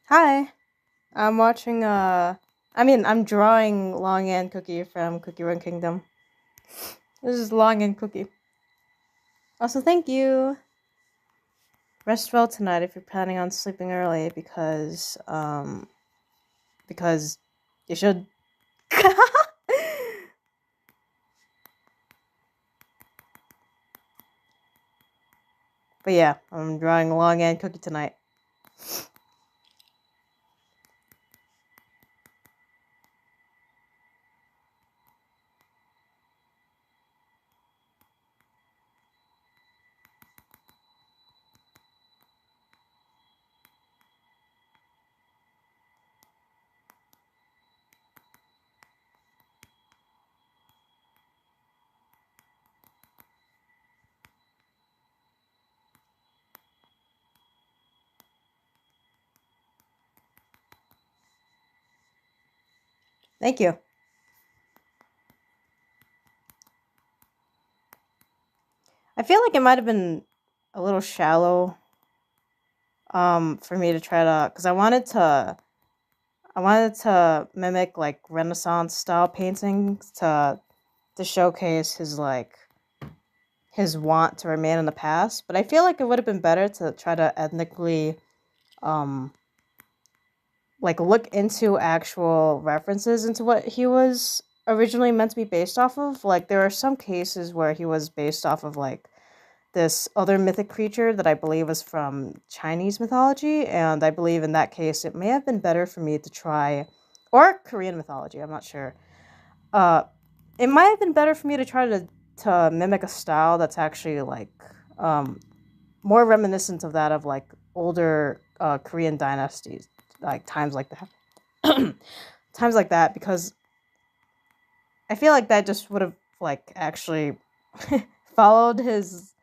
Hi. I'm watching I'm drawing Long and Cookie from Cookie Run Kingdom. This is Long and Cookie. Also, thank you. Rest well tonight if you're planning on sleeping early because you should. But yeah, I'm drawing Long and Cookie tonight. Thank you. I feel like it might have been a little shallow for me to try to cuz I wanted to mimic like Renaissance style paintings to showcase his want to remain in the past, but I feel like it would have been better to try to ethnically um look into actual references into what he was originally meant to be based off of. Like there are some cases where he was based off of like this other mythic creature that I believe was from Chinese mythology, and I believe in that case it may have been better for me to try, or Korean mythology, I'm not sure. Uh it might have been better for me to try to mimic a style that's actually like um more reminiscent of that of like older Korean dynasties, like times like that. Times like that, because I feel like that just would have like actually followed his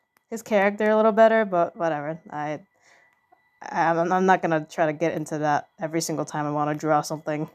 character a little better. But whatever, I'm not gonna try to get into that every single time I want to draw something.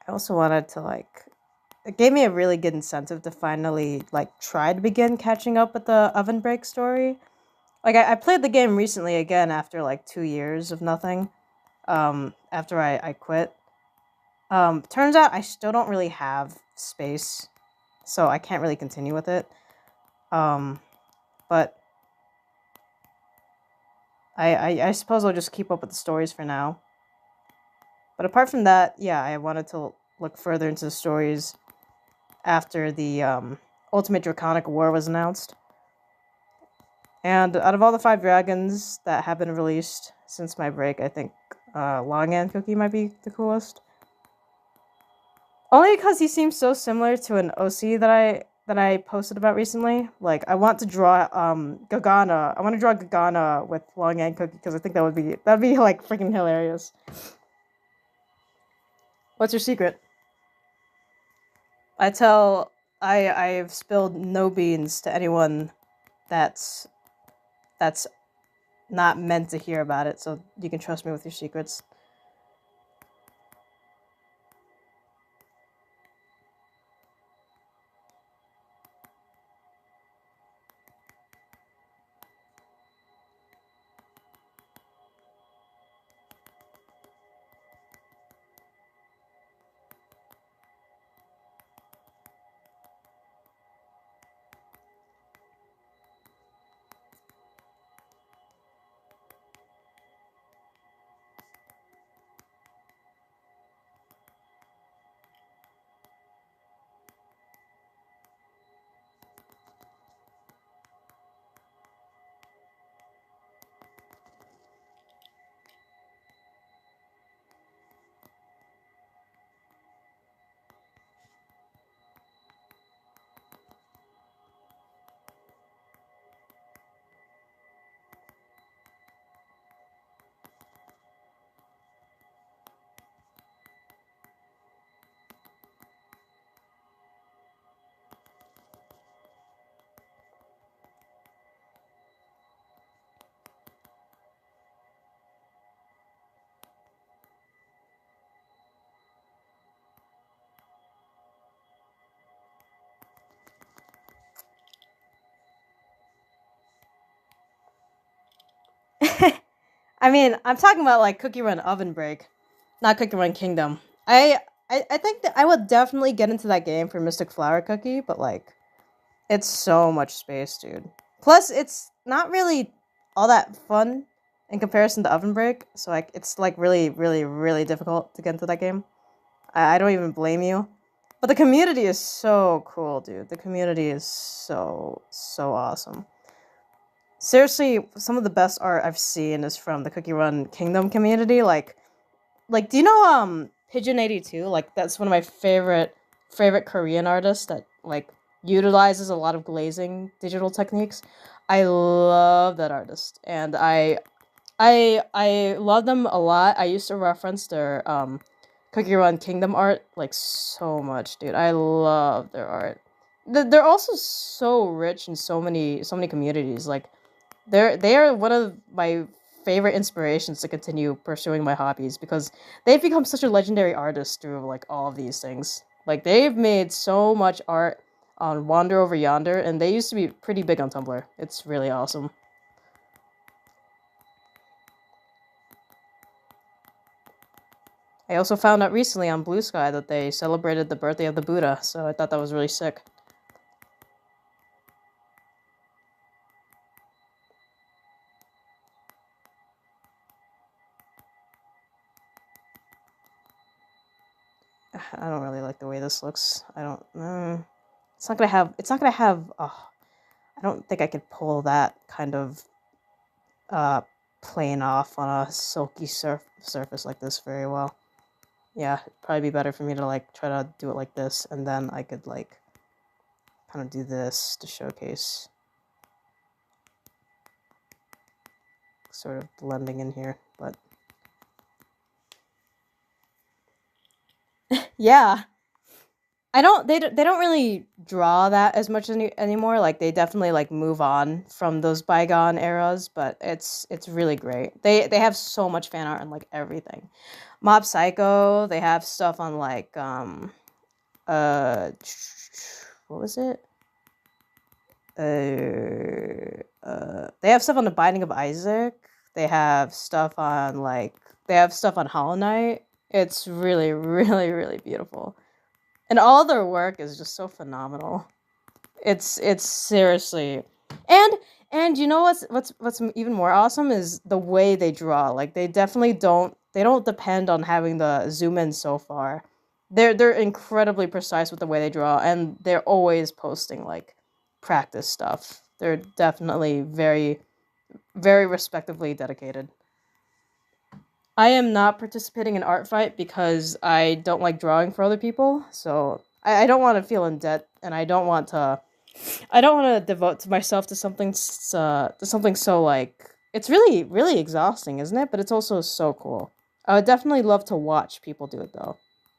I also wanted to like it gave me a really good incentive to finally like try to begin catching up with the Oven Break story. Like I played the game recently again after like 2 years of nothing. After I quit. Turns out I still don't really have space, so I can't really continue with it. Um, but I suppose I'll just keep up with the stories for now. But apart from that, yeah, I wanted to look further into the stories after the Ultimate Draconic War was announced. And out of all the five dragons that have been released since my break, I think Longan Cookie might be the coolest. Only because he seems so similar to an OC that I posted about recently. Like I want to draw Gagana. I want to draw Gagana with Long and Cookie because I think that'd be like freaking hilarious. What's your secret? I tell I've spilled no beans to anyone that's that's not meant to hear about it, so you can trust me with your secrets. I mean, I'm talking about like Cookie Run Oven Break, not Cookie Run Kingdom. I think that I would definitely get into that game for Mystic Flower Cookie, but like, it's so much space, dude. Plus, it's not really all that fun in comparison to Oven Break, so like, it's like really, really, really difficult to get into that game. I don't even blame you. But the community is so cool, dude. The community is so, so awesome. Seriously, some of the best art I've seen is from the Cookie Run Kingdom community. Like, do you know Pigeon82? Like, that's one of my favorite Korean artists that like utilizes a lot of glazing digital techniques. I love that artist, and I love them a lot. I used to reference their Cookie Run Kingdom art like so much, dude. I love their art. They're also so rich in so many communities. Like they are one of my favorite inspirations to continue pursuing my hobbies because they've become such a legendary artist through like all of these things. Like they've made so much art on Wander Over Yonder, and they used to be pretty big on Tumblr. It's really awesome. I also found out recently on Blue Sky that they celebrated the birthday of the Buddha, so I thought that was really sick. I don't really like the way this looks. I don't. It's not gonna have. It's not gonna have. I don't think I could pull that kind of uh plane off on a silky surface like this very well. Yeah, it'd probably be better for me to like try to do it like this, and then I could like kind of do this to showcase sort of blending in here. But yeah, they don't really draw that as much anymore. Like they definitely like move on from those bygone eras, but it's really great. They have so much fan art on like everything. Mob Psycho, they have stuff on like uh what was it? They have stuff on the Binding of Isaac. They have stuff on like they have stuff on Hollow Knight. It's really, really, really beautiful. And all their work is just so phenomenal. It's seriously, and and you know what's even more awesome is the way they draw. Like they definitely don't depend on having the zoom in so far. They're incredibly precise with the way they draw, and they're always posting like practice stuff. They're definitely very very respectively dedicated. I am not participating in art fight because I don't like drawing for other people. So I don't want to feel in debt, and I don't want to devote to myself to something so like it's really really exhausting, isn't it? But it's also so cool. I would definitely love to watch people do it though.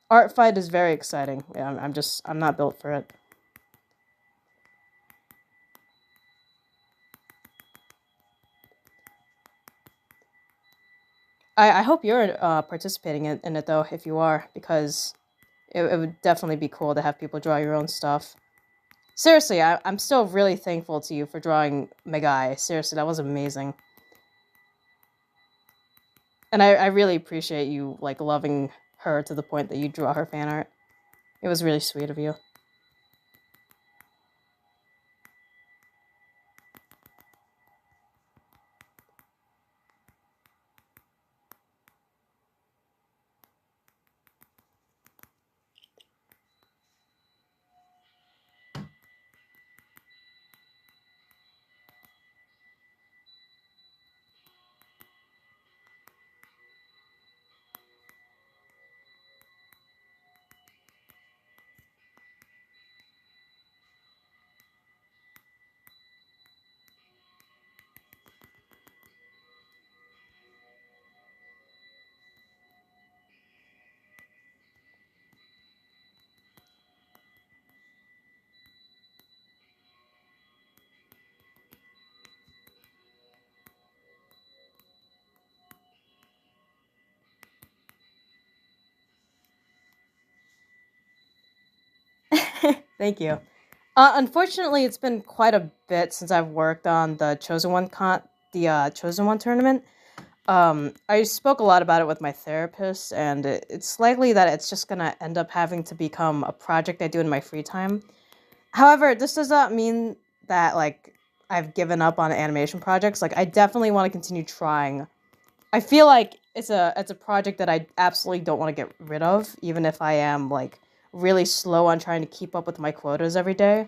Art fight is very exciting. Yeah, I'm not built for it. I hope you're participating in it though, if you are, because it would definitely be cool to have people draw your own stuff. Seriously, I'm still really thankful to you for drawing Megai. Seriously, that was amazing. And I really appreciate you like loving her to the point that you draw her fan art. It was really sweet of you. Thank you. Unfortunately, it's been quite a bit since I've worked on the Chosen One tournament. I spoke a lot about it with my therapist, and it's likely that it's just gonna end up having to become a project I do in my free time. However, this does not mean that like I've given up on animation projects. Like I definitely want to continue trying. I feel like it's a project that I absolutely don't want to get rid of, even if I am like really slow on trying to keep up with my quotas every day.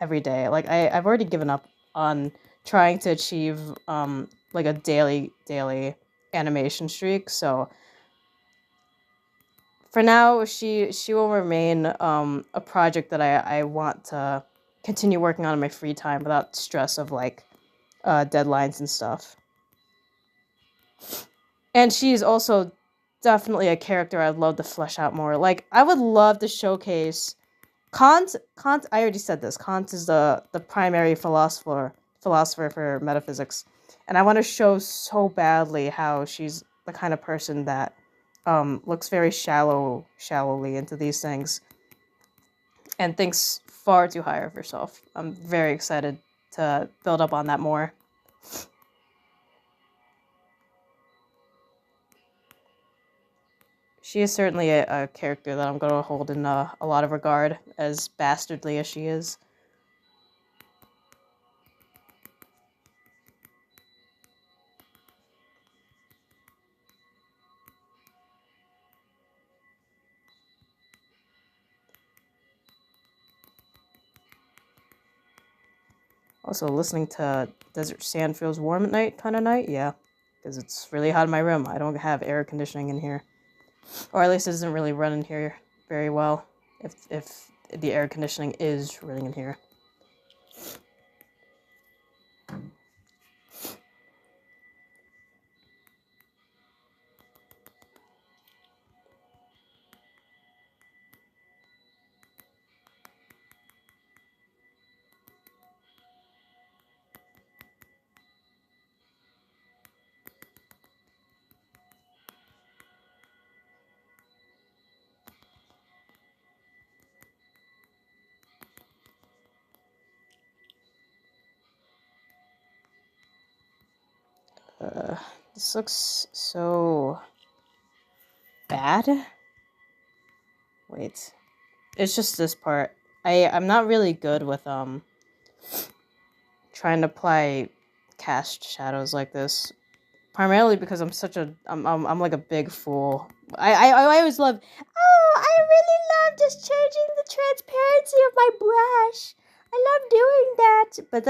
Every day, like I've already given up on trying to achieve like a daily animation streak. So for now, she will remain a project that I want to continue working on in my free time without stress of like deadlines and stuff. And she's also definitely a character I'd love to flesh out more. Like I would love to showcase Kant. I already said this. Kant is the primary philosopher for metaphysics, and I want to show so badly how she's the kind of person that looks very shallowly into these things and thinks far too high of herself. I'm very excited to build up on that more. She is certainly a character that I'm going to hold in a lot of regard, as bastardly as she is. Also, listening to Desert Sand Feels Warm at Night kind of night, yeah. Because it's really hot in my room. I don't have air conditioning in here. Or at least it doesn't really run in here very well. If the air conditioning is running in here. This looks so bad. Wait. It's just this part. I'm not really good with trying to apply cast shadows like this. Primarily because I'm like a big fool. I always love. Oh, I really love just changing the transparency of my brush. I love doing that. But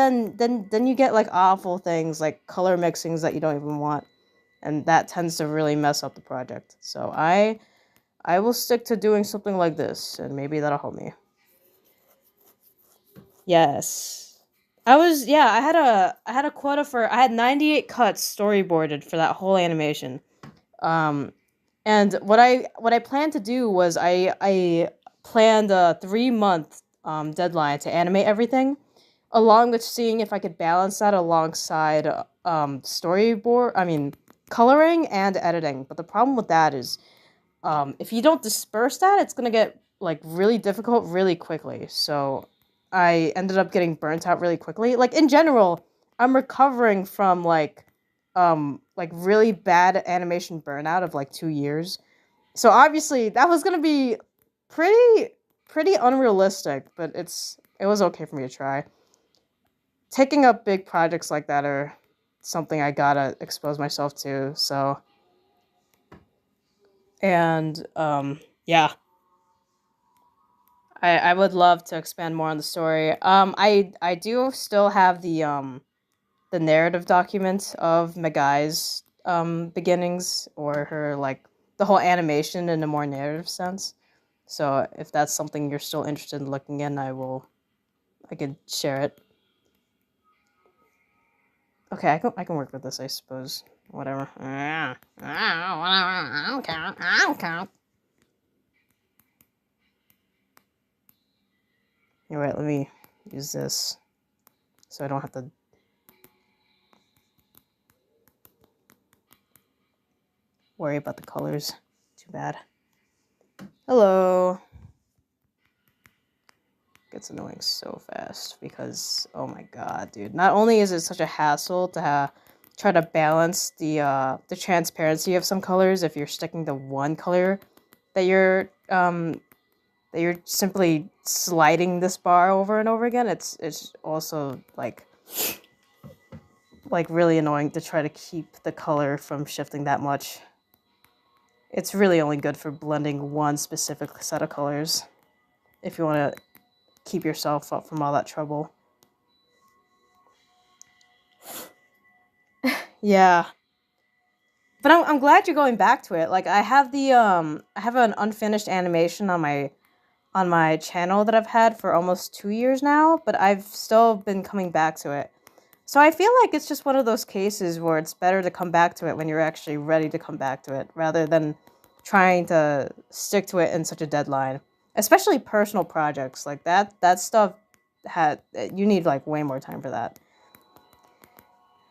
then you get like awful things like color mixings that you don't even want, and that tends to really mess up the project. So I will stick to doing something like this, and maybe that'll help me. Yes. I had a quota for I had 98 cuts storyboarded for that whole animation. Um and what I planned to do was I planned a 3-month deadline to animate everything, along with seeing if I could balance that alongside storyboard I mean coloring and editing. But the problem with that is if you don't disperse that, it's gonna get like really difficult really quickly. So I ended up getting burnt out really quickly. Like in general, I'm recovering from like really bad animation burnout of like 2 years. So obviously that was gonna be pretty unrealistic, but it was okay for me to try. Taking up big projects like that are something I gotta expose myself to. So and yeah. I would love to expand more on the story. I do still have the narrative document of Megai's beginnings, or her like the whole animation in a more narrative sense. So if that's something you're still interested in looking in, I could share it. Okay, I can work with this, I suppose. Whatever. Whatever. I don't care. I don't care. Alright, let me use this so I don't have to worry about the colors. Too bad. Hello. Gets annoying so fast because, oh my god, dude. Not only is it such a hassle to try to balance the transparency of some colors if you're sticking to one color that you're simply sliding this bar over and over again. It's also like really annoying to try to keep the color from shifting that much. It's really only good for blending one specific set of colors if you want to keep yourself up from all that trouble. Yeah. But I'm glad you're going back to it. Like I have I have an unfinished animation on my channel that I've had for almost 2 years now, but I've still been coming back to it. So I feel like it's just one of those cases where it's better to come back to it when you're actually ready to come back to it rather than trying to stick to it in such a deadline. Especially personal projects like that stuff you need like way more time for that.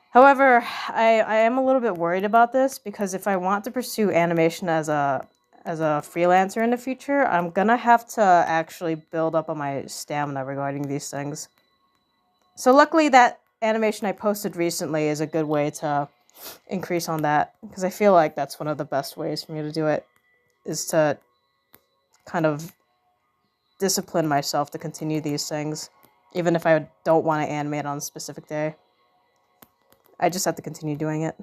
However, I am a little bit worried about this because if I want to pursue animation as a freelancer in the future, I'm gonna have to actually build up on my stamina regarding these things. So luckily that animation I posted recently is a good way to increase on that because I feel like that's one of the best ways for me to do it is to kind of discipline myself to continue these things even if I don't want to animate on a specific day. I just have to continue doing it.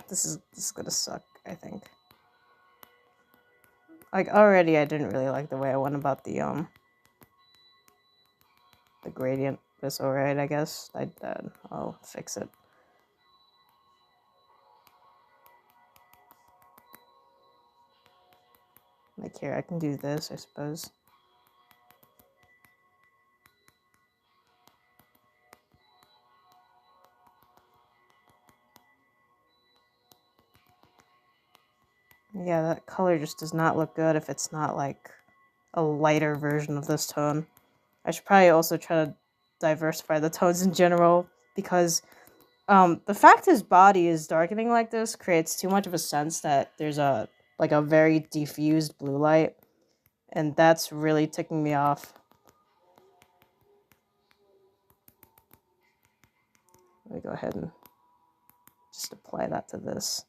This is gonna suck, I think. Like already I didn't really like the way I went about the gradient. It's alright, I guess. I'll fix it. Like here, I can do this, I suppose. Yeah, that color just does not look good if it's not like a lighter version of this tone. I should probably also try to diversify the tones in general because the fact his body is darkening like this creates too much of a sense that there's a very diffused blue light, and that's really ticking me off. Let me go ahead and just apply that to this.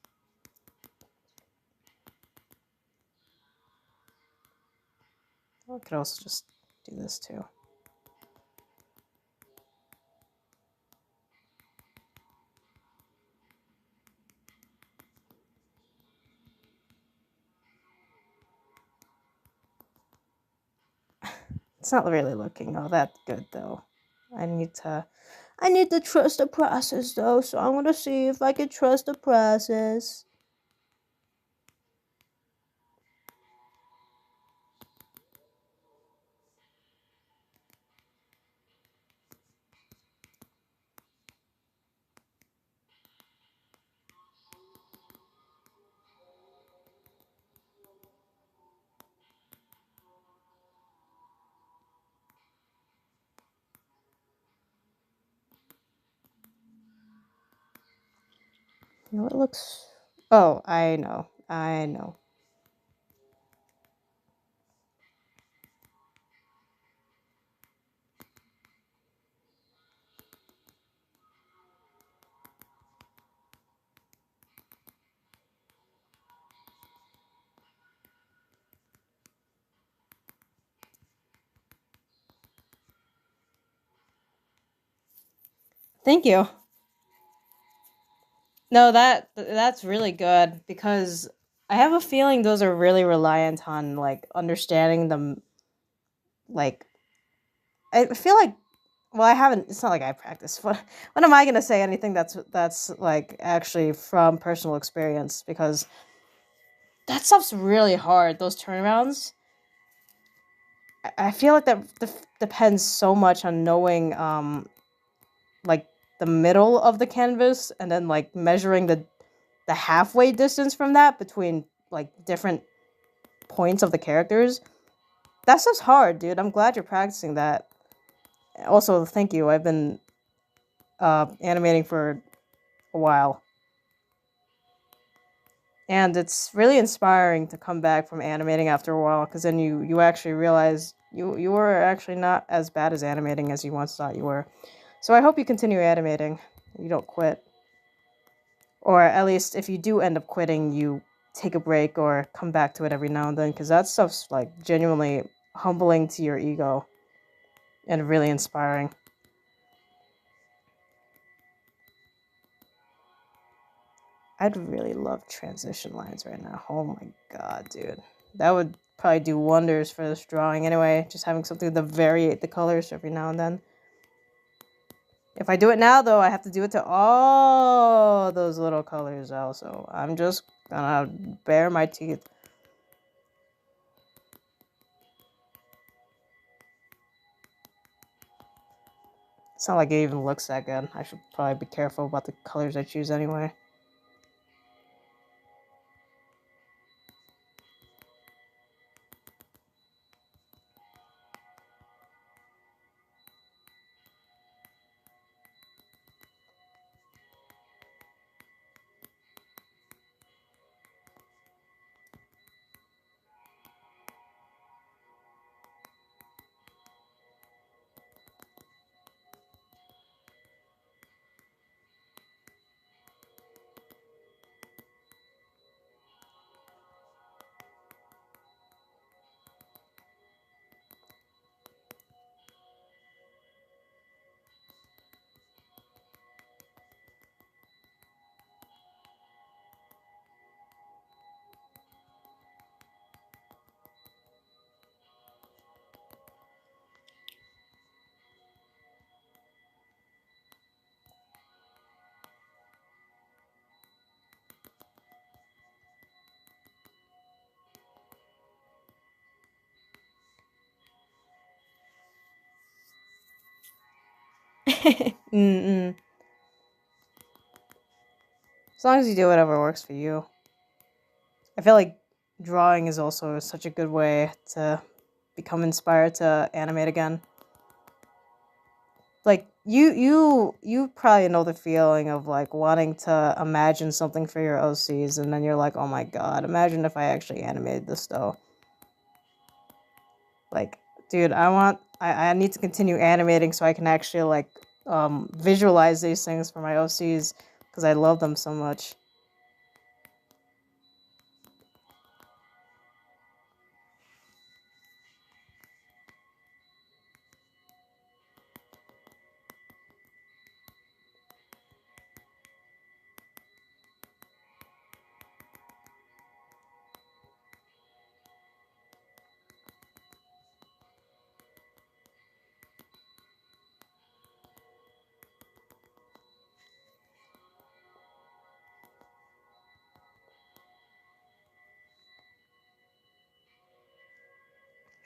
I could also just do this too. It's not really looking all that good though. I need to trust the process though, so I'm gonna see if I can trust the process. You know, it looks... Oh, I know. I know. Thank you. No, that's really good because I have a feeling those are really reliant on like understanding them. Like, I feel like, well, I haven't. It's not like I practice. What am I gonna say? Anything that's like actually from personal experience because that stuff's really hard. Those turnarounds. I feel like that depends so much on knowing like the middle of the canvas and then like measuring the halfway distance from that between like different points of the characters. That stuff's hard, dude. I'm glad you're practicing that. Also, thank you. I've been animating for a while. And it's really inspiring to come back from animating after a while, because then you actually realize you were actually not as bad as animating as you once thought you were. So I hope you continue animating. You don't quit. Or at least if you do end up quitting, you take a break or come back to it every now and then, because that stuff's like genuinely humbling to your ego and really inspiring. I'd really love transition lines right now. Oh my god, dude. That would probably do wonders for this drawing anyway, just having something to variate the colors every now and then. If I do it now, though, I have to do it to all those little colors also. I'm just gonna bare my teeth. It's not like it even looks that good. I should probably be careful about the colors I choose anyway. Mm-mm. As long as you do whatever works for you. I feel like drawing is also such a good way to become inspired to animate again. Like you probably know the feeling of like wanting to imagine something for your OCs, and then you're like, oh my god, imagine if I actually animated this though. Like, dude, I need to continue animating so I can actually like visualize these things for my OCs, because I love them so much.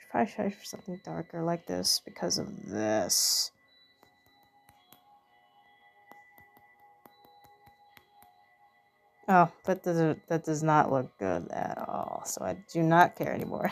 Should probably try for something darker like this because of this. Oh, but that does not look good at all, so I do not care anymore.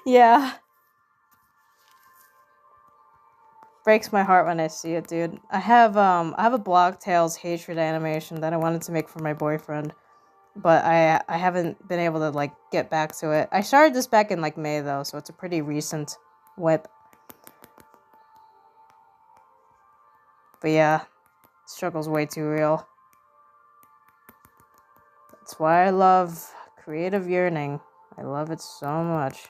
Yeah. Breaks my heart when I see it, dude. I have a Block Tales Hatred animation that I wanted to make for my boyfriend, but I haven't been able to like get back to it. I started this back in like May though, so it's a pretty recent whip. But yeah, struggle's way too real. That's why I love Creative Yearning. I love it so much.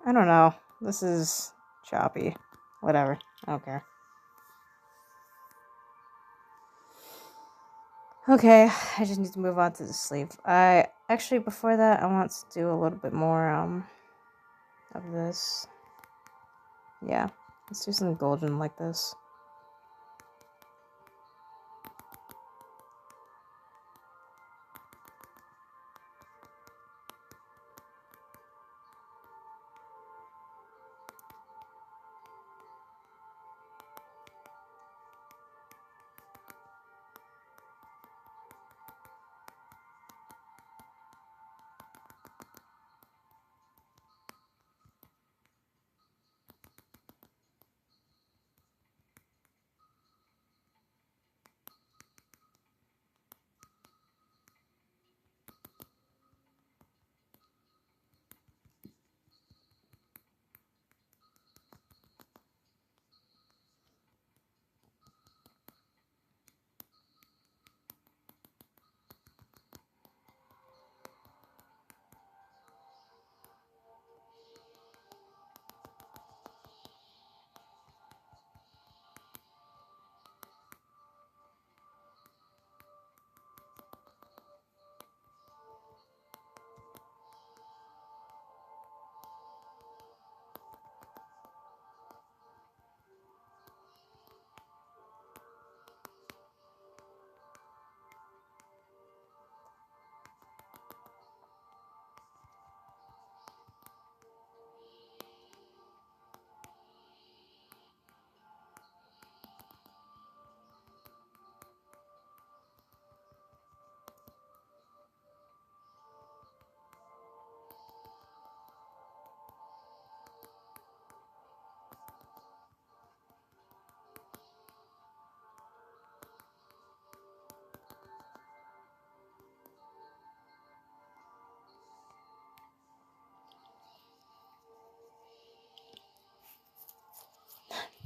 I don't know. This is choppy. Whatever. I don't care. Okay, I just need to move on to the sleep. I actually before that I want to do a little bit more of this. Yeah. Let's do something golden like this.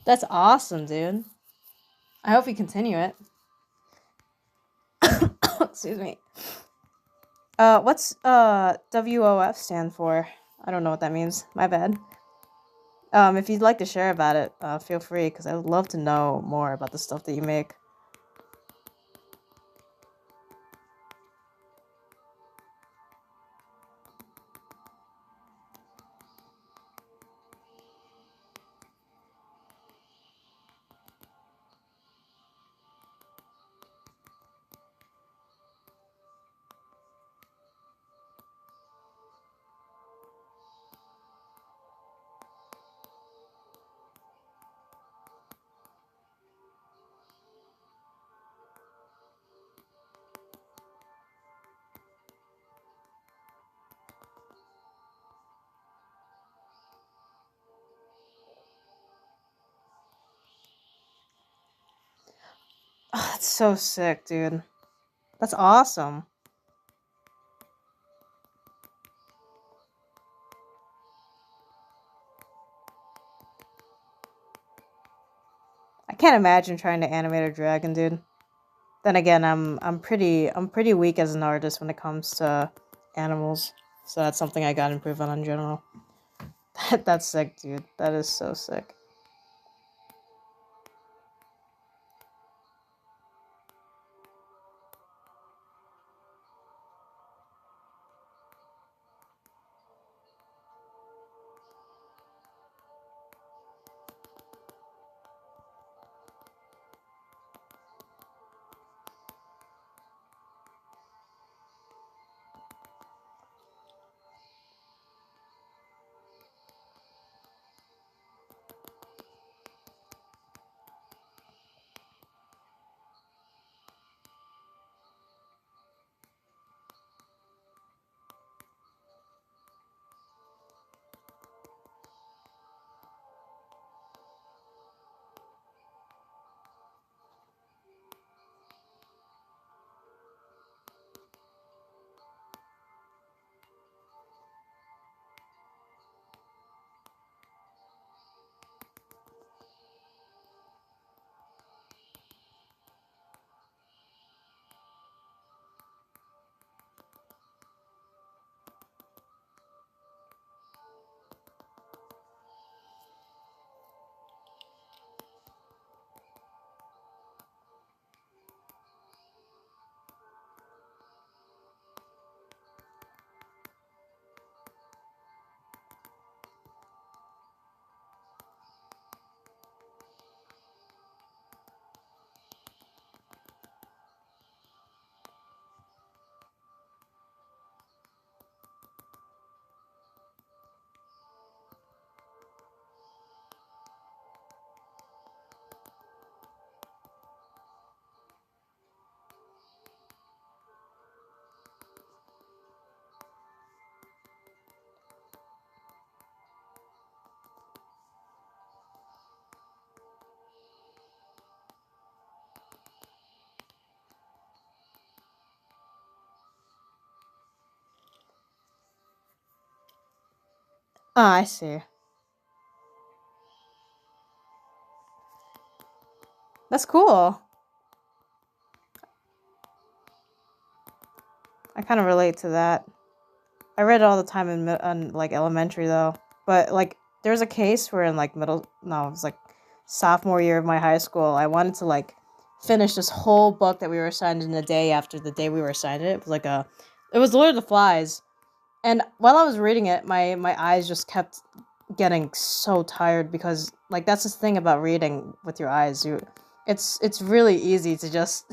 That's awesome, dude. I hope you continue it. Excuse me. What's WOF stand for? I don't know what that means. My bad. If you'd like to share about it, feel free, because I would love to know more about the stuff that you make. Oh, that's so sick, dude. That's awesome. I can't imagine trying to animate a dragon, dude. Then again, I'm pretty weak as an artist when it comes to animals. So that's something I gotta improve on in general. That's sick, dude. That is so sick. Ah, I see. That's cool. I kind of relate to that. I read it all the time in like elementary though. But like there was a case where in like middle no, it was like sophomore year of my high school, I wanted to like finish this whole book that we were assigned in a day after the day we were assigned it. It was like a it was Lord of the Flies. And while I was reading it, my eyes just kept getting so tired because like that's the thing about reading with your eyes. It's really easy to just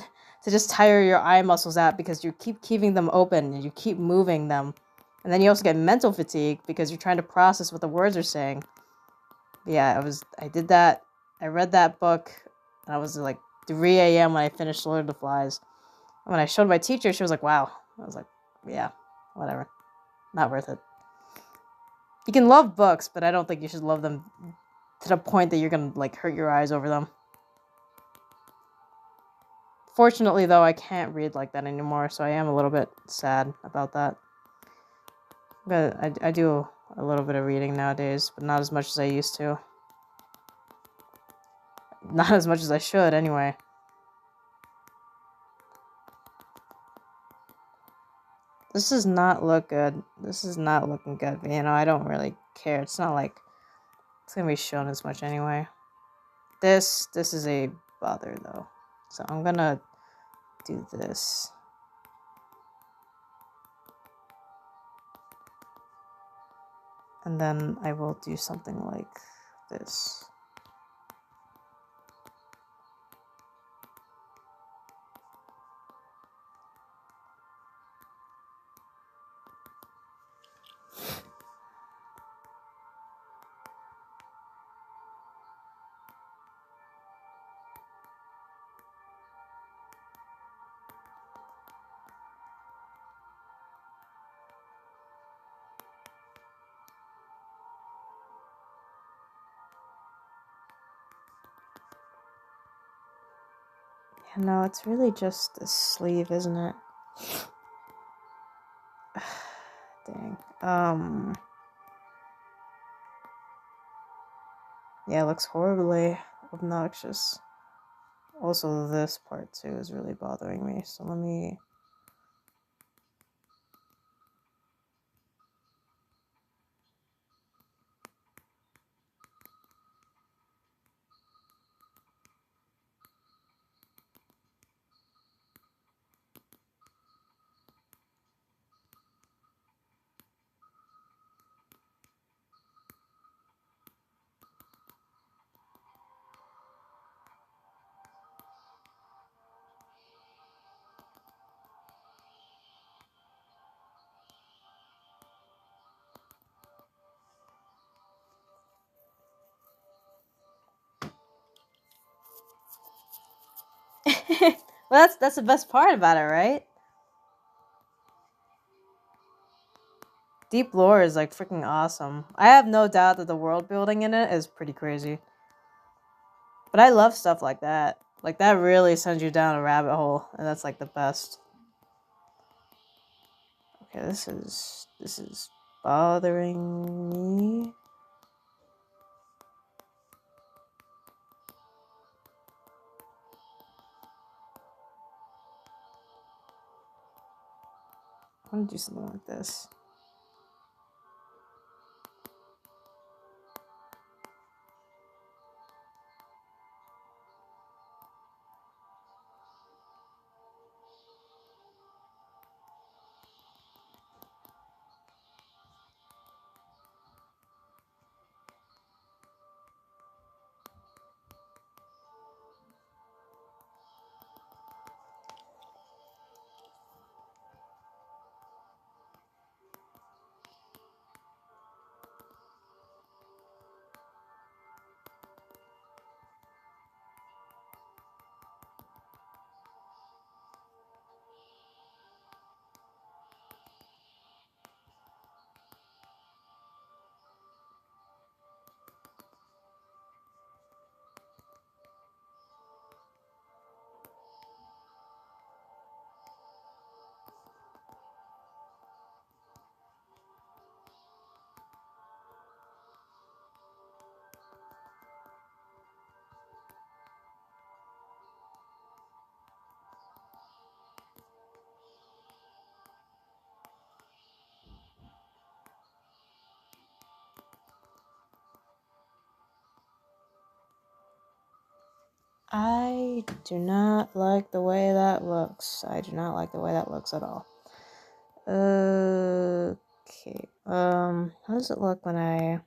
tire your eye muscles out because you keep keeping them open and you keep moving them. And then you also get mental fatigue because you're trying to process what the words are saying. But yeah, I did that. I read that book and I was like 3 a.m. when I finished Lord of the Flies. And when I showed my teacher, she was like, "Wow." I was like, "Yeah, whatever. Not worth it." You can love books, but I don't think you should love them to the point that you're gonna like hurt your eyes over them. Fortunately, though, I can't read like that anymore, so I am a little bit sad about that. But I do a little bit of reading nowadays, but not as much as I used to. Not as much as I should, anyway. This does not look good. This is not looking good, but you know, I don't really care. It's not like it's gonna be shown as much anyway. This is a bother though. So I'm gonna do this. And then I will do something like this. Yeah, no, it's really just the sleeve, isn't it? Dang. Yeah, it looks horribly obnoxious. Also, this part too is really bothering me, so let me... Well, that's the best part about it, right? Deep lore is like freaking awesome. I have no doubt that the world building in it is pretty crazy. But I love stuff like that. Like, that really sends you down a rabbit hole, and that's like the best. Okay, this is bothering me. I'm gonna do something like this. I do not like the way that looks. I do not like the way that looks at all. Okay. How does it look when I...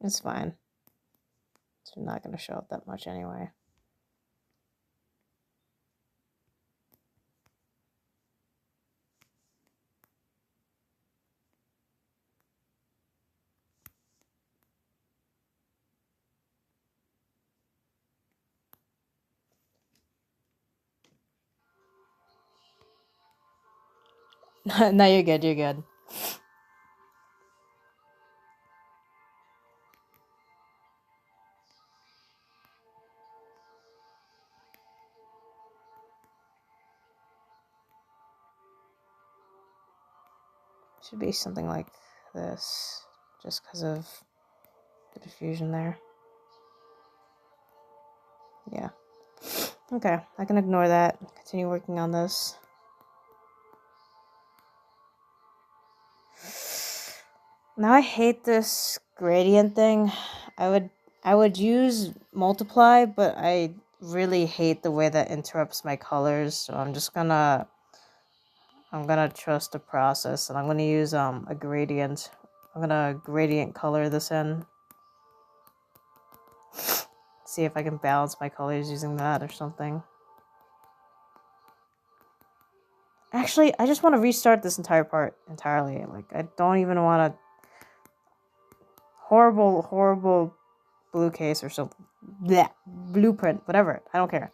It's fine. It's not gonna show up that much anyway. No, you're good, you're good. Should be something like this, just because of the diffusion there. Yeah. Okay, I can ignore that. Continue working on this. Now I hate this gradient thing. I would use multiply, but I really hate the way that interrupts my colors, so I'm gonna trust the process, and I'm gonna use a gradient. I'm gonna gradient color this in. See if I can balance my colors using that or something. Actually, I just want to restart this entire part entirely. Like, I don't even want to... Horrible blue case or something. Bleh. Blueprint, whatever. I don't care.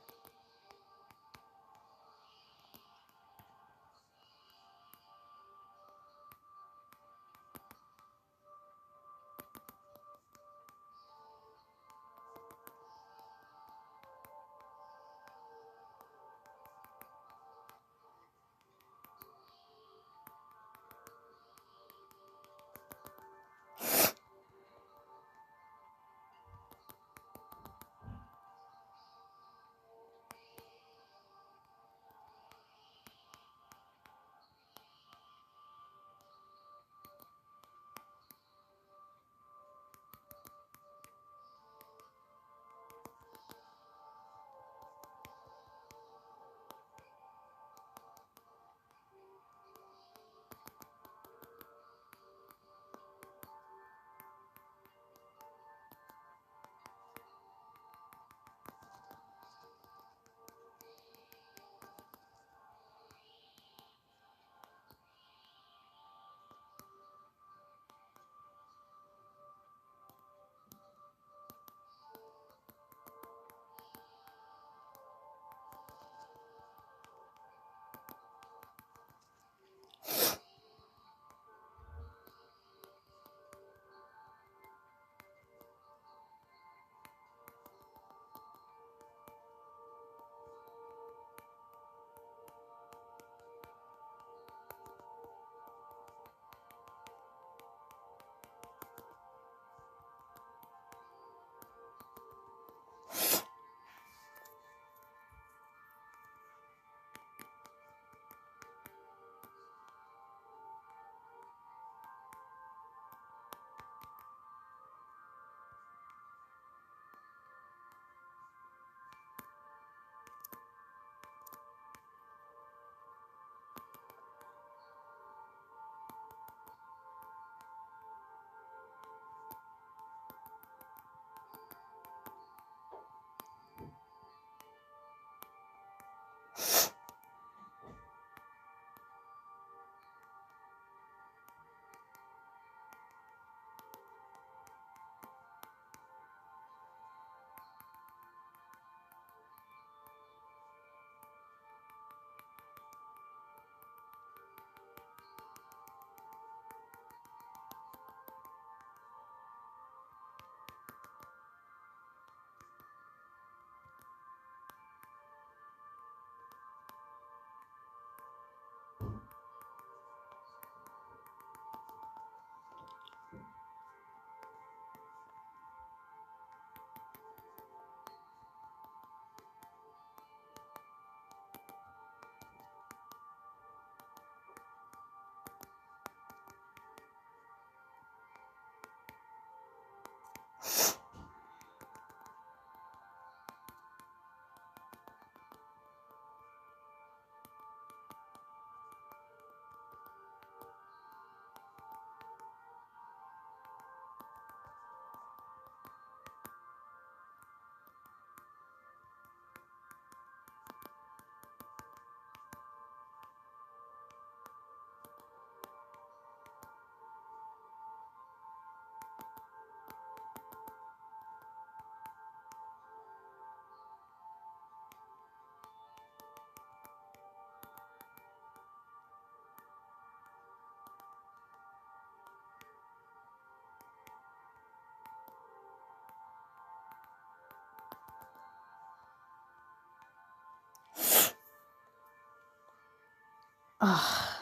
I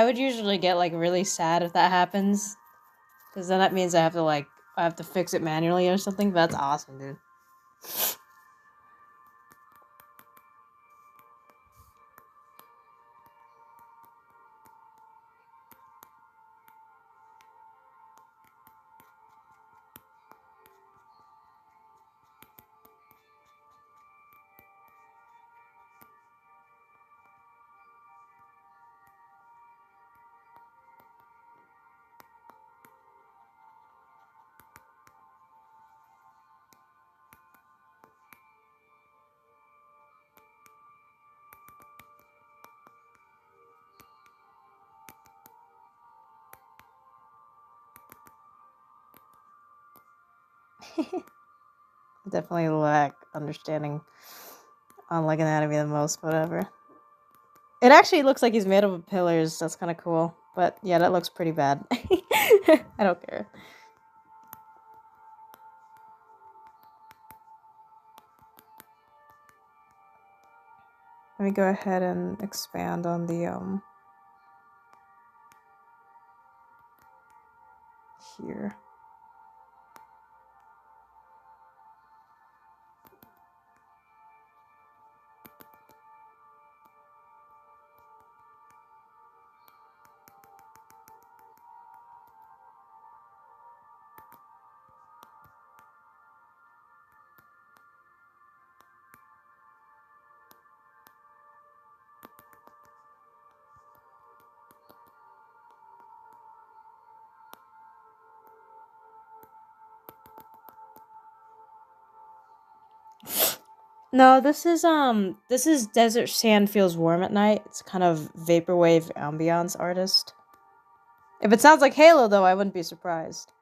would usually get like really sad if that happens, because then that means I have to fix it manually or something. But that's awesome, dude. Definitely lack understanding on like anatomy the most, whatever. It actually looks like he's made up of pillars. That's kind of cool. But yeah, that looks pretty bad. I don't care. Let me go ahead and expand on the here. No, this is Desert Sand Feels Warm at Night. It's kind of vaporwave ambiance artist. If it sounds like Halo though, I wouldn't be surprised.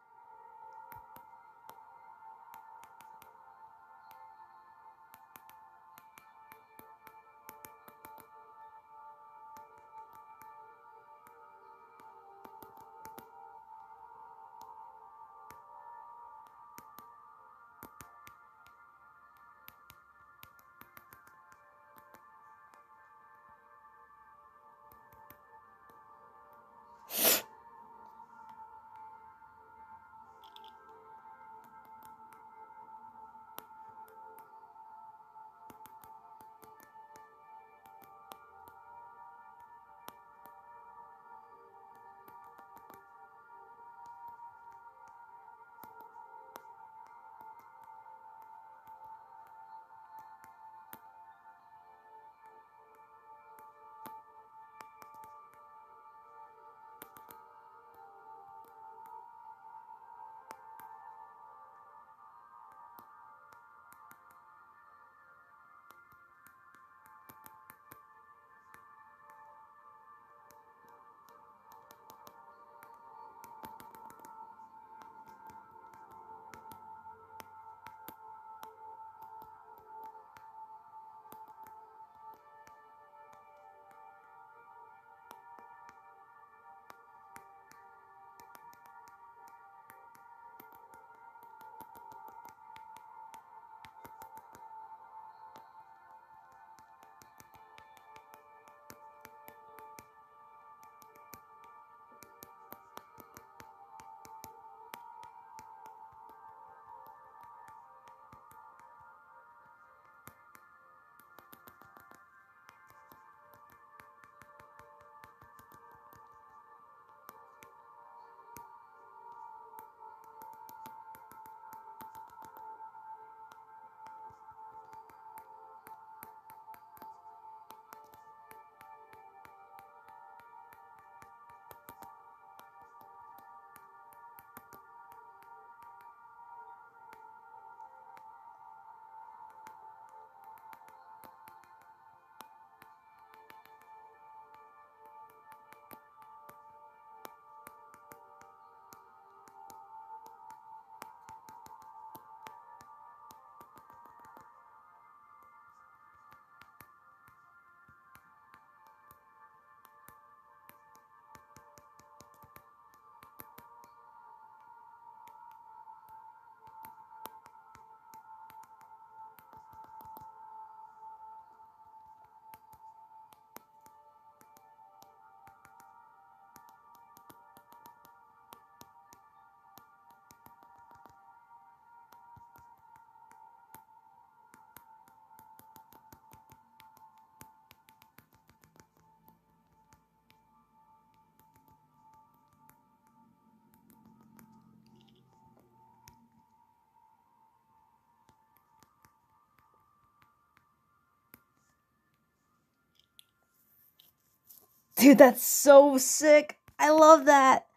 Dude, that's so sick. I love that.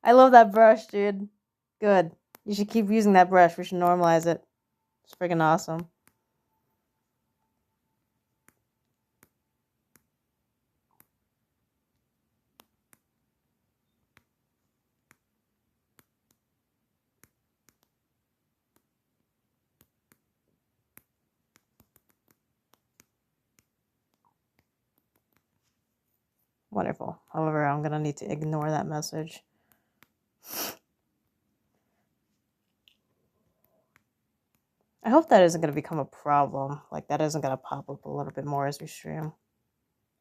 I love that brush, dude. Good. You should keep using that brush. We should normalize it. It's freaking awesome. Wonderful. However, I'm gonna need to ignore that message. I hope that isn't gonna become a problem. Like, that isn't gonna pop up a little bit more as we stream.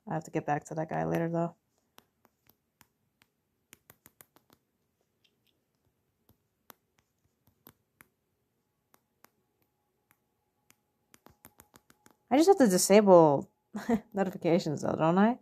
I have to get back to that guy later, though. I just have to disable notifications, though, don't I?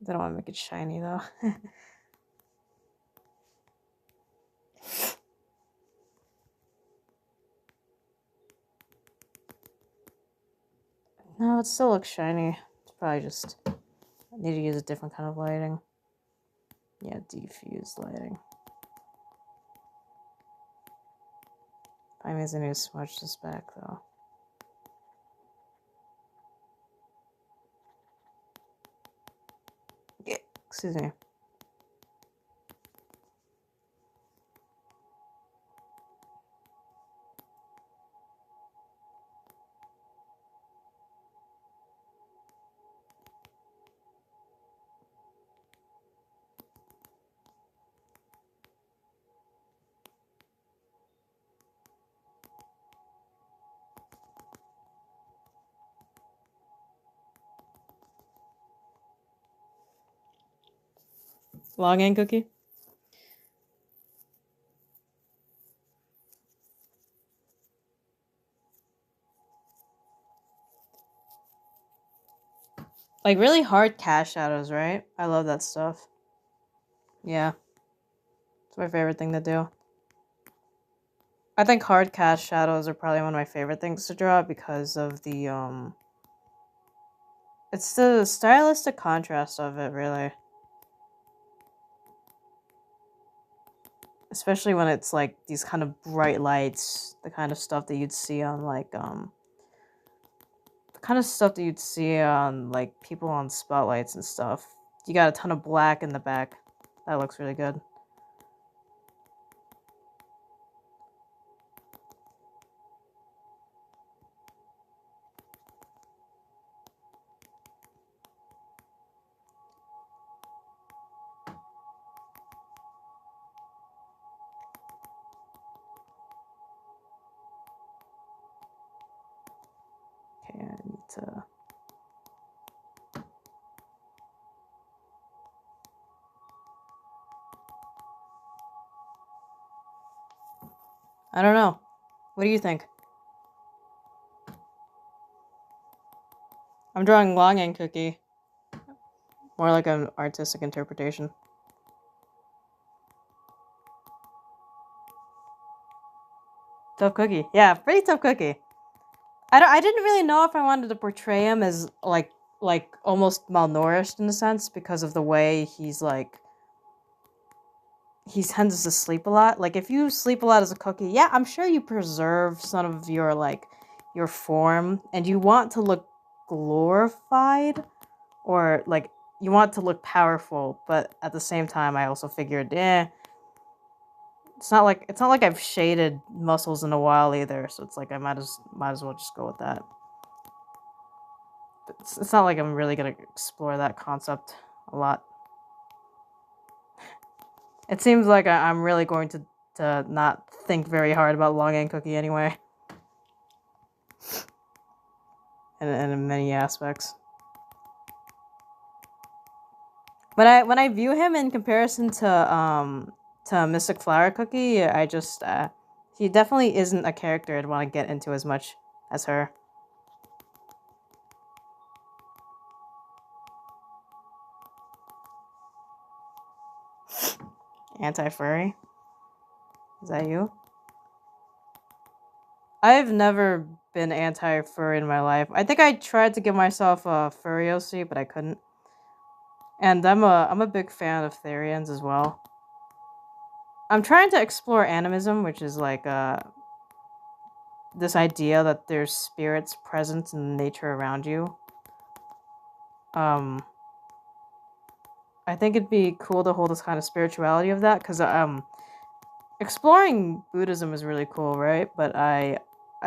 I don't want to make it shiny, though. No, it still looks shiny. It's probably just... I need to use a different kind of lighting. Yeah, diffused lighting. I mean, I need to smudge this back, though. Yeah, excuse me. Login cookie? Like, really hard cast shadows, right? I love that stuff. Yeah. It's my favorite thing to do. I think hard cast shadows are probably one of my favorite things to draw because of the, it's the stylistic contrast of it, really. Especially when it's, like, these kind of bright lights. The kind of stuff that you'd see on, like, the kind of stuff that you'd see on, like, people on spotlights and stuff. You got a ton of black in the back. That looks really good. Okay, I need to... I don't know. What do you think? I'm drawing Login Cookie. More like an artistic interpretation. Tough cookie. Yeah, pretty tough cookie. I didn't really know if I wanted to portray him as, like, like almost malnourished in a sense because of the way he's like he tends to sleep a lot. Like if you sleep a lot as a cookie, yeah, I'm sure you preserve some of your like your form and you want to look glorified or like you want to look powerful, but at the same time I also figured, it's not like I've shaded muscles in a while either, so it's like I might as well just go with that. But it's not like I'm really gonna explore that concept a lot. It seems like I'm really going to not think very hard about Long and Cookie anyway. In many aspects. When I view him in comparison to Mystic Flower Cookie, I just he definitely isn't a character I'd want to get into as much as her. Anti-furry? Is that you? I've never been anti-furry in my life. I think I tried to give myself a furry OC, but I couldn't. And I'm a big fan of Therians as well. I'm trying to explore animism, which is like this idea that there's spirits present in nature around you. I think it'd be cool to hold this kind of spirituality of that, because exploring Buddhism is really cool, right? But I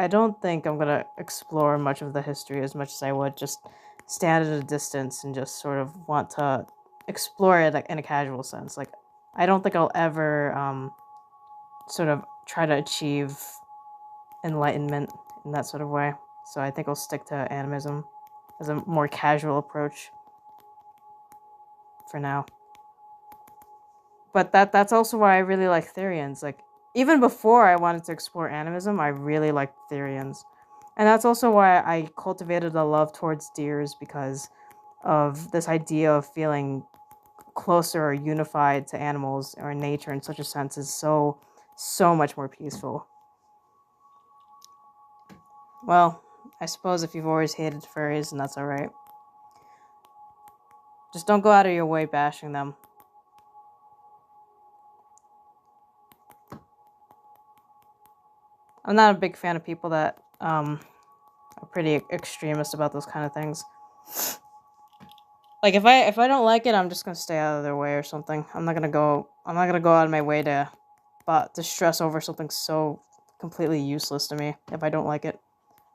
don't think I'm gonna explore much of the history as much as I would just stand at a distance and just sort of want to explore it in a casual sense. Like, I don't think I'll ever sort of try to achieve enlightenment in that sort of way. So I think I'll stick to animism as a more casual approach for now. But that's also why I really like Therians. Like, even before I wanted to explore animism, I really liked Therians. And that's also why I cultivated a love towards deers, because of this idea of feeling closer or unified to animals or nature in such a sense is so much more peaceful. Well, I suppose if you've always hated furries, then that's alright. Just don't go out of your way bashing them. I'm not a big fan of people that are pretty extremist about those kind of things. Like if I don't like it, I'm just gonna stay out of their way or something. I'm not gonna go out of my way to stress over something so completely useless to me if I don't like it.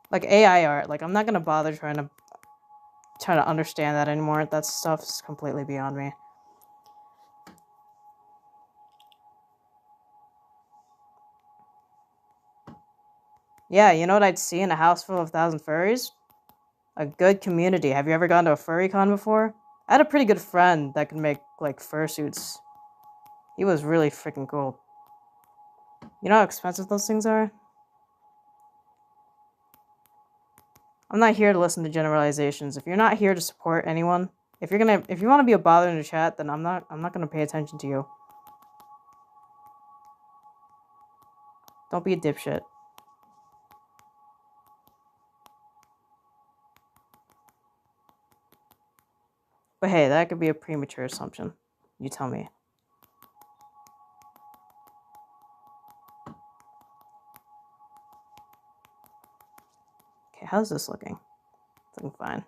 Like AI art, like I'm not gonna bother trying to understand that anymore. That stuff's completely beyond me. Yeah, you know what I'd see in a house full of 1,000 furries? A good community. Have you ever gone to a furry con before? I had a pretty good friend that could make, like, fursuits. He was really freaking cool. You know how expensive those things are? I'm not here to listen to generalizations. If you're not here to support anyone, if you want to be a bother in the chat, then I'm not gonna pay attention to you. Don't be a dipshit. But hey, that could be a premature assumption. You tell me. Okay, how's this looking? It's looking fine.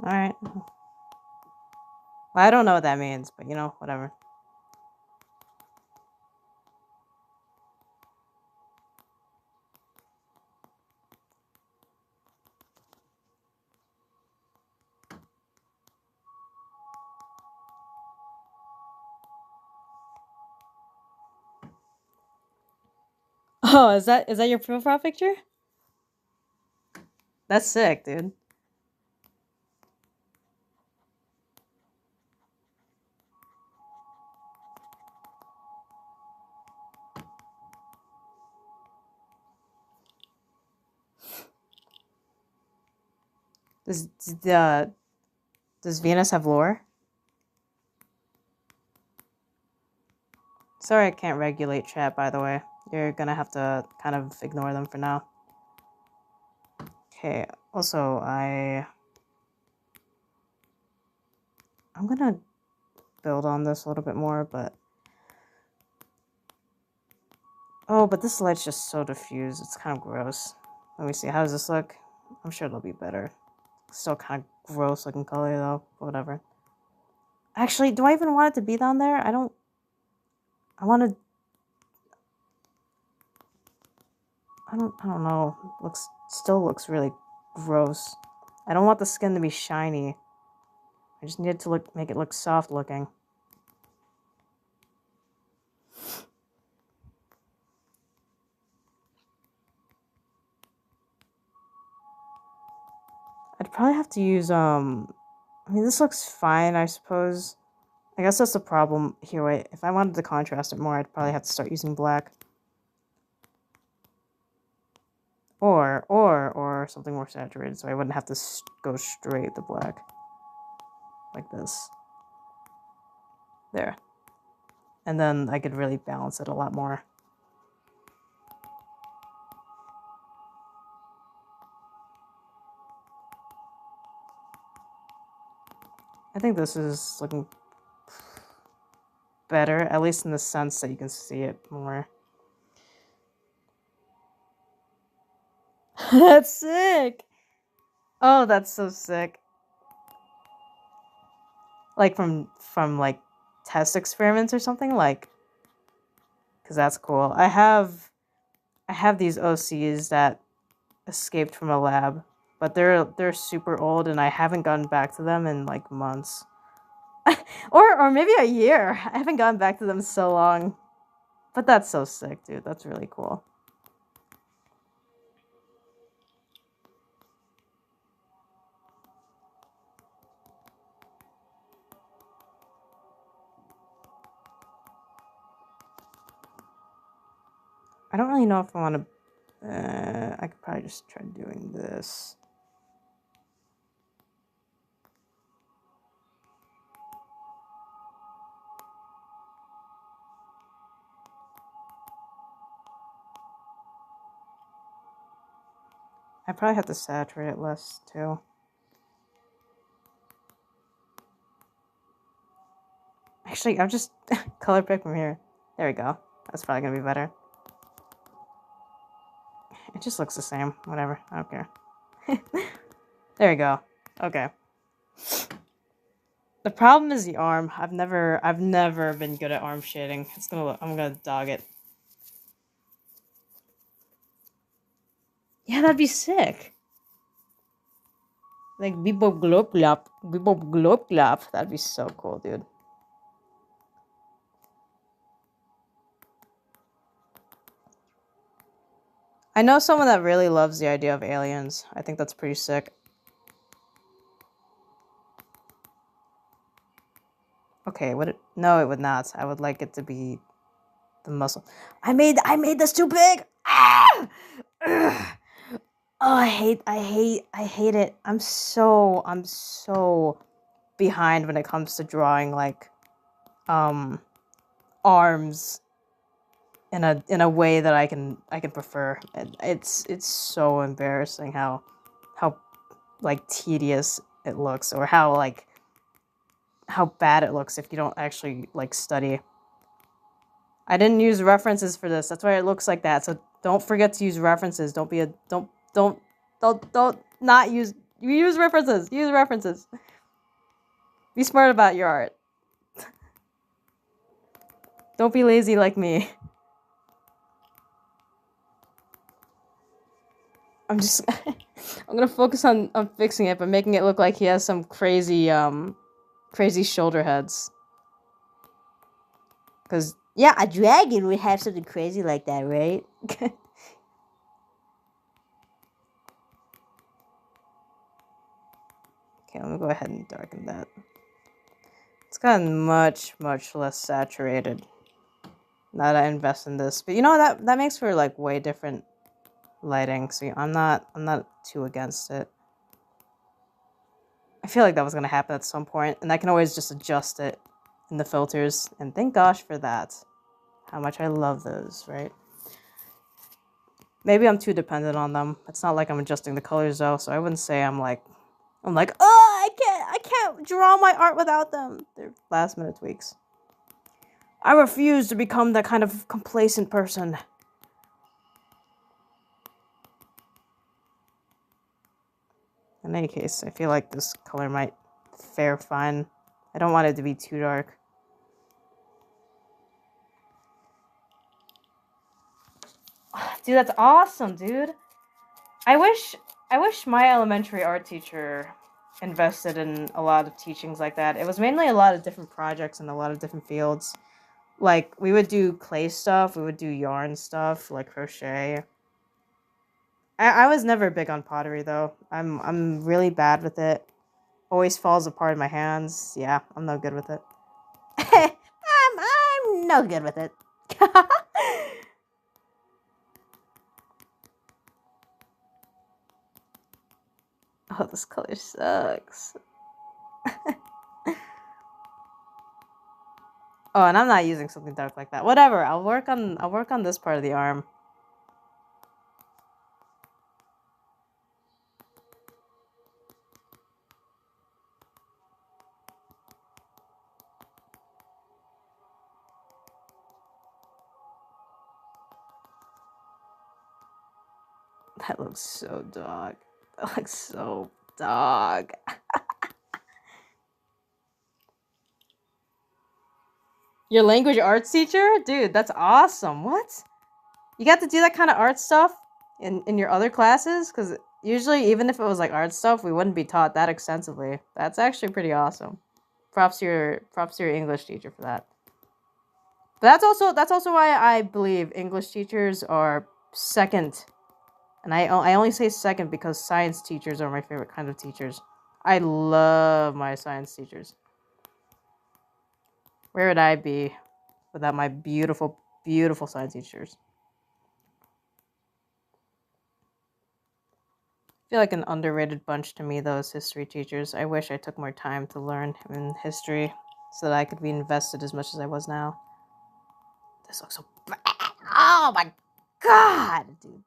Alright. Well, I don't know what that means, but you know, whatever. Oh, is that your profile picture? That's sick, dude. Does Venus have lore? Sorry, I can't regulate chat, by the way. you're gonna have to kind of ignore them for now. Okay, also, I'm gonna build on this a little bit more, but... Oh, but this light's just so diffused. It's kind of gross. Let me see. How does this look? I'm sure it'll be better. Still kind of gross looking color, though. Whatever. Actually, do I even want it to be down there? I don't... I want to... I don't know. Still looks really gross. I don't want the skin to be shiny. I just need it to make it look soft looking. I'd probably have to use, I mean, this looks fine, I suppose. I guess that's the problem here. Wait, if I wanted to contrast it more, I'd probably have to start using black. Or something more saturated, so I wouldn't have to go straight to black. Like this. There. And then I could really balance it a lot more. I think this is looking better, at least in the sense that you can see it more. That's sick! Oh, that's so sick. Like from like test experiments or something, like, because that's cool. I have these OCs that escaped from a lab, but they're super old and I haven't gotten back to them in like months. or maybe a year. I haven't gotten back to them so long. But that's so sick, dude. That's really cool. I don't really know if I want to... I could probably just try doing this. I probably have to saturate it less, too. Actually, I'll just color pick from here. There we go. That's probably gonna be better. It just looks the same. Whatever. I don't care. There we go. Okay. The problem is the arm. I've never been good at arm shading. I'm gonna dog it. Yeah, that'd be sick. Like bebop glop glop. That'd be so cool, dude. I know someone that really loves the idea of aliens. I think that's pretty sick. Okay, no, it would not. I would like it to be the muscle. I made this too big. Ah! Ugh. Oh, I hate it. I'm so behind when it comes to drawing like arms in a way that I can prefer. It's so embarrassing how like tedious it looks, or how bad it looks if you don't actually like study. I didn't use references for this. That's why it looks like that. So don't forget to use references. Don't not use references. Use references. Be smart about your art. Don't be lazy like me. I'm gonna focus on fixing it, but making it look like he has some crazy shoulder heads. Cause yeah, a dragon would have something crazy like that, right? Okay, let me go ahead and darken that. It's gotten much less saturated now that I invest in this. But you know, that makes for like way different lighting, so I'm not too against it. I feel like that was gonna happen at some point, and I can always just adjust it in the filters, and thank gosh for that. How much I love those, right? Maybe I'm too dependent on them. It's not like I'm adjusting the colors though, so I wouldn't say I'm like, oh, I can't draw my art without them. They're last minute tweaks. I refuse to become that kind of complacent person. In any case, I feel like this color might fare fine. I don't want it to be too dark. Dude, that's awesome, dude. I wish my elementary art teacher invested in a lot of teachings like that. It was mainly a lot of different projects in a lot of different fields. Like, we would do clay stuff, we would do yarn stuff, like crochet. I was never big on pottery though. I'm really bad with it. Always falls apart in my hands. Yeah, I'm no good with it. I'm no good with it. Oh, this color sucks. Oh, and I'm not using something dark like that. Whatever. I'll work on this part of the arm. That looks so dog. That looks so dog. Your language arts teacher? Dude, that's awesome. What? You got to do that kind of art stuff in your other classes? Because usually, even if it was like art stuff, we wouldn't be taught that extensively. That's actually pretty awesome. Props to your English teacher for that. But that's also why I believe English teachers are second. And I only say second because science teachers are my favorite kind of teachers. I love my science teachers. Where would I be without my beautiful, beautiful science teachers? I feel like an underrated bunch to me, those history teachers. I wish I took more time to learn in history so that I could be invested as much as I was now. This looks so bad. Oh my god, dude.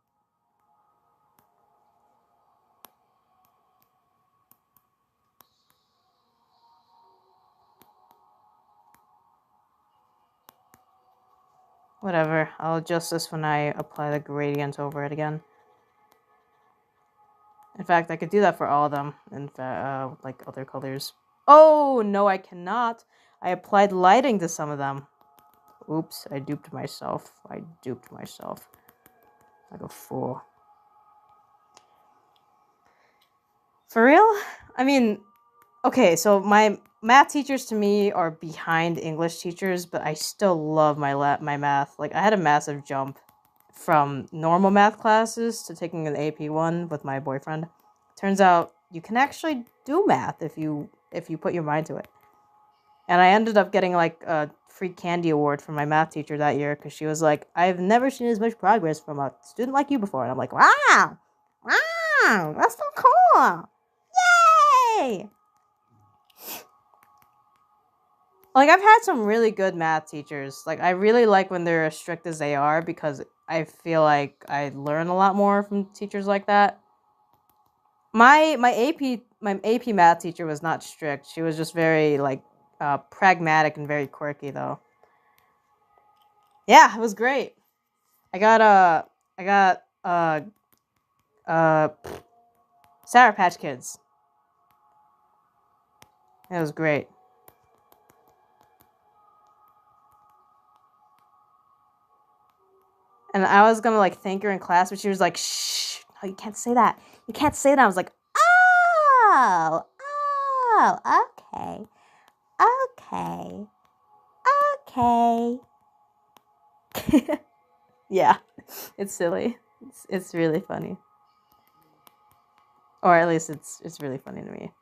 Whatever, I'll adjust this when I apply the gradient over it again. In fact, I could do that for all of them, like other colors. Oh, no, I cannot. I applied lighting to some of them. Oops, I duped myself. Like a fool. For real? I mean, okay, so my math teachers to me are behind English teachers, but I still love my math. Like, I had a massive jump from normal math classes to taking an AP one with my boyfriend. Turns out you can actually do math if you put your mind to it. And I ended up getting like a free candy award from my math teacher that year because she was like, I've never seen as much progress from a student like you before. And I'm like, wow, that's so cool. Yay! Like, I've had some really good math teachers. Like, I really like when they're as strict as they are because I feel like I learn a lot more from teachers like that. My AP math teacher was not strict. She was just very like pragmatic and very quirky though. Yeah, it was great. I got Sour Patch Kids. It was great. And I was gonna like thank her in class, but she was like, "Shh, no, you can't say that. You can't say that." I was like, "Oh, okay, okay." Yeah, it's silly. It's really funny, or at least it's really funny to me.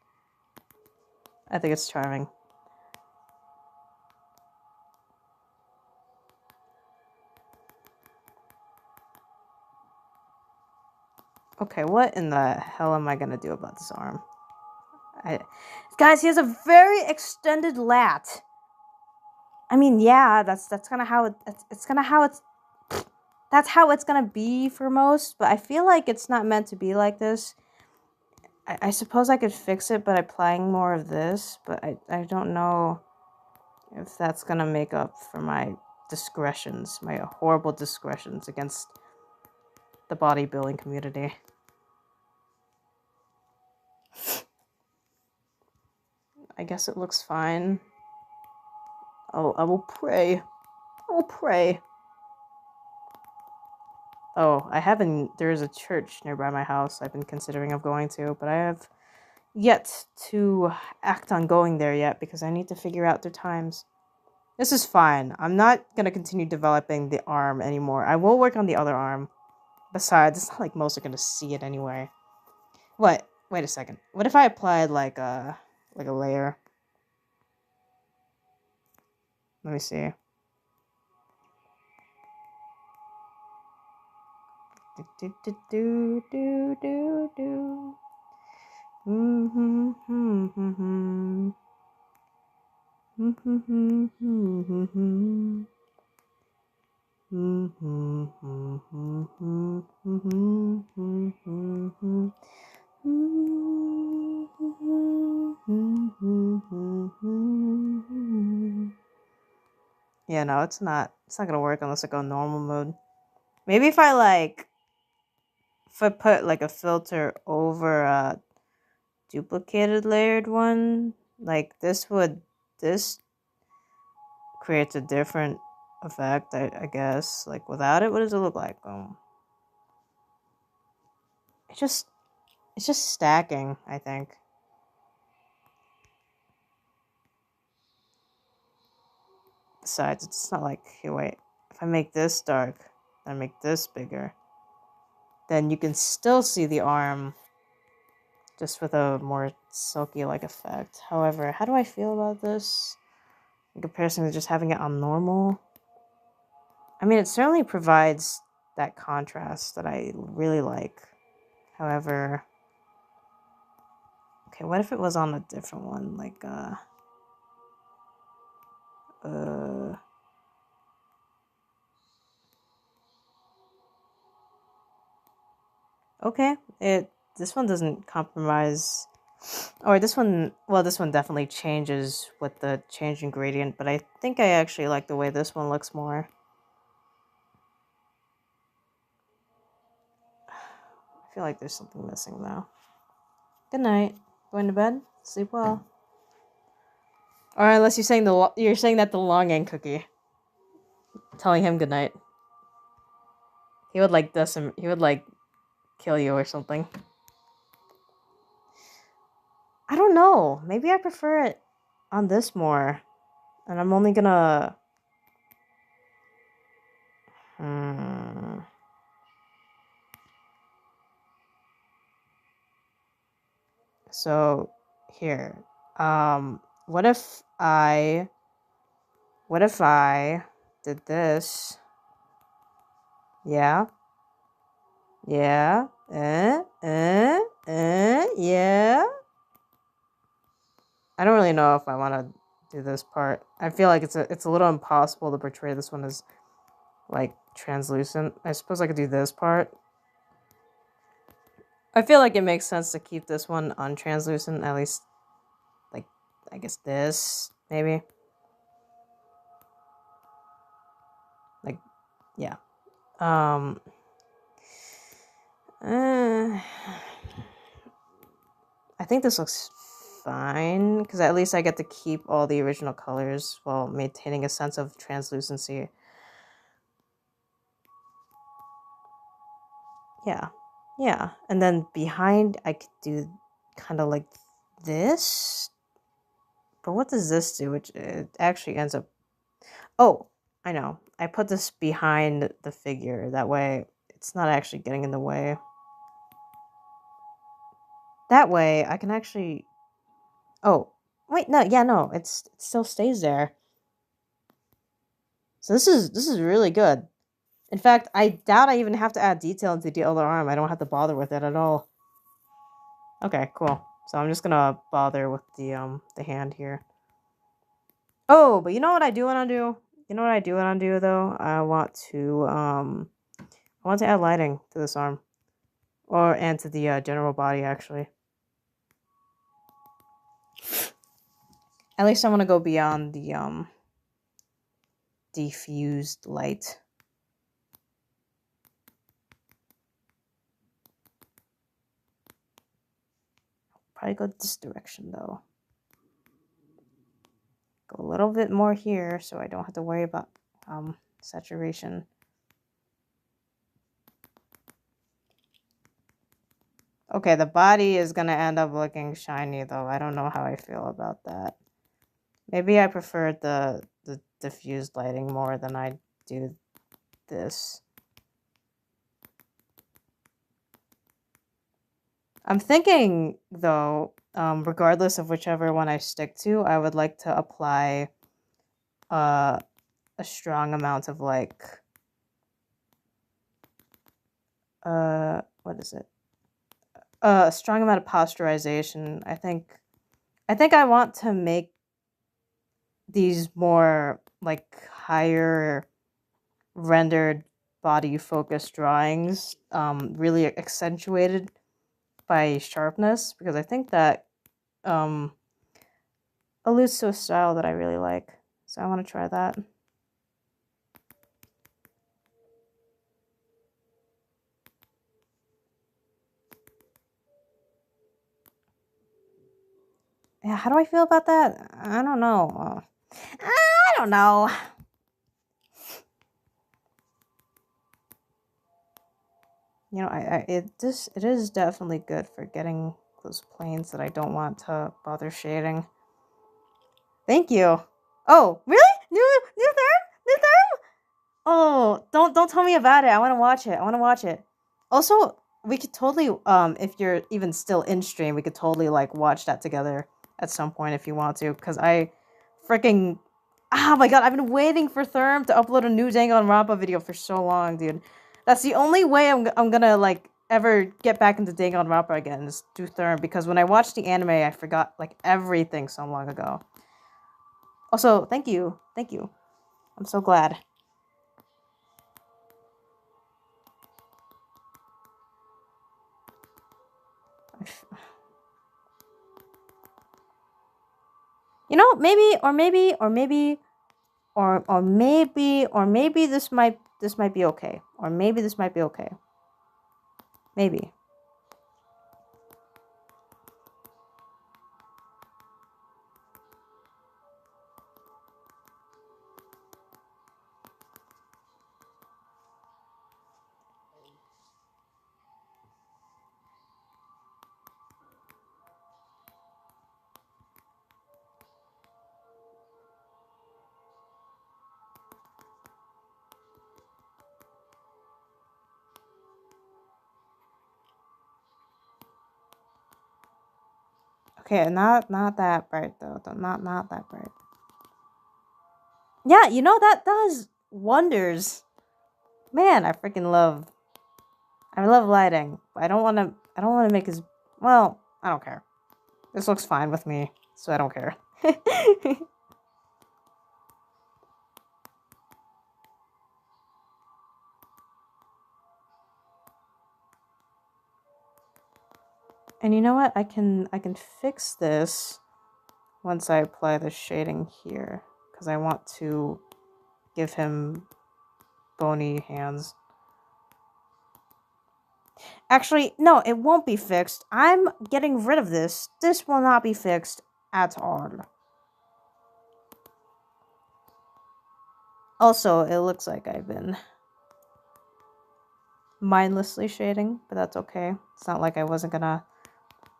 I think it's charming. Okay, what in the hell am I gonna do about this arm? Guys, he has a very extended lat. I mean, yeah, that's kind of how it's that's how it's gonna be for most, but I feel like it's not meant to be like this. I suppose I could fix it by applying more of this, but I don't know if that's gonna make up for my discretions, my horrible discretions against the bodybuilding community. I guess it looks fine. Oh, I will pray. I will pray. Oh, there is a church nearby my house I've been considering of going to, but I have yet to act on going there yet because I need to figure out their times. This is fine. I'm not going to continue developing the arm anymore. I will work on the other arm. Besides, it's not like most are going to see it anyway. What? Wait a second. What if I applied like a layer? Let me see. Do do do do do do. Yeah, no, it's not gonna work unless I go normal mode. Maybe if I put like a filter over a duplicated layered one, like this creates a different effect, I guess. Like without it, what does it look like? It's just stacking, I think. Besides, it's not like, here, wait, if I make this dark, then make this bigger, then you can still see the arm just with a more silky-like effect. However, how do I feel about this in comparison to just having it on normal? I mean, it certainly provides that contrast that I really like. However, okay, what if it was on a different one? Like, okay, this one doesn't compromise, or this one definitely changes with the change in gradient, but I think I actually like the way this one looks more. I feel like there's something missing though. Good night. Going to bed? Sleep well. Or unless you're saying that the long end cookie. Telling him good night. He would kill you or something. I don't know. Maybe I prefer it on this more. And I'm only gonna... So, here. What if I did this? Yeah? Yeah? Yeah? I don't really know if I want to do this part. I feel like it's a little impossible to portray this one as, like, translucent. I suppose I could do this part. I feel like it makes sense to keep this one untranslucent, at least, like, I guess this, maybe. Like, yeah. I think this looks fine, because at least I get to keep all the original colors while maintaining a sense of translucency. Yeah. And then behind, I could do kind of like this. But what does this do? Which it actually ends up... Oh, I know. I put this behind the figure. That way, it's not actually getting in the way. That way, I can actually... Oh, wait, no, yeah, no. It still stays there. So this is really good. In fact, I doubt I even have to add detail into the other arm. I don't have to bother with it at all. Okay, cool. So I'm just gonna bother with the hand here. Oh, but you know what I do want to do? You know what I do want to do though? I want to I want to add lighting to this arm. And to the general body, actually. At least I want to go beyond the diffused light. Probably go this direction though. Go a little bit more here so I don't have to worry about saturation. Okay, the body is gonna end up looking shiny though. I don't know how I feel about that. Maybe I prefer the diffused lighting more than I do this. I'm thinking, though, regardless of whichever one I stick to, I would like to apply a strong amount of, like, what is it? A strong amount of posturization. I think I want to make these more, like, higher rendered body focused drawings, really accentuated by sharpness, because I think that alludes to a style that I really like. So I want to try that. Yeah, how do I feel about that? I don't know. I don't know. You know, it is definitely good for getting those planes that I don't want to bother shading. Thank you. Oh, really? New therm? Oh, don't tell me about it. I want to watch it. Also, we could totally if you're even still in stream, we could totally like watch that together at some point if you want to, cuz I freaking oh my god, I've been waiting for Therm to upload a new Danganronpa video for so long, dude. That's the only way I'm gonna like ever get back into Danganronpa again is do Therm, because when I watched the anime, I forgot like everything so long ago. Also, thank you. I'm so glad. You know, maybe this might be okay. Or maybe this might be okay. Maybe. Okay, not that bright though. Not that bright. Yeah, you know, that does wonders. Man, I love lighting. I don't want to make his, well, I don't care. This looks fine with me, so I don't care. And you know what? I can fix this once I apply the shading here, because I want to give him bony hands. Actually, no, it won't be fixed. I'm getting rid of this. This will not be fixed at all. Also, it looks like I've been mindlessly shading, but that's okay. It's not like I wasn't gonna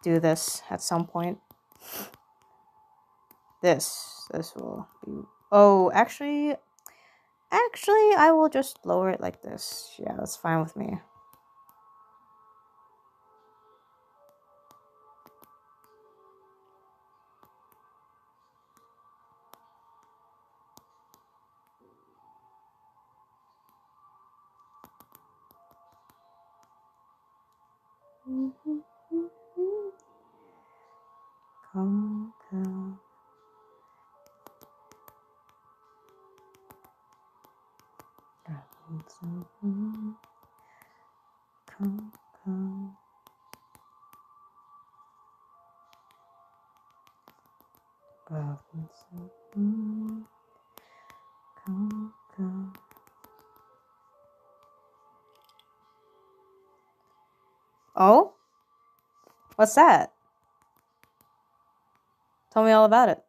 do this at some point. This will be... Oh, actually, I will just lower it like this. Yeah, that's fine with me. Come, come. Come, come. Robinson. Come, come. Oh? What's that? Tell me all about it.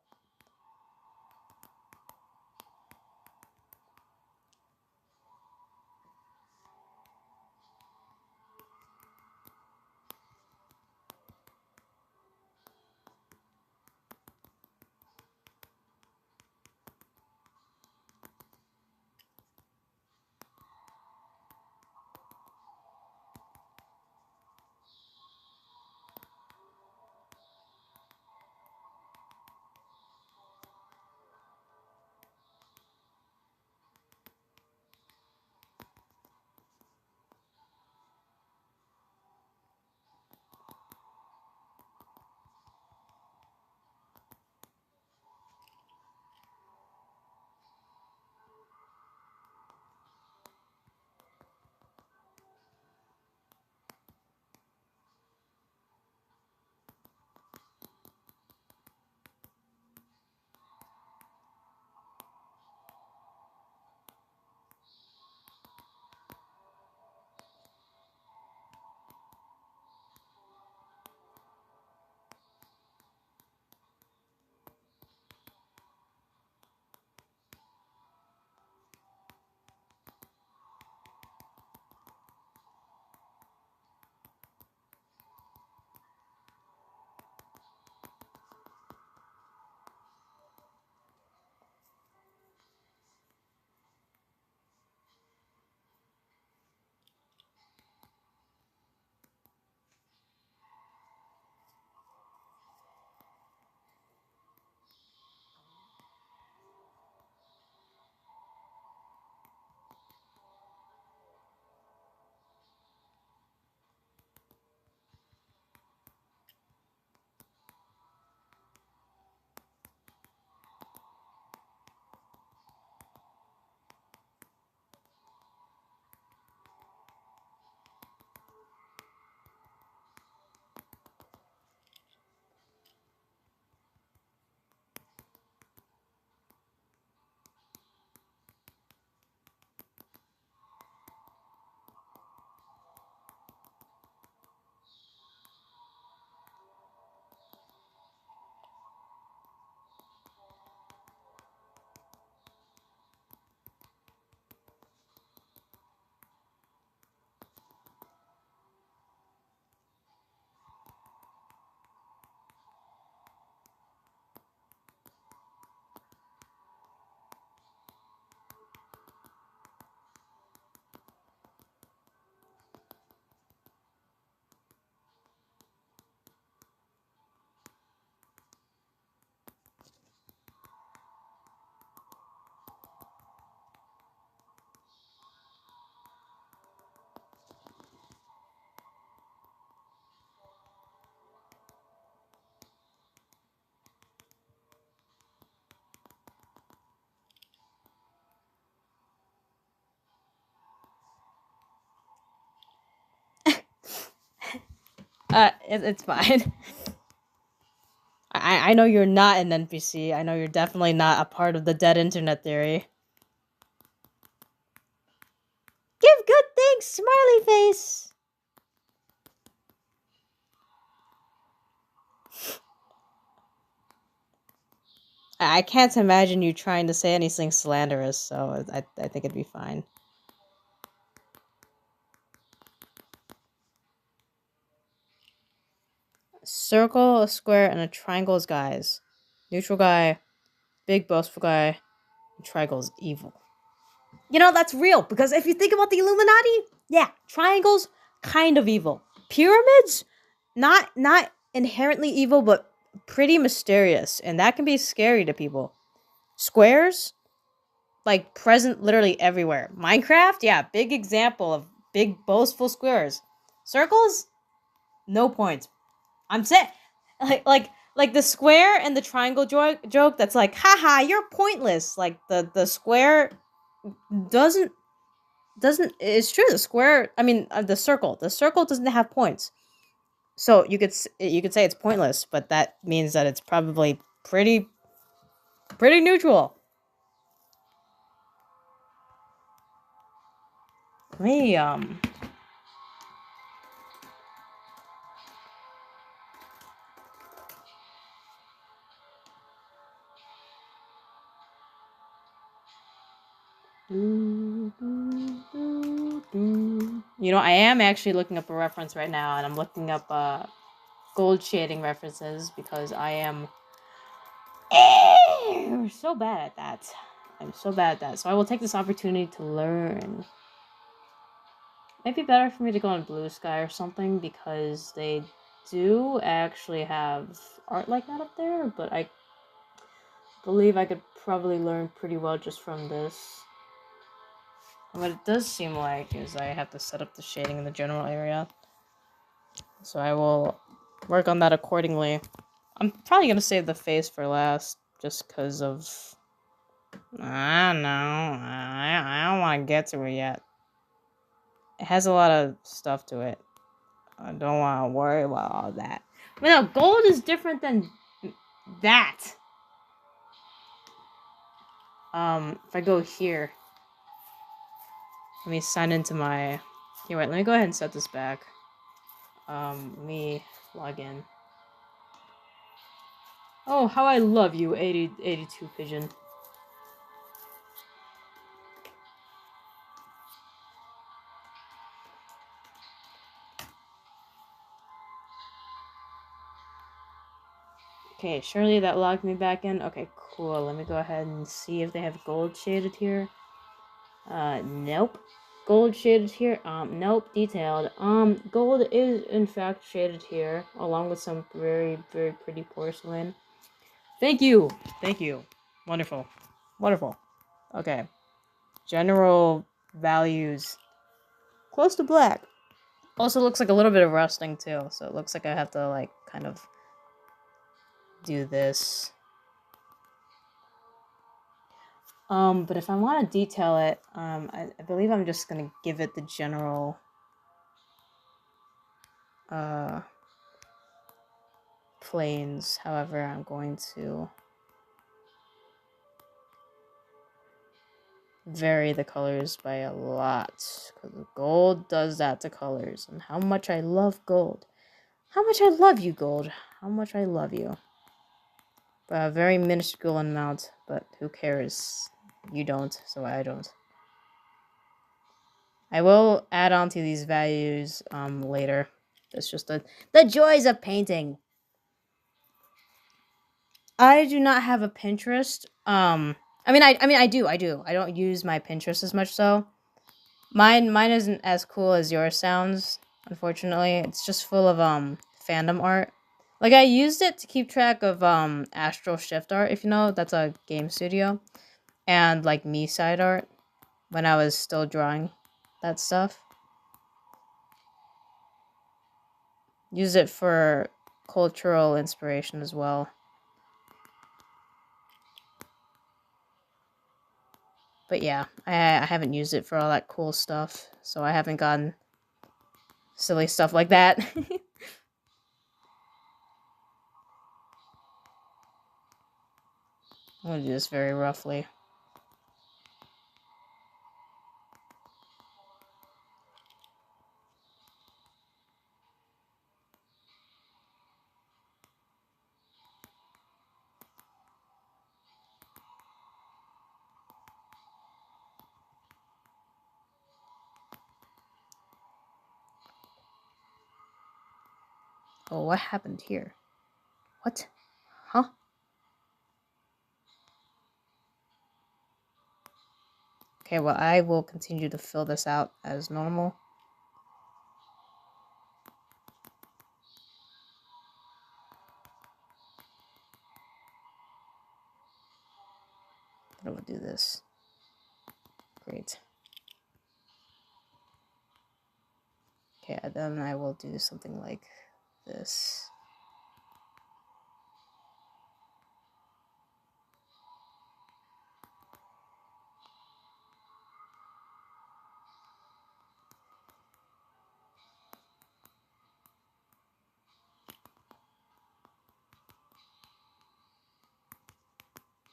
It's fine. I know you're not an NPC. I know you're definitely not a part of the dead internet theory. Give good thanks, smiley face. I can't imagine you trying to say anything slanderous, so I think it'd be fine. Circle, a square, and a triangle is guys. Neutral guy, big boastful guy, and triangle is evil. You know, that's real, because if you think about the Illuminati, yeah, triangles, kind of evil. Pyramids, not inherently evil, but pretty mysterious, and that can be scary to people. Squares, like present literally everywhere. Minecraft, yeah, big example of big boastful squares. Circles, no points. I'm saying, like the square and the triangle joke. That's like, haha, you're pointless. Like the square doesn't doesn't. It's true. The square. I mean, the circle. The circle doesn't have points. So you could say it's pointless, but that means that it's probably pretty neutral. Let me You know, I am actually looking up a reference right now, and I'm looking up gold shading references because I am so bad at that. I'm so bad at that. So I will take this opportunity to learn. Might be better for me to go on Blue Sky or something because they do actually have art like that up there, but I believe I could probably learn pretty well just from this. What it does seem like is I have to set up the shading in the general area. So I will work on that accordingly. I'm probably going to save the face for last just because of... I don't know. I don't want to get to it yet. It has a lot of stuff to it. I don't want to worry about all that. But no, gold is different than that. If I go here, let me sign into my... Here, wait, let me go ahead and set this back. Let me log in. Oh, how I love you, 82 Pigeon. Okay, surely that logged me back in. Okay, cool. Let me go ahead and see if they have gold shaded here. Nope. Gold shaded here. Nope. Detailed. Gold is in fact shaded here, along with some very, very pretty porcelain. Thank you. Thank you. Wonderful. Wonderful. Okay. General values. Close to black. Also looks like a little bit of rusting too, so it looks like I have to like kind of do this. But if I want to detail it, I believe I'm just gonna give it the general planes. However, I'm going to vary the colors by a lot, because gold does that to colors, and how much I love gold. How much I love you, gold. How much I love you. By a very minuscule amount, but who cares? You don't, so I don't. I will add on to these values later. That's just the joys of painting. I do not have a Pinterest. I mean I do. I don't use my Pinterest as much so. Mine isn't as cool as yours sounds, unfortunately. It's just full of fandom art. Like I used it to keep track of Astral Shift art, if you know, that's a game studio. And like me side art when I was still drawing that stuff. Use it for cultural inspiration as well. But yeah, I haven't used it for all that cool stuff, so I haven't gotten silly stuff like that. I'm gonna do this very roughly. Oh, what happened here? What? Huh? Okay, well, I will continue to fill this out as normal. I will do this. Great. Okay, then I will do something like this.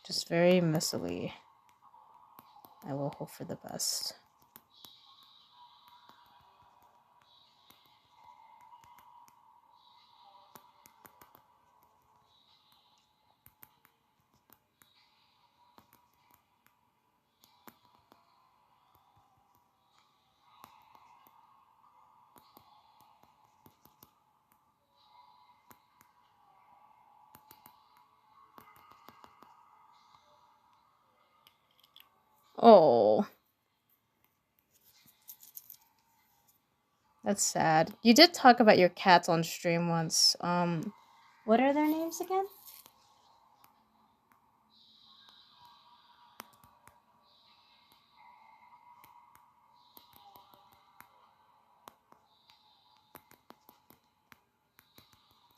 Just very messily. I will hope for the best. Oh. That's sad. You did talk about your cats on stream once. What are their names again?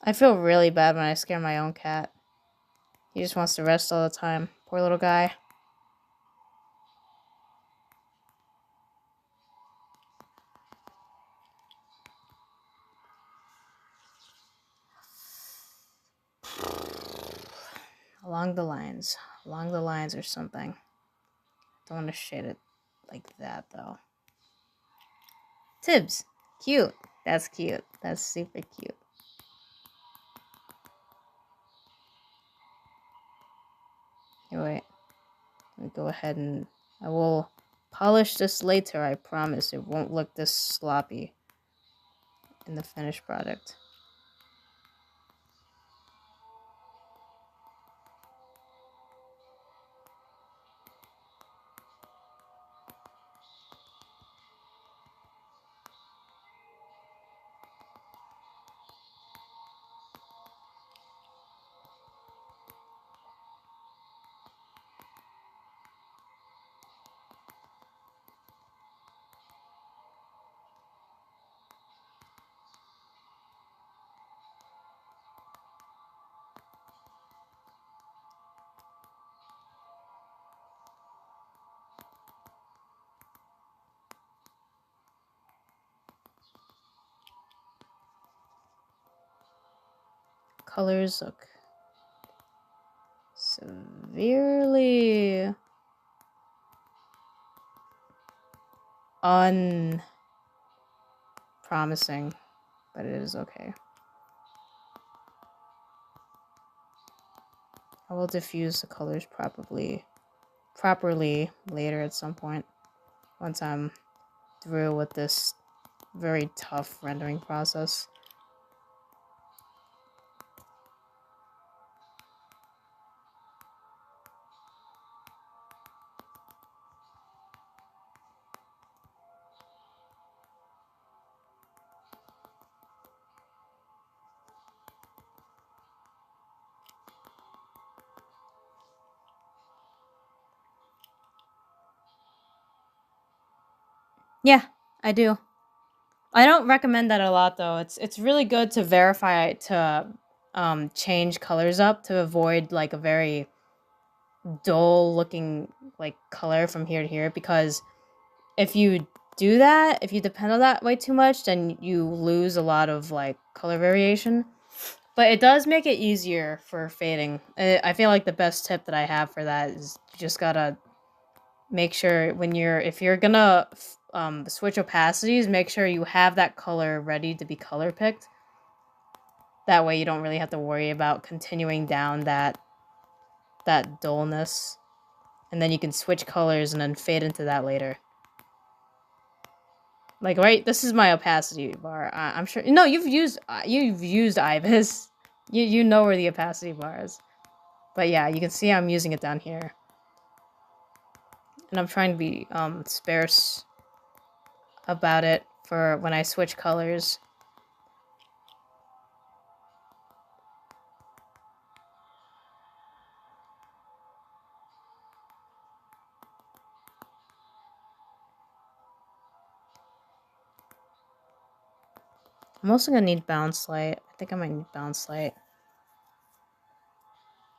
I feel really bad when I scare my own cat. He just wants to rest all the time. Poor little guy. Along the lines or something. Don't want to shade it like that though. Tibbs, cute. That's cute. That's super cute. Hey, wait. Let me go ahead and I will polish this later. I promise it won't look this sloppy in the finished product. Colors look severely unpromising, but it is okay. I will diffuse the colors properly later at some point once I'm through with this very tough rendering process. Yeah, I do. I don't recommend that a lot though. It's really good to verify to change colors up to avoid like a very dull looking like color from here to here, because if you do that, if you depend on that way too much, then you lose a lot of like color variation. But it does make it easier for fading. I feel like the best tip that I have for that is you just gotta make sure if you're gonna switch opacities, make sure you have that color ready to be color picked. That way you don't really have to worry about continuing down that dullness. And then you can switch colors and then fade into that later. Like, right, this is my opacity bar. I'm sure. No, you've used Ibis. You know where the opacity bar is. But yeah, you can see I'm using it down here. And I'm trying to be sparse about it for when I switch colors. I'm also gonna need bounce light. I think I might need bounce light.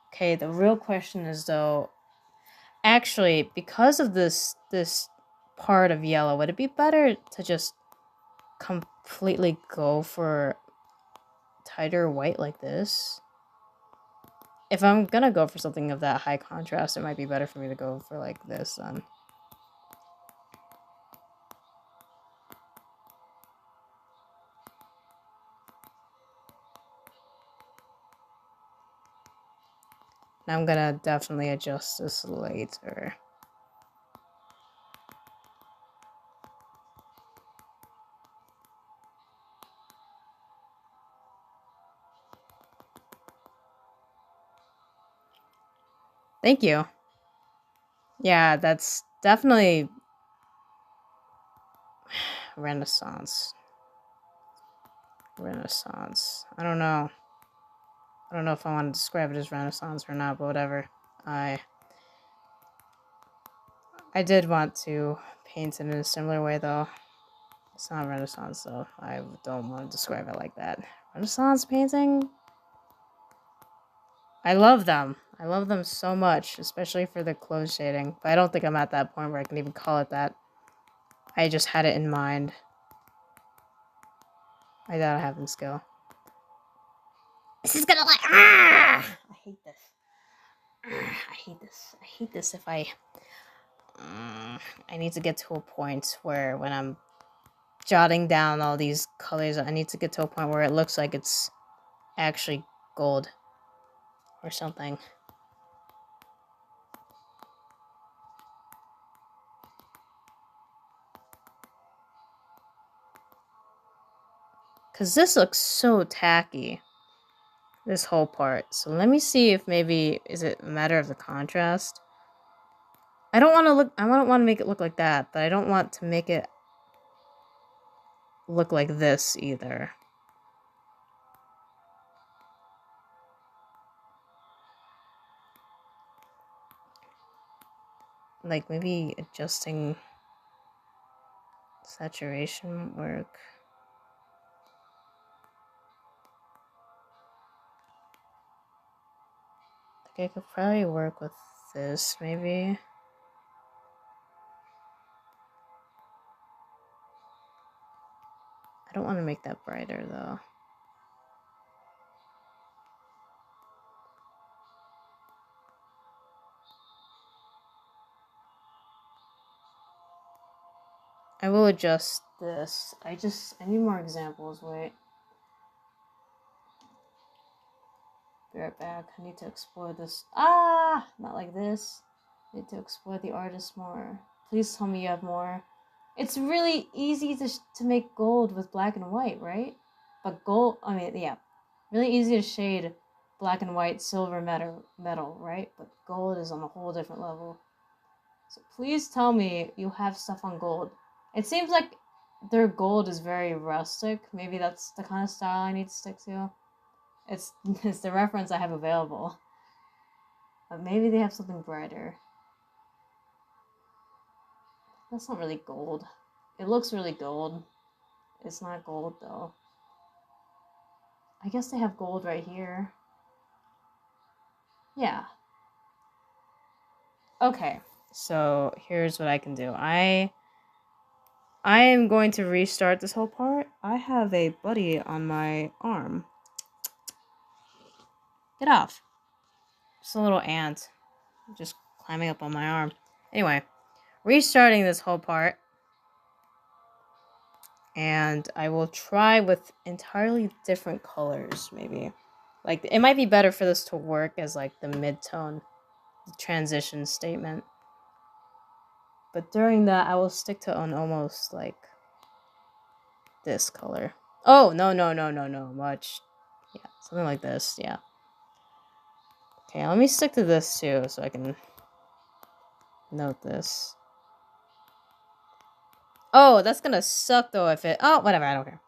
Okay, the real question is though, actually, because of this part of yellow, would it be better to just completely go for tighter white like this? if I'm gonna go for something of that high contrast, it might be better for me to go for like this then. And I'm gonna definitely adjust this later. Thank you. Yeah, that's definitely Renaissance. Renaissance. I don't know. I don't know if I want to describe it as Renaissance or not, but whatever. I did want to paint it in a similar way, though. It's not Renaissance, though. I don't want to describe it like that. Renaissance painting? I love them. I love them so much, especially for the clothes shading. But I don't think I'm at that point where I can even call it that. I just had it in mind. I doubt I have the skill. This is gonna like... I hate this. I hate this. I hate this if I need to get to a point where when I'm jotting down all these colors, I need to get to a point where it looks like it's actually gold or something. Because this looks so tacky, this whole part. So let me see if maybe, is it a matter of the contrast? I don't want to make it look like that, but I don't want to make it look like this either. Like maybe adjusting saturation work. Like I could probably work with this maybe. I don't want to make that brighter though. I will adjust this. I need more examples. Wait. Be right back. I need to explore this. Ah! Not like this. I need to explore the artist more. Please tell me you have more. It's really easy to make gold with black and white, right? But gold, I mean, yeah. Really easy to shade black and white, silver, metal, right? But gold is on a whole different level. So please tell me you have stuff on gold. It seems like their gold is very rustic. Maybe that's the kind of style I need to stick to. It's the reference I have available. But maybe they have something brighter. That's not really gold. It looks really gold. It's not gold though. I guess they have gold right here. Yeah. Okay. So here's what I can do. I am going to restart this whole part. I have a buddy on my arm. Get off. Just a little ant. Just climbing up on my arm. Anyway, restarting this whole part. And I will try with entirely different colors, maybe. Like, it might be better for this to work as, like, the mid-tone transition statement. But during that, I will stick to an almost, like, this color. Oh, no. Much. Yeah, something like this, yeah. Okay, let me stick to this, too, so I can note this. Oh, that's gonna suck, though, if it... Oh, whatever, I don't care.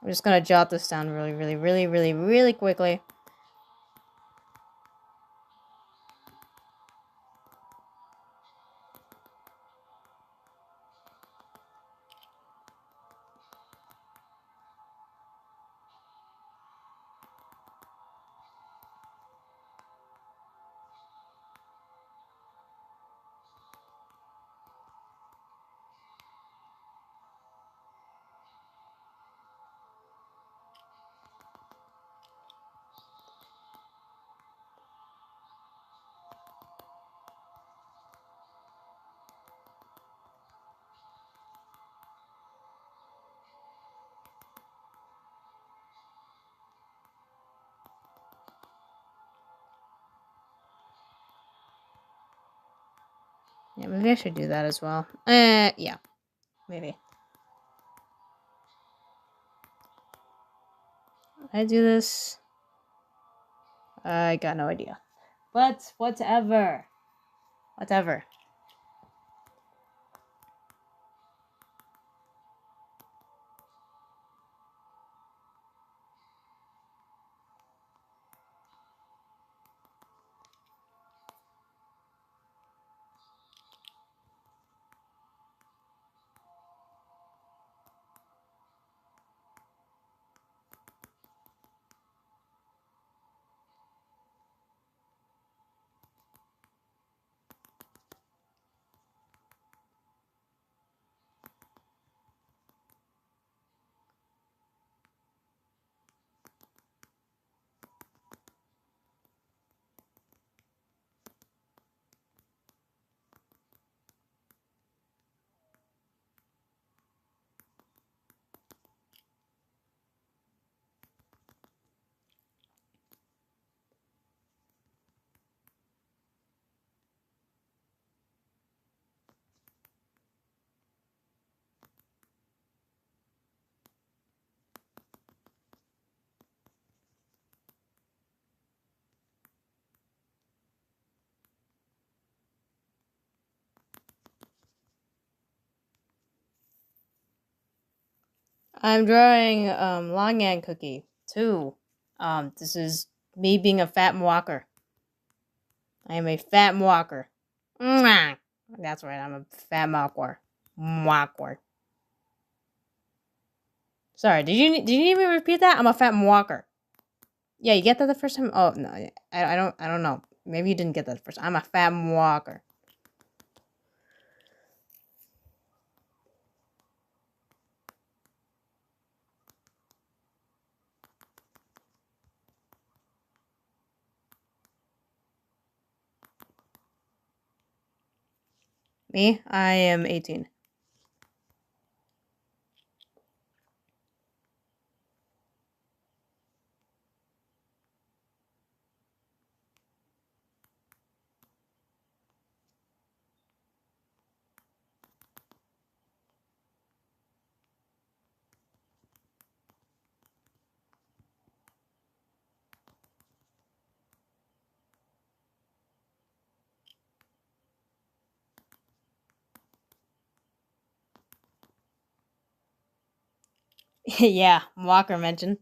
I'm just gonna jot this down really quickly. Yeah, maybe I should do that as well. Yeah. Maybe. I do this? I got no idea. But whatever. Whatever. I'm drawing longan cookie too. This is me being a fat walker. I am a fat walker. That's right, I'm a fat walker. Walker. Sorry, did you need me to repeat that? I'm a fat walker. Yeah, you get that the first time? Oh no, I don't know. Maybe you didn't get that the first time. I'm a fat walker. Me? I am 18. Yeah, Walker mentioned.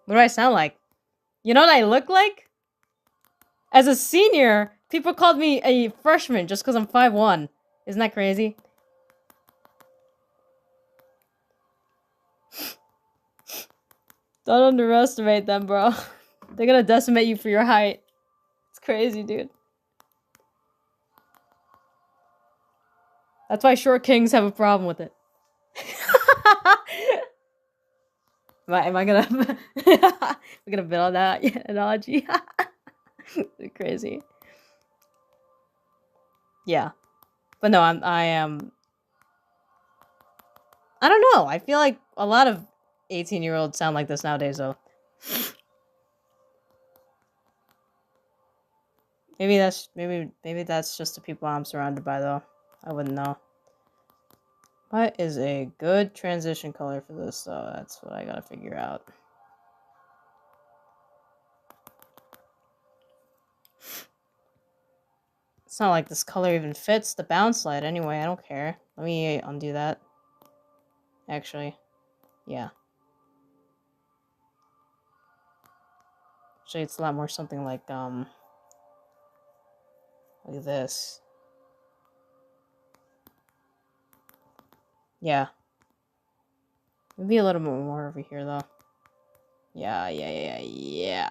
What do I sound like? You know what I look like? As a senior, people called me a freshman just because I'm 5'1". Isn't that crazy? Don't underestimate them, bro. They're gonna decimate you for your height. It's crazy, dude. That's why short kings have a problem with it. am I gonna we're gonna build on that analogy? Crazy. Yeah. But no, I am I don't know. I feel like a lot of 18-year-olds sound like this nowadays though. Maybe that's just the people I'm surrounded by though. I wouldn't know. What is a good transition color for this though? That's what I gotta figure out. It's not like this color even fits the bounce light anyway. I don't care. Let me undo that. Actually, yeah. Actually, it's a lot more something like this. Yeah. Maybe a little bit more over here though. Yeah. Yeah.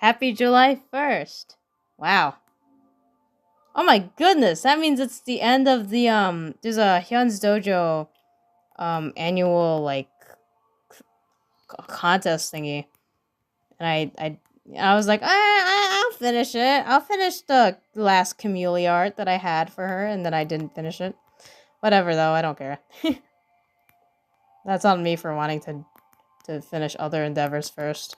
Happy July 1st. Wow. Oh my goodness, that means it's the end of the, there's a Hyun's Dojo, annual, like, contest thingy. And I was like, I'll finish it. I'll finish the last Camellia art that I had for her, and then I didn't finish it. Whatever, though, I don't care. That's on me for wanting to finish other endeavors first.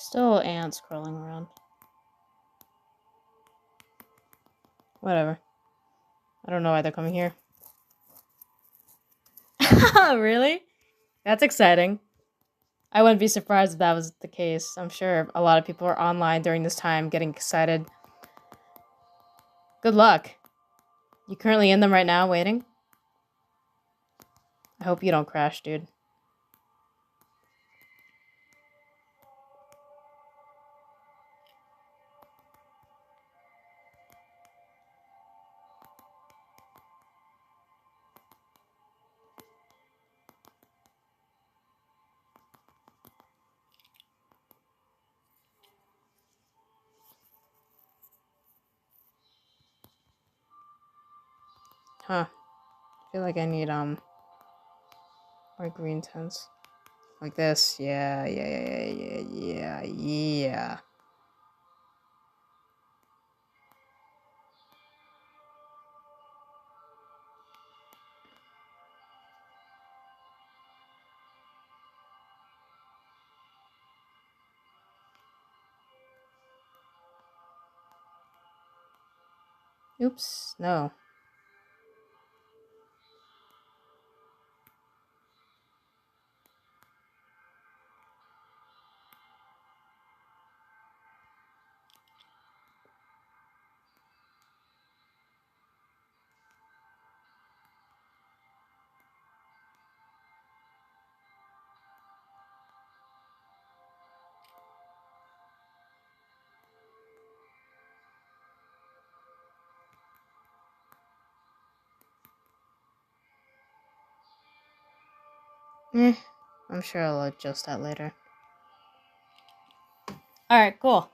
Still ants crawling around. Whatever. I don't know why they're coming here. Really? That's exciting. I wouldn't be surprised if that was the case. I'm sure a lot of people are online during this time getting excited. Good luck. You currently in them right now, waiting? I hope you don't crash, dude. Huh. I feel like I need, more green tents. Like this. Yeah. Oops. No. I'm sure I'll adjust that later. Alright, cool.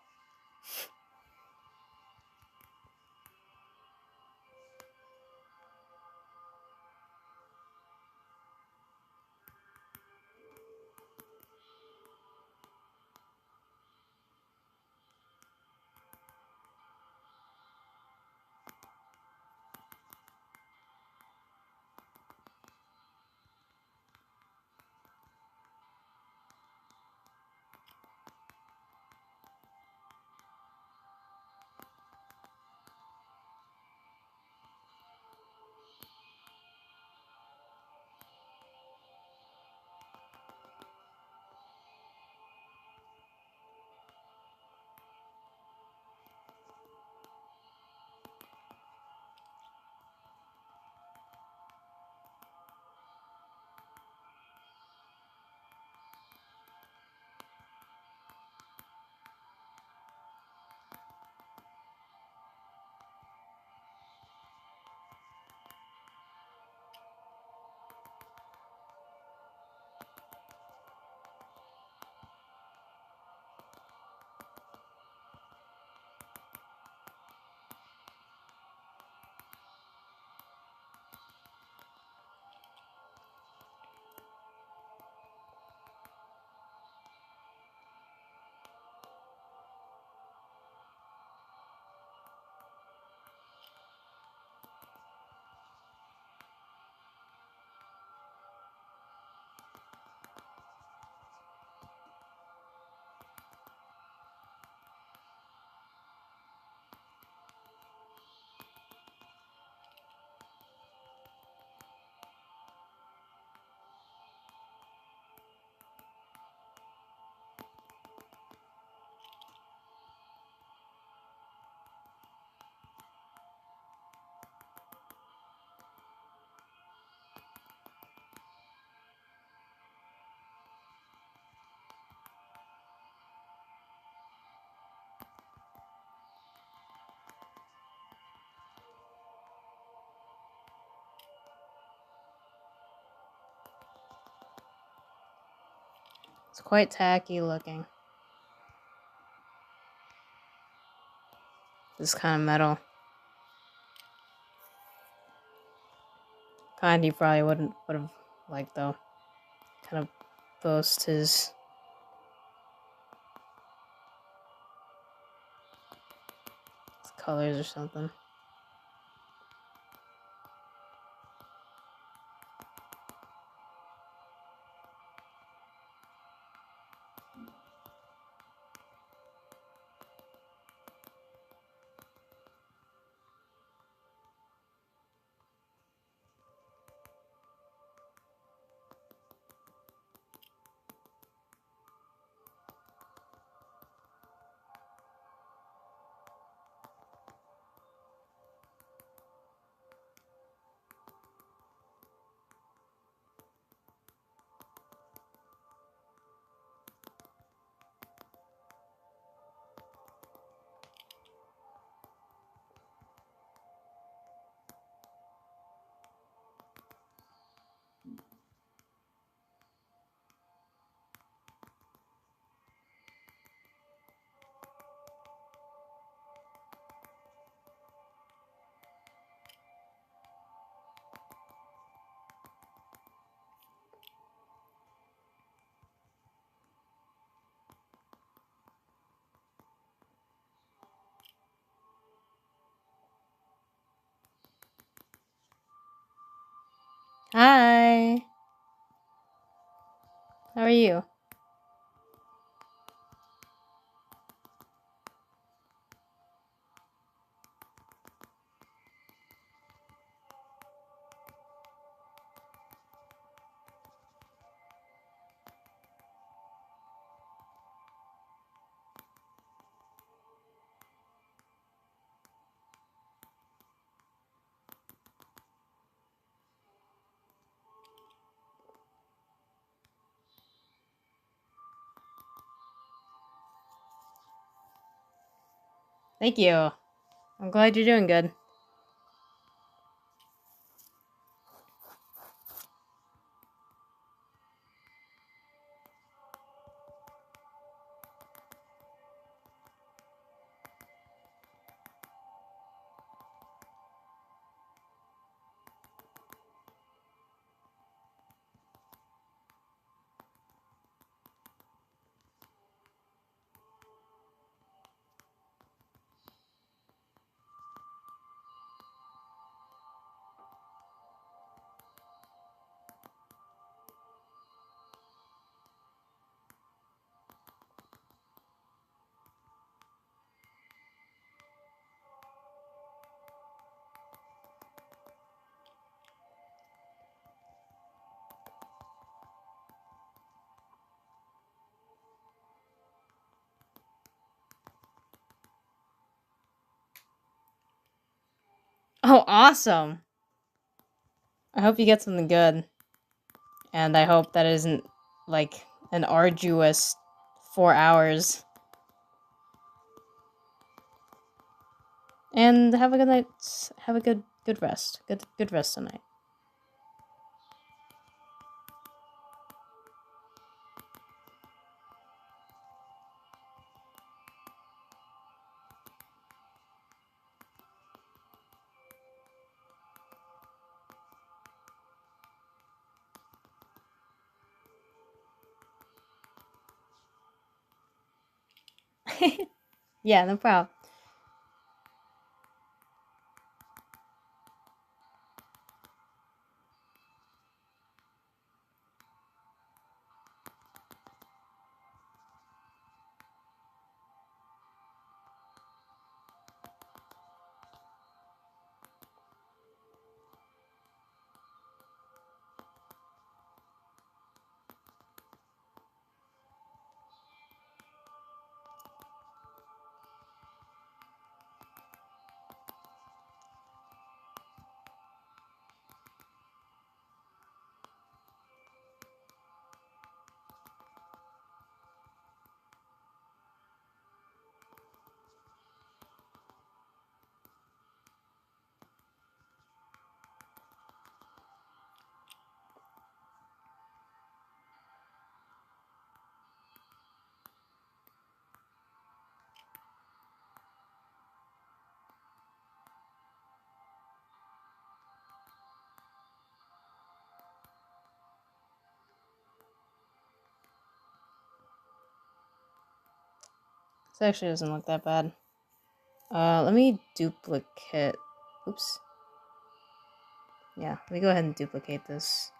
It's quite tacky looking. This kind of metal. Kind he probably would have liked though. Kind of boast his colors or something. Hi. How are you? Thank you. I'm glad you're doing good. Oh, awesome. I hope you get something good. And I hope that isn't like an arduous 4 hours. And have a good night. Have a good rest. Good rest tonight. Yeah, no problem. This actually doesn't look that bad. Let me duplicate. Oops. Yeah, let me go ahead and duplicate this.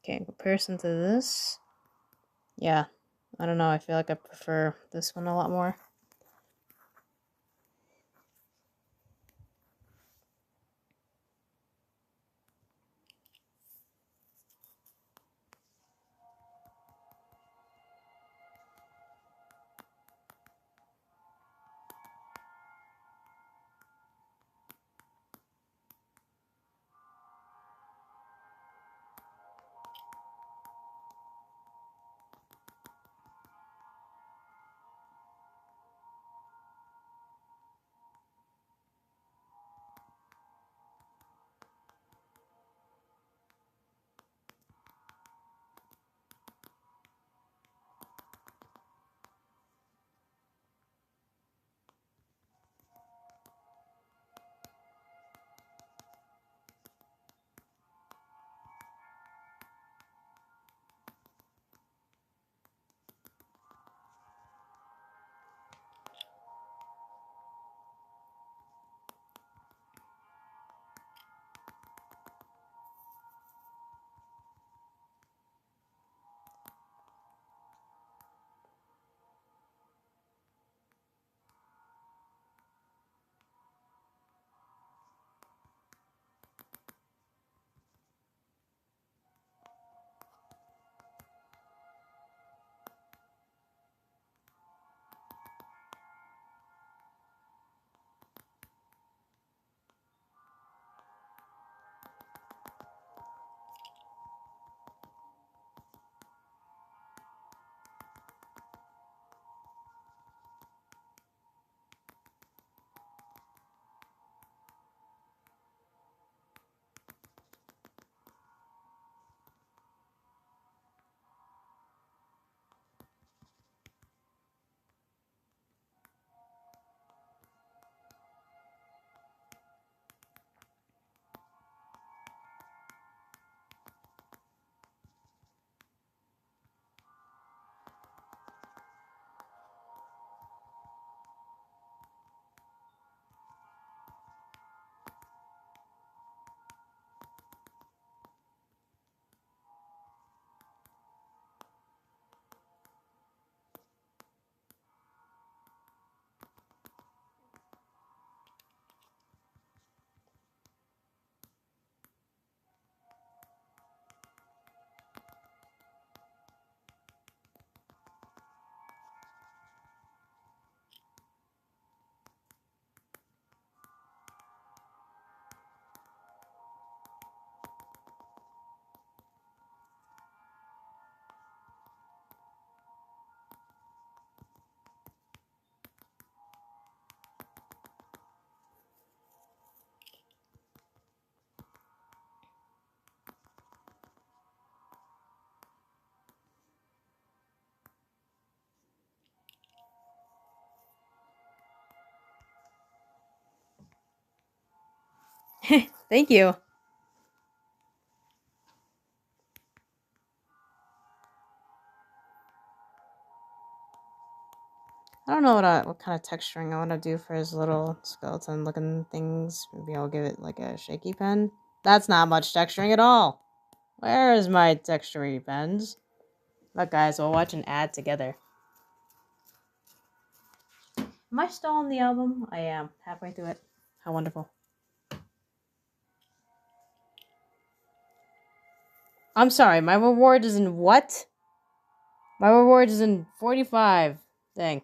Okay, in comparison to this, yeah, I don't know, I feel like I prefer this one a lot more. Thank you. I don't know what kind of texturing I want to do for his little skeleton looking things. Maybe I'll give it like a shaky pen. That's not much texturing at all. Where is my texturing pens? Look guys, we'll watch an ad together. Am I still on the album? I am. Halfway through it. How wonderful. I'm sorry, my reward is in what? My reward is in 45. Dang.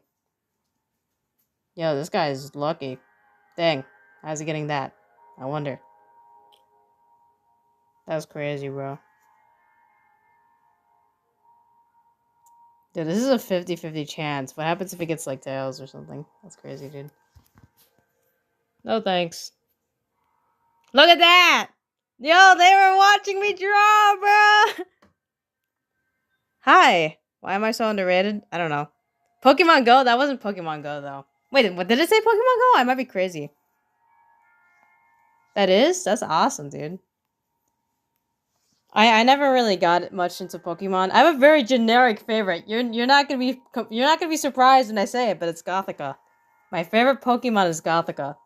Yo, this guy is lucky. Dang. How's he getting that? I wonder. That's crazy, bro. Dude, this is a 50-50 chance. What happens if he gets, like, tails or something? That's crazy, dude. No thanks. Look at that! Yo, they were watching me draw, bro! Hi. Why am I so underrated? I don't know. Pokemon Go? That wasn't Pokemon Go, though. Wait, what did it say Pokemon Go? I might be crazy. That is? That's awesome, dude. I never really got much into Pokemon. I have a very generic favorite. You're not gonna be surprised when I say it, but it's Gothika. My favorite Pokemon is Gothika.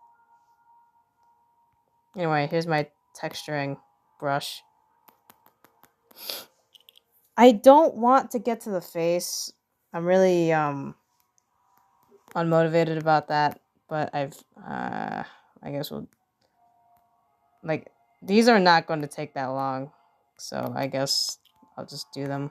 Anyway, here's my texturing brush. I don't want to get to the face. I'm really unmotivated about that, but I guess we'll, like, these are not going to take that long, so I guess I'll just do them.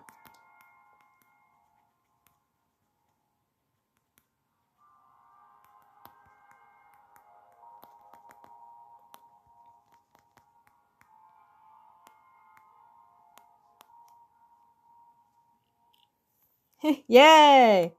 Yay!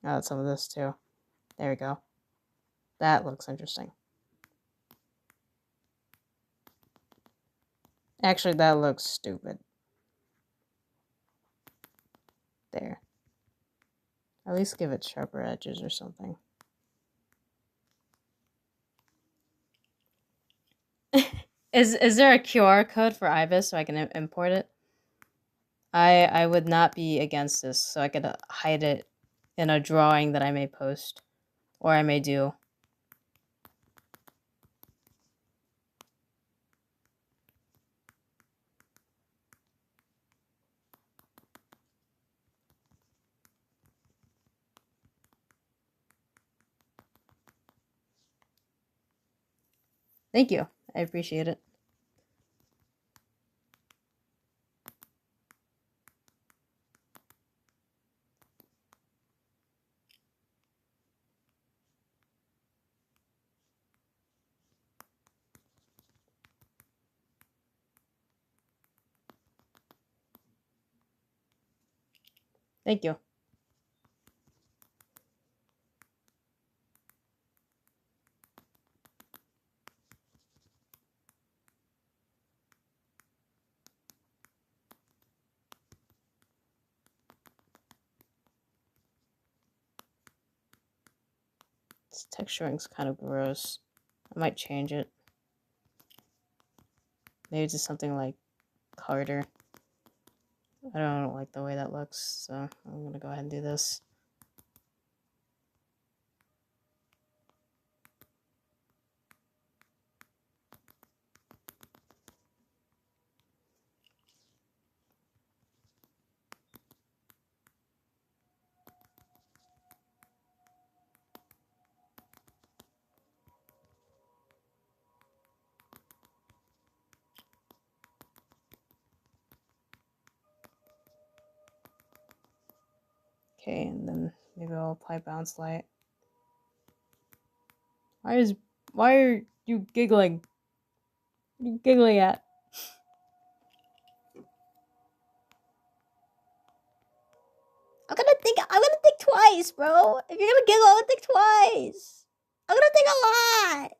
I'll add some of this too. There we go. That looks interesting. Actually, that looks stupid. There. At least give it sharper edges or something. Is there a QR code for Ibis so I can import it? I would not be against this, so I could hide it in a drawing that I may post, or I may do. Thank you. I appreciate it. Thank you. This texturing's kind of gross. I might change it. Maybe just something like harder. I don't like the way that looks, so I'm gonna go ahead and do this. Okay, and then maybe I'll apply bounce light. Why are you giggling? What are you giggling at? I'm gonna think twice, bro. If you're gonna giggle, I'm gonna think twice. I'm gonna think a lot.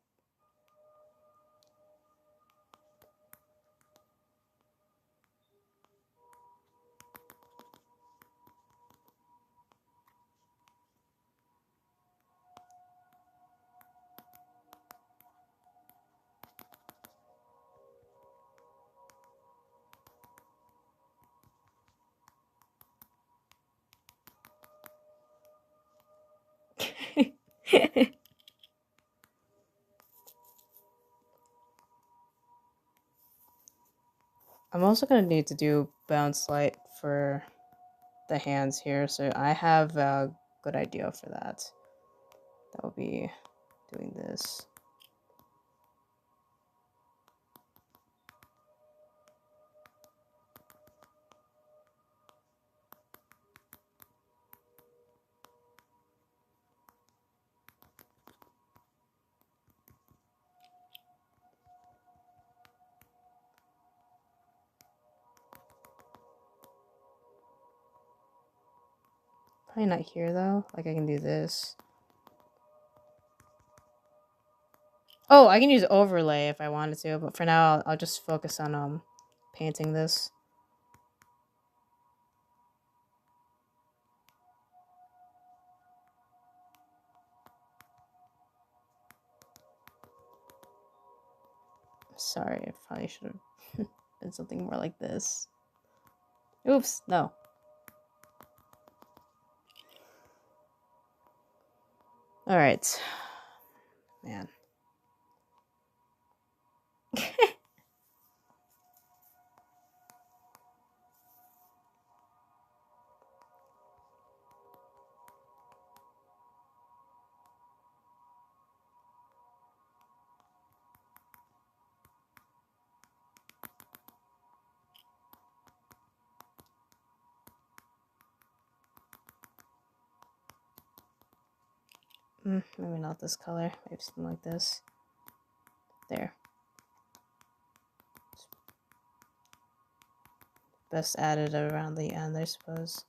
I'm also gonna need to do bounce light for the hands here, so I have a good idea for that. That will be doing this. Probably not here though. Like I can do this. Oh, I can use overlay if I wanted to, but for now I'll just focus on painting this. Sorry, I probably should have been something more like this. Oops, no. Alright. Man. Maybe not this color. Maybe something like this. There. Best added around the end, I suppose.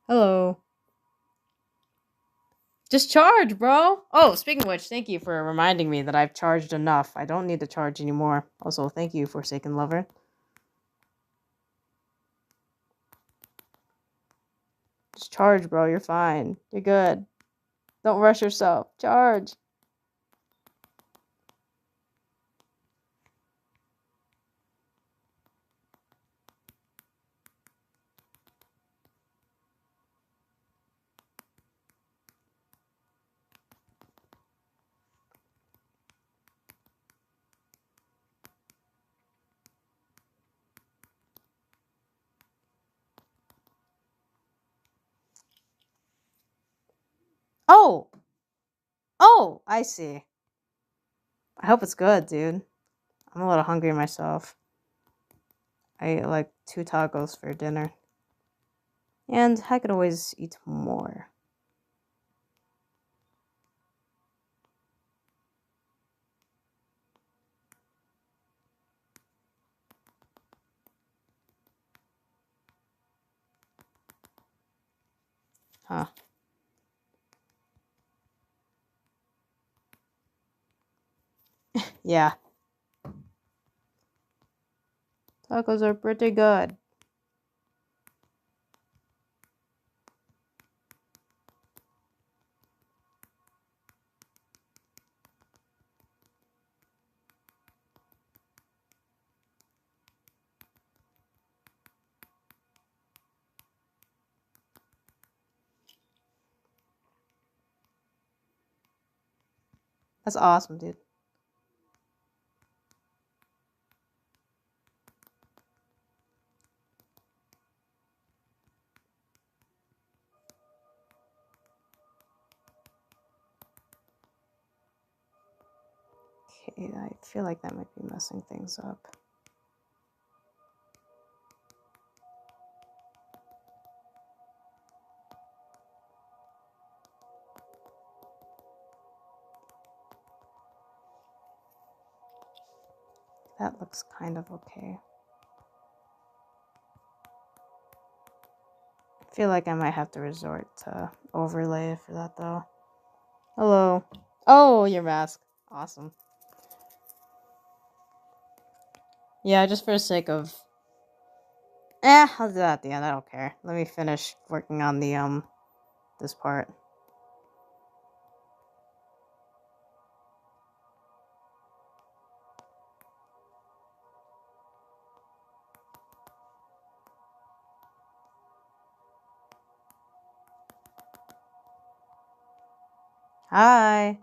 Hello. Just charge, bro. Oh, speaking of which, thank you for reminding me that I've charged enough. I don't need to charge anymore. Also, thank you, Forsaken Lover. Just charge, bro. You're fine. You're good. Don't rush yourself. Charge. Oh! Oh! I see. I hope it's good, dude. I'm a little hungry myself. I ate like 2 tacos for dinner. And I could always eat more. Huh. Yeah. Tacos are pretty good. That's awesome, dude. Okay, I feel like that might be messing things up. That looks kind of okay. I feel like I might have to resort to overlay for that though. Hello. Oh, your mask. Awesome. Yeah, just for the sake of... I'll do that at the end. I don't care. Let me finish working on the, this part. Hi.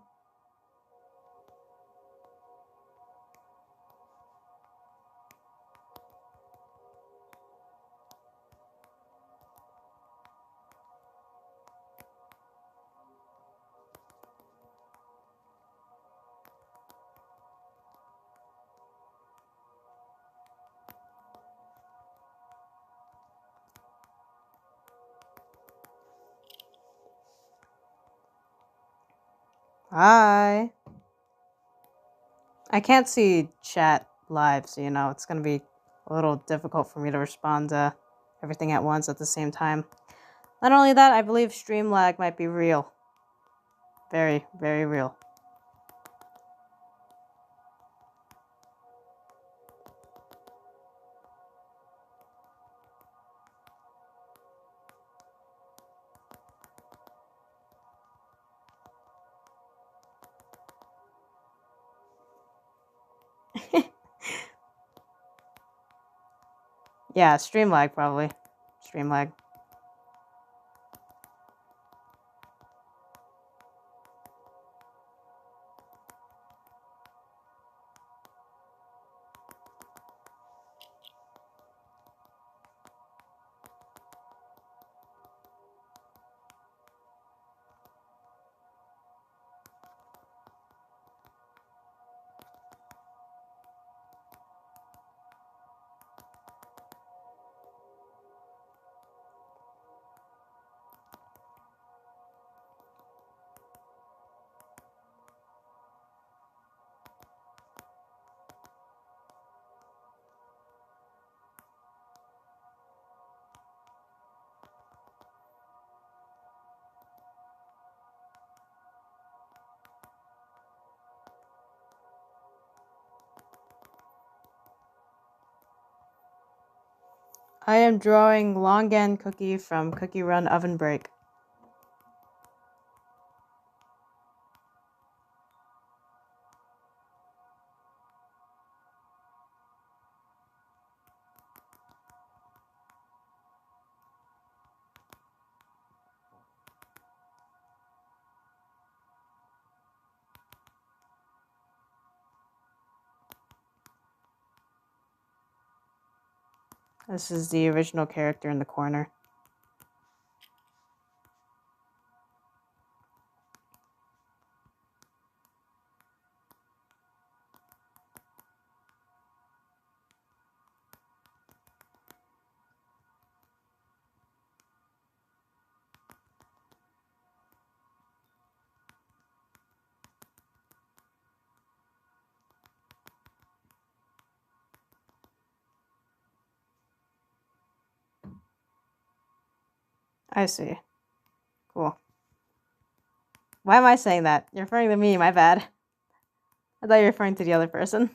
Hi. I can't see chat live, so it's going to be a little difficult for me to respond to everything at once at the same time. Not only that, I believe stream lag might be real. Very, very real. Yeah, stream lag probably. Stream lag. I am drawing Longan Cookie from Cookie Run Oven Break. This is the original character in the corner. I see. Cool. Why am I saying that? You're referring to me, my bad. I thought you were referring to the other person.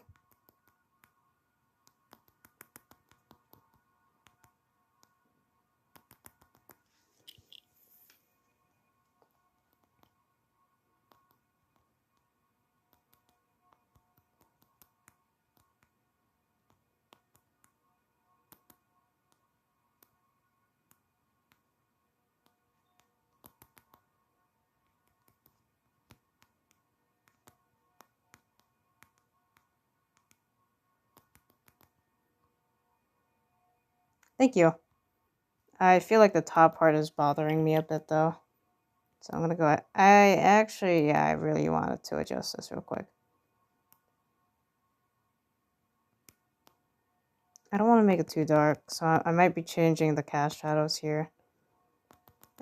Thank you. I feel like the top part is bothering me a bit though. So I'm gonna go ahead. I really wanted to adjust this real quick. I don't want to make it too dark, so I might be changing the cast shadows here.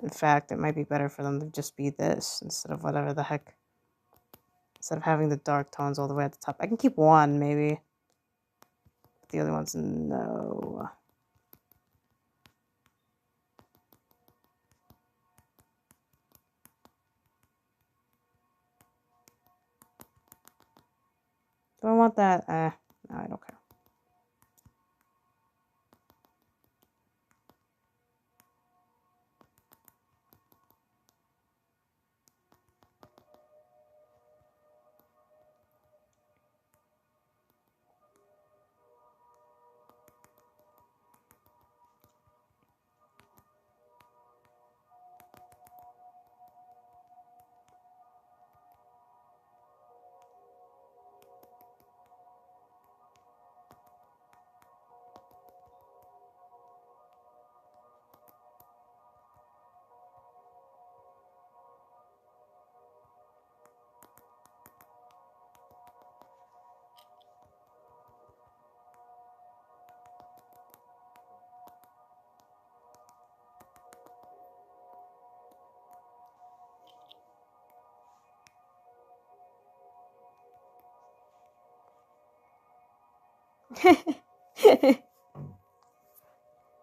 In fact, it might be better for them to just be this instead of whatever the heck. Instead of having the dark tones all the way at the top. I can keep one, maybe. But the other ones, no. Do I want that? No, I don't care.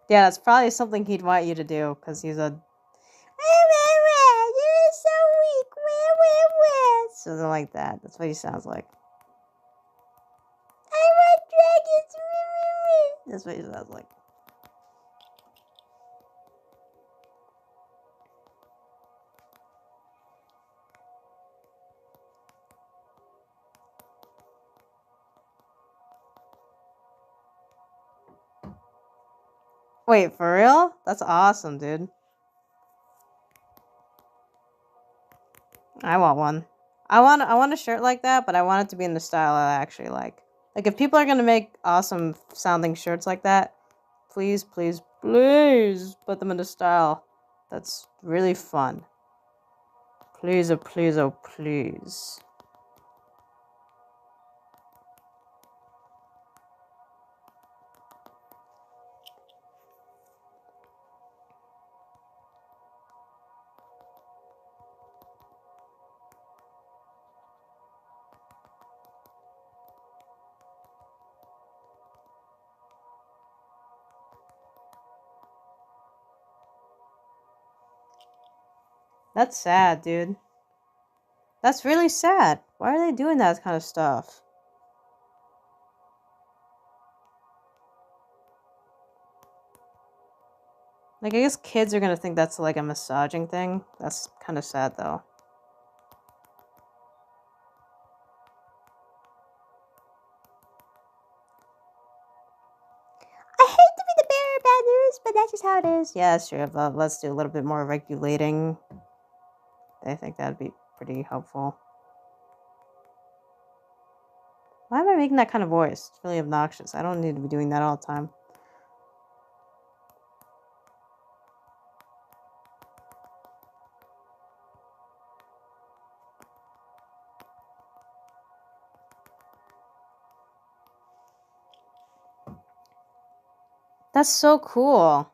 Yeah, that's probably something he'd want you to do, because he's a... You're so weak. Something like that. That's what he sounds like. I want dragons. That's what he sounds like. Wait, for real? That's awesome, dude. I want one. I want a shirt like that, but I want it to be in the style I actually like. Like, if people are gonna make awesome sounding shirts like that, please, please, please put them in the style that's really fun. Please, oh please, oh please. That's sad, dude. That's really sad. Why are they doing that kind of stuff? Like, I guess kids are gonna think that's like a massaging thing. That's kind of sad, though. I hate to be the bearer of bad news, but that's just how it is. Yeah, that's true. But let's do a little bit more regulating. I think that'd be pretty helpful. Why am I making that kind of voice? It's really obnoxious. I don't need to be doing that all the time. That's so cool.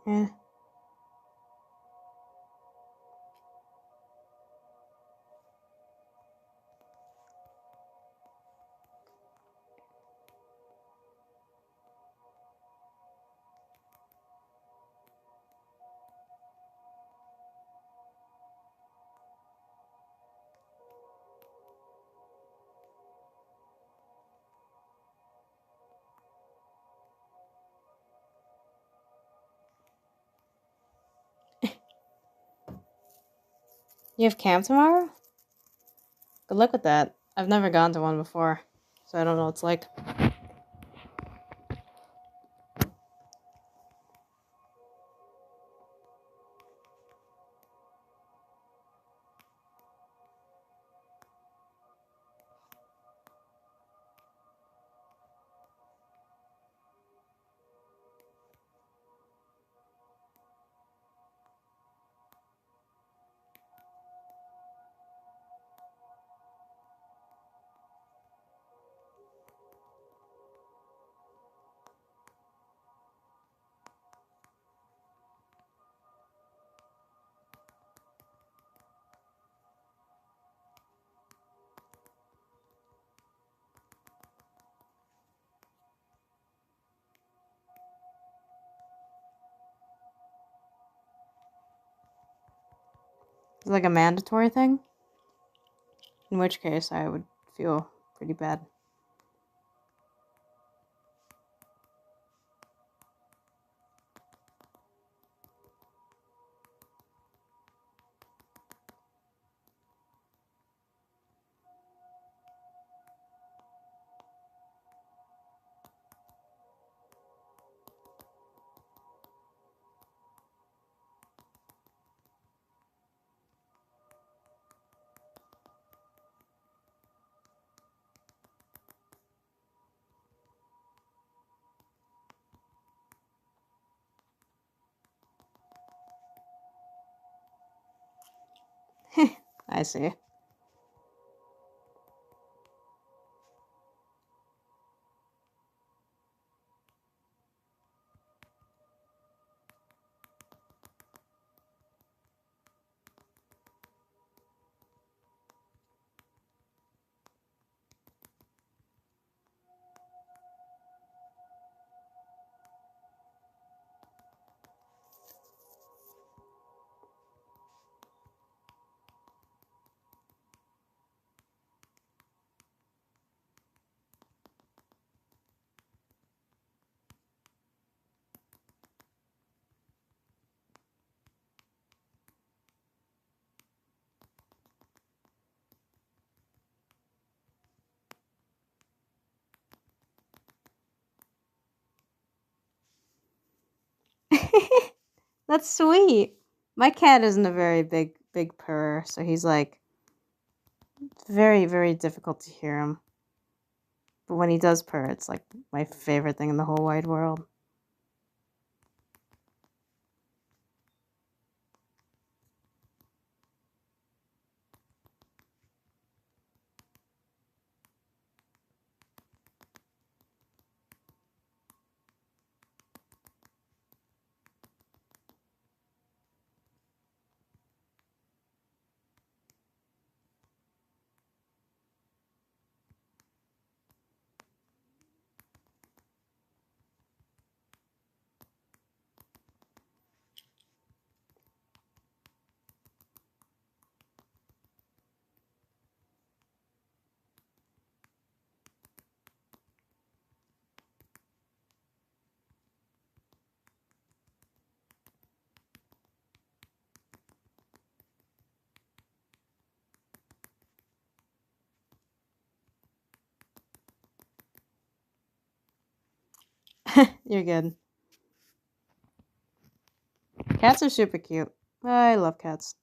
Yeah. You have camp tomorrow? Good luck with that. I've never gone to one before, so I don't know what it's like. It's like a mandatory thing? In which case, I would feel pretty bad. I see. That's sweet. My cat isn't a very big purrer, so he's like very, very difficult to hear him. But when he does purr, it's like my favorite thing in the whole wide world. You're good. Cats are super cute. I love cats.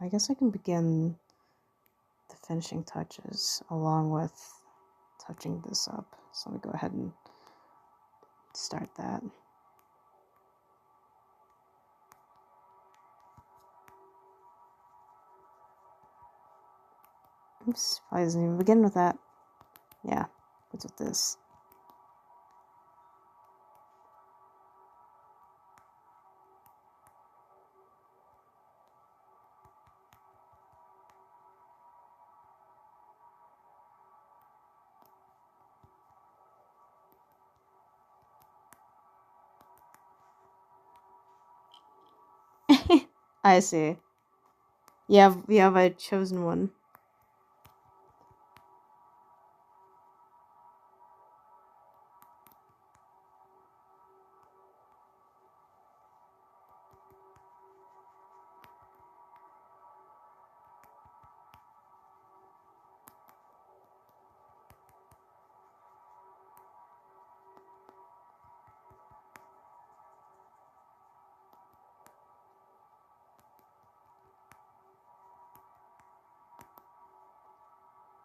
I guess I can begin the finishing touches along with touching this up. So let me go ahead and start that. Oops, probably doesn't even begin with that. Yeah, what's with this? I see. Yeah, we have a chosen one.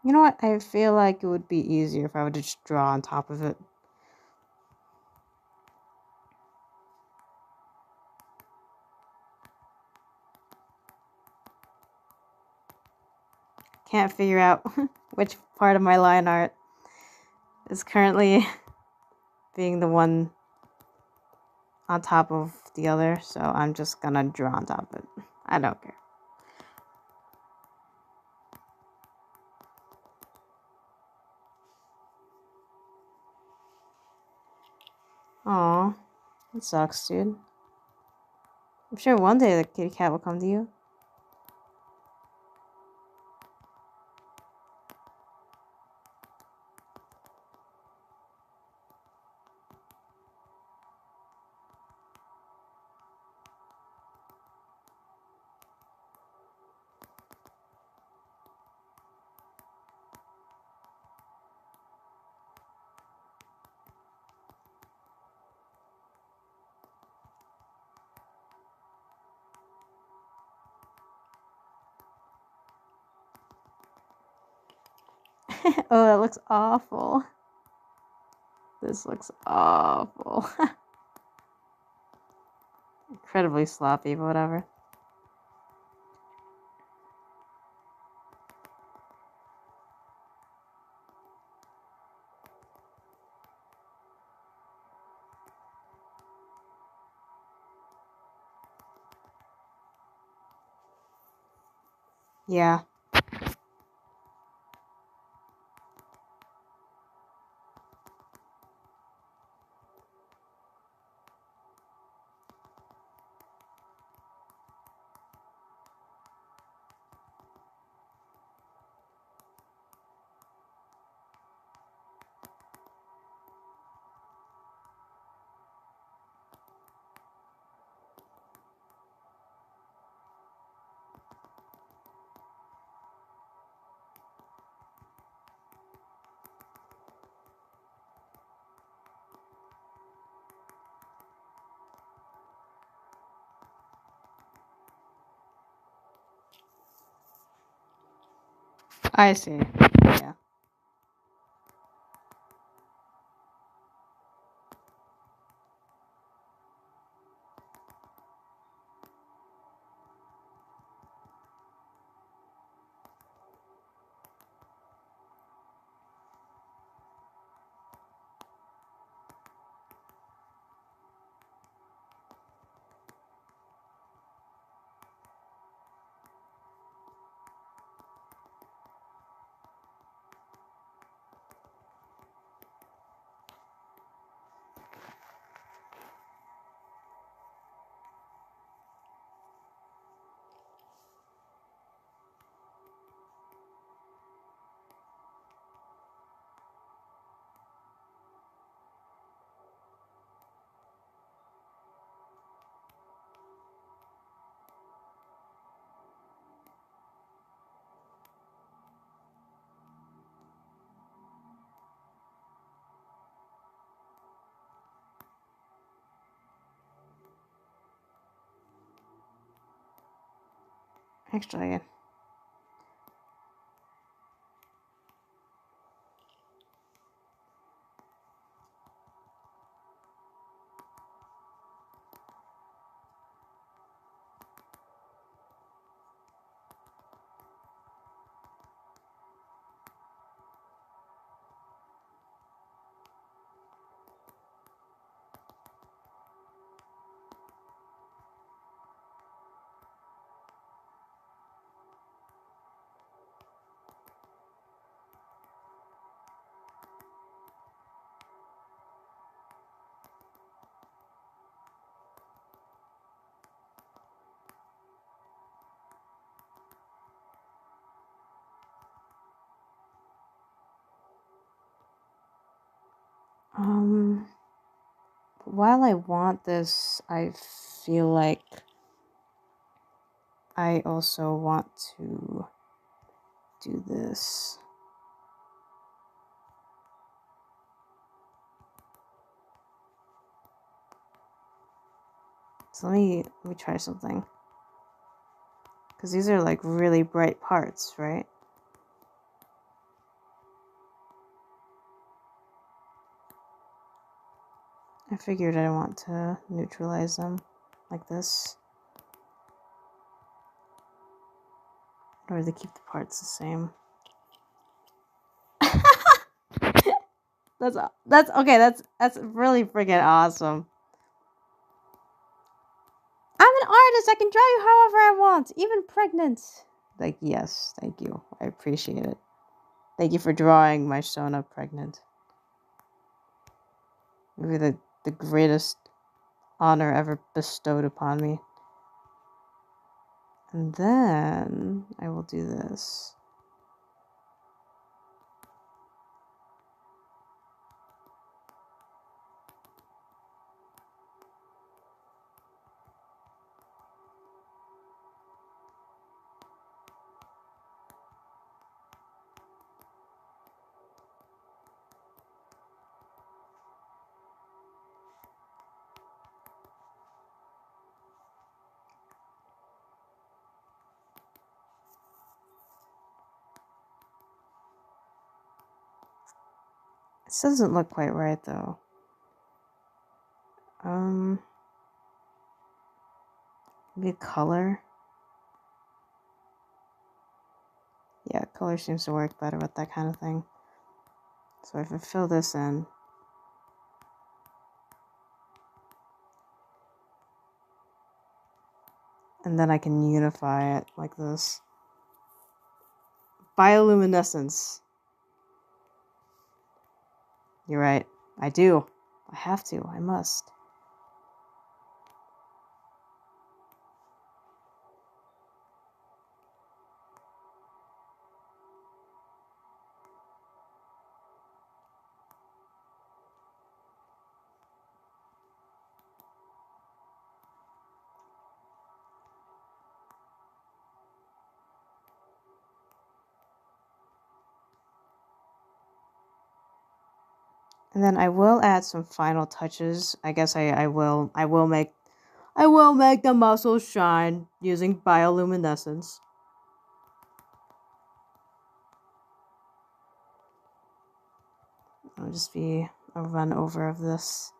You know what? I feel like it would be easier if I would just draw on top of it. Can't figure out which part of my line art is currently being the one on top of the other, so I'm just gonna draw on top of it. I don't care. Aw, that sucks, dude. I'm sure one day the kitty cat will come to you. Oh, that looks awful. This looks awful. Incredibly sloppy, but whatever. Yeah. I see. Yeah. Actually, while I want this, I feel like I also want to do this. So let me try something. Because these are like really bright parts, right? I figured I want to neutralize them like this. Or to keep the parts the same. That's okay, that's really freaking awesome. I'm an artist, I can draw you however I want, even pregnant. Like, yes, thank you. I appreciate it. Thank you for drawing my Sona pregnant. Maybe the greatest honor ever bestowed upon me. And then I will do this. This doesn't look quite right though. Maybe color. Yeah, color seems to work better with that kind of thing. So if I fill this in, and then I can unify it like this. Bioluminescence. You're right. I do. I have to. I must. And then I will add some final touches. I guess I will make the muscles shine using bioluminescence. It'll just be a run over of this.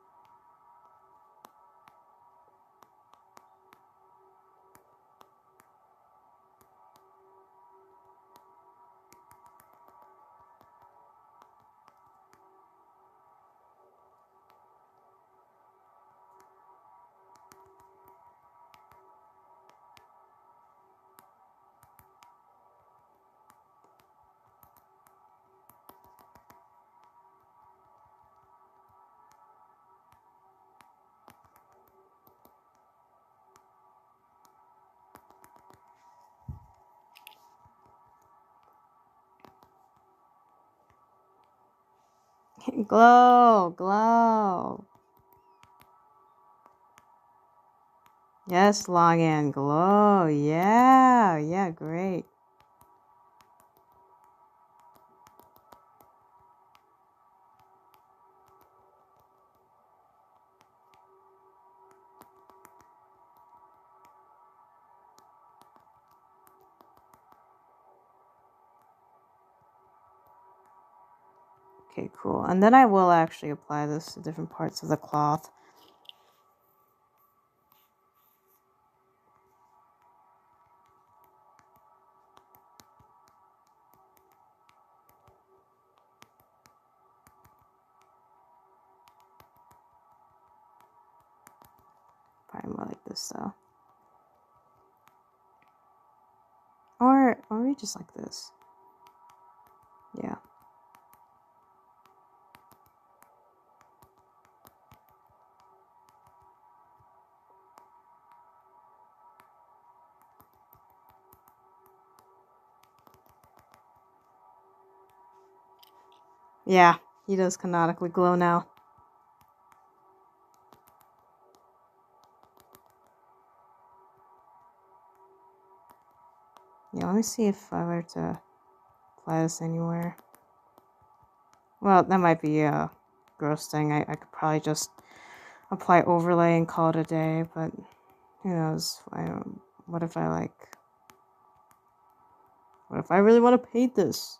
Glow, glow. Yes, long and glow. Yeah, great. Okay, cool. And then I will actually apply this to different parts of the cloth. Probably more like this though. Or maybe just like this. Yeah. Yeah, he does canonically glow now. Yeah, let me see if I were to apply this anywhere. Well, that might be a gross thing. I could probably just apply overlay and call it a day, but who knows? What if I really want to paint this?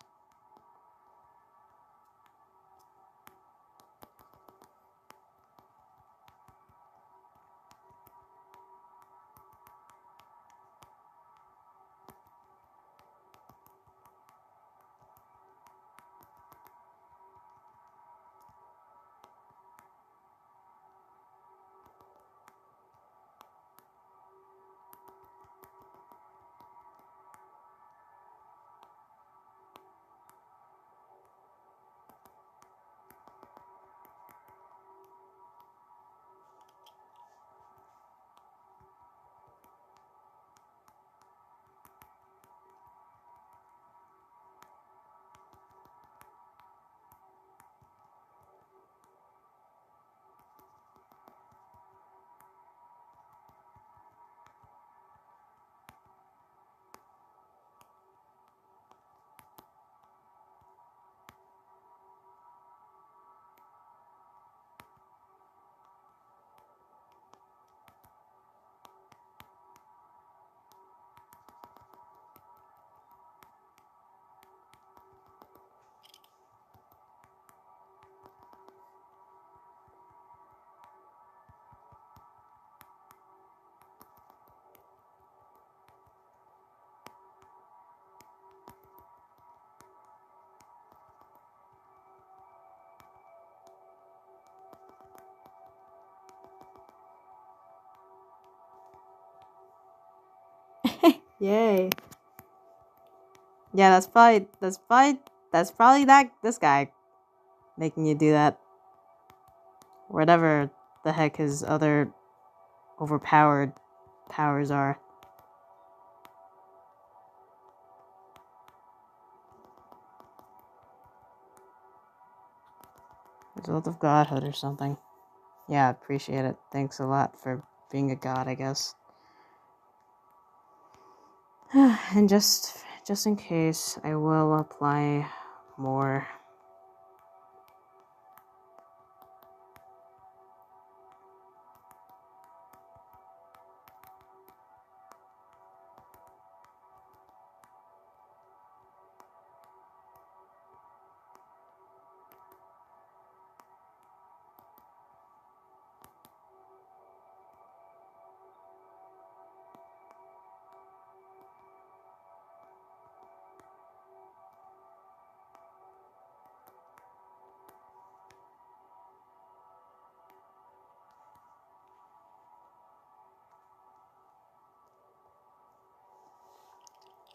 Yay. Yeah, that's probably this guy making you do that. Whatever the heck his other overpowered powers are. Result of godhood or something. Yeah, I appreciate it. Thanks a lot for being a god, I guess. And just in case, I will apply more.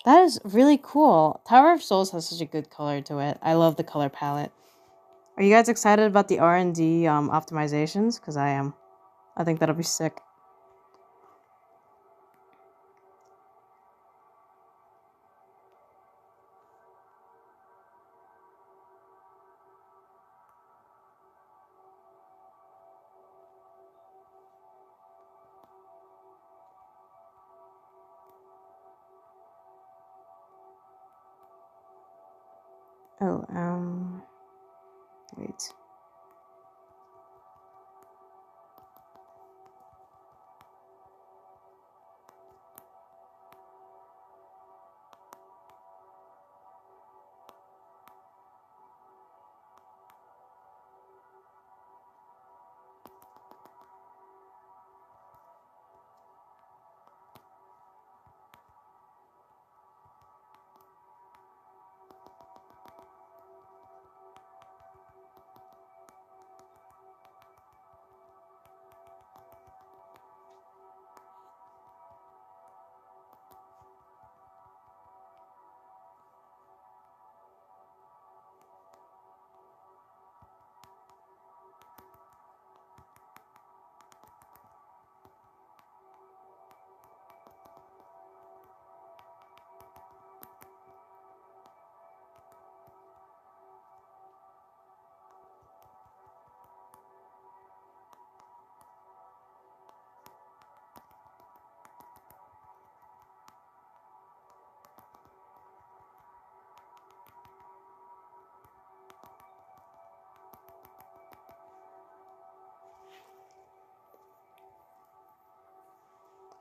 That is really cool. Tower of Souls has such a good color to it. I love the color palette. Are you guys excited about the R&D optimizations? Because I am. I think that'll be sick. Oh, wait.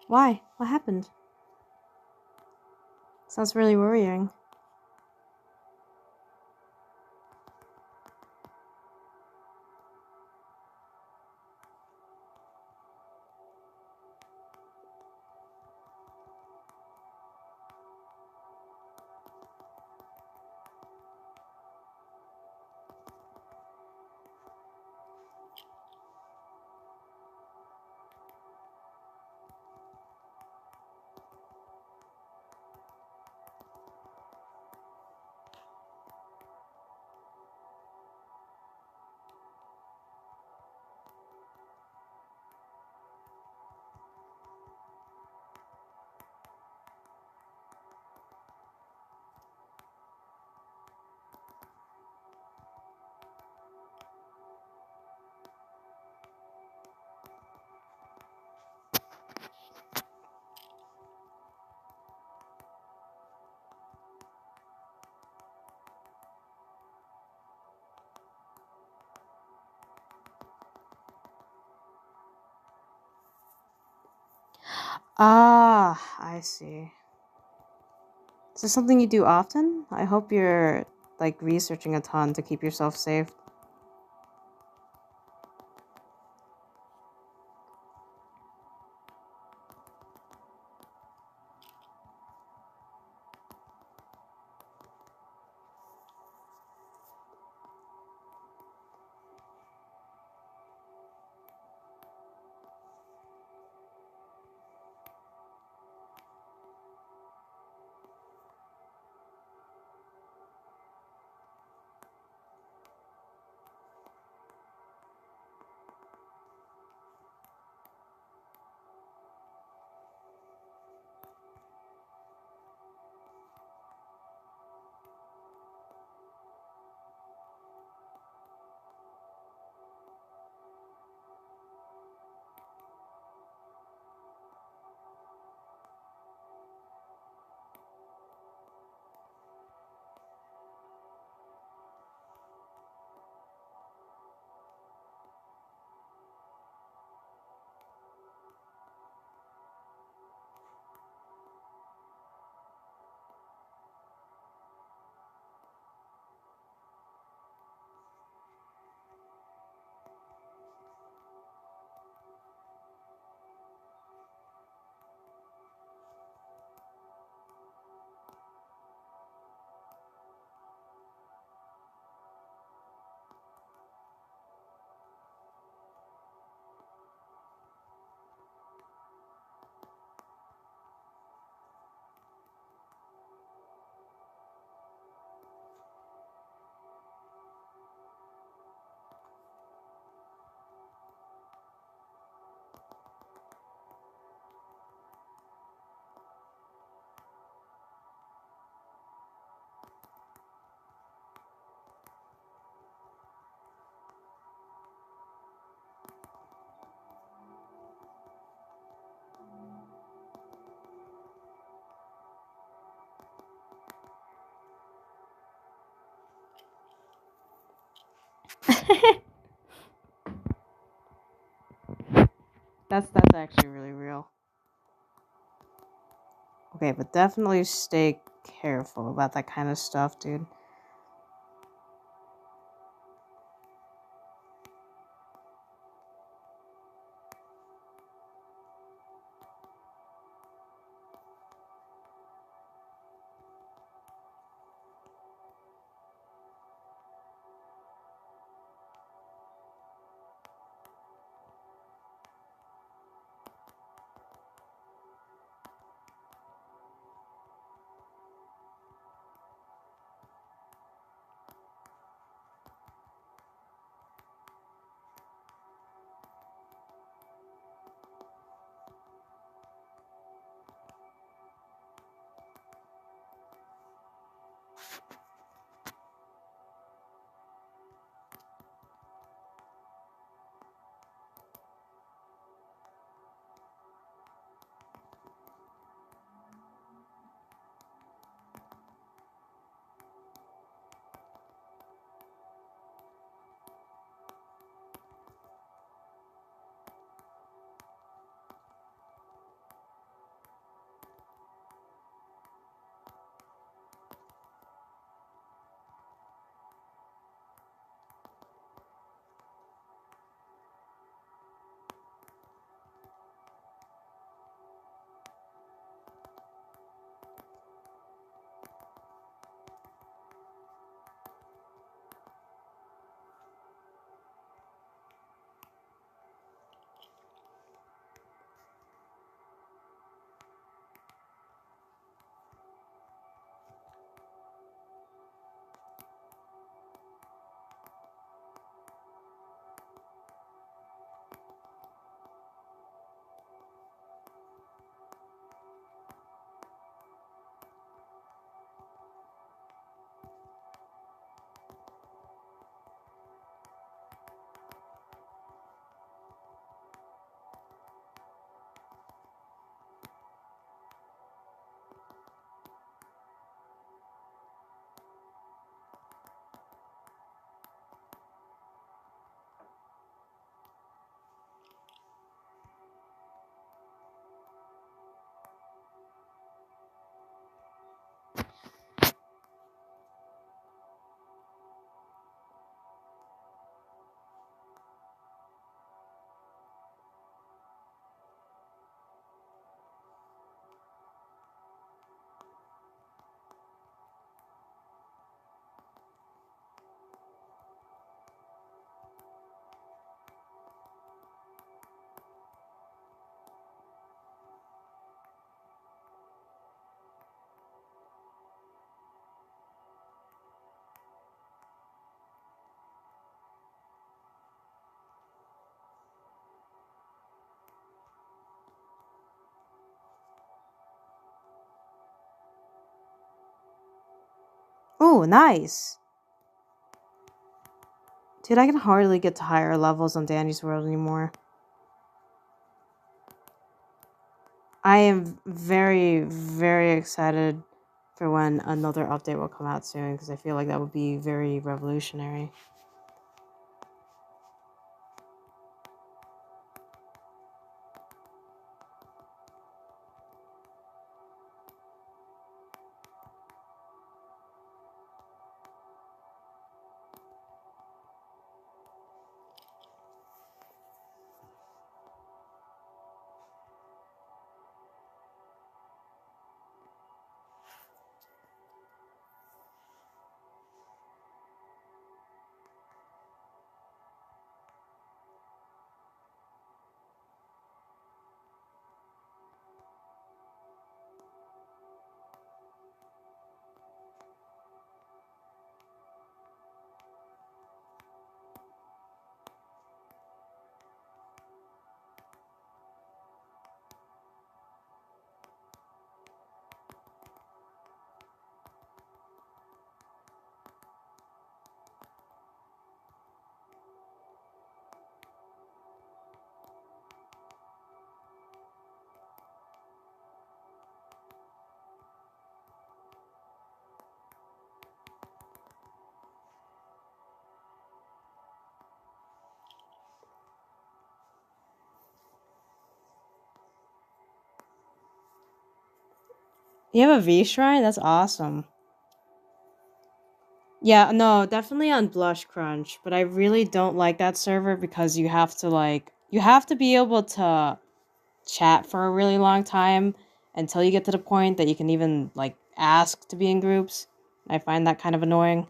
Why? What happened? Sounds really worrying. Ah, I see. Is this something you do often? I hope you're, like, researching a ton to keep yourself safe. That's actually really real. Okay, but definitely stay careful about that kind of stuff, dude. Ooh, nice. Dude, I can hardly get to higher levels on Danny's World anymore. I am very, very excited for when another update will come out soon, because I feel like that would be very revolutionary. You have a V Shrine? That's awesome. Yeah, no, definitely on Blush Crunch, but I really don't like that server because you have to be able to chat for a really long time until you get to the point that you can even, like, ask to be in groups. I find that kind of annoying.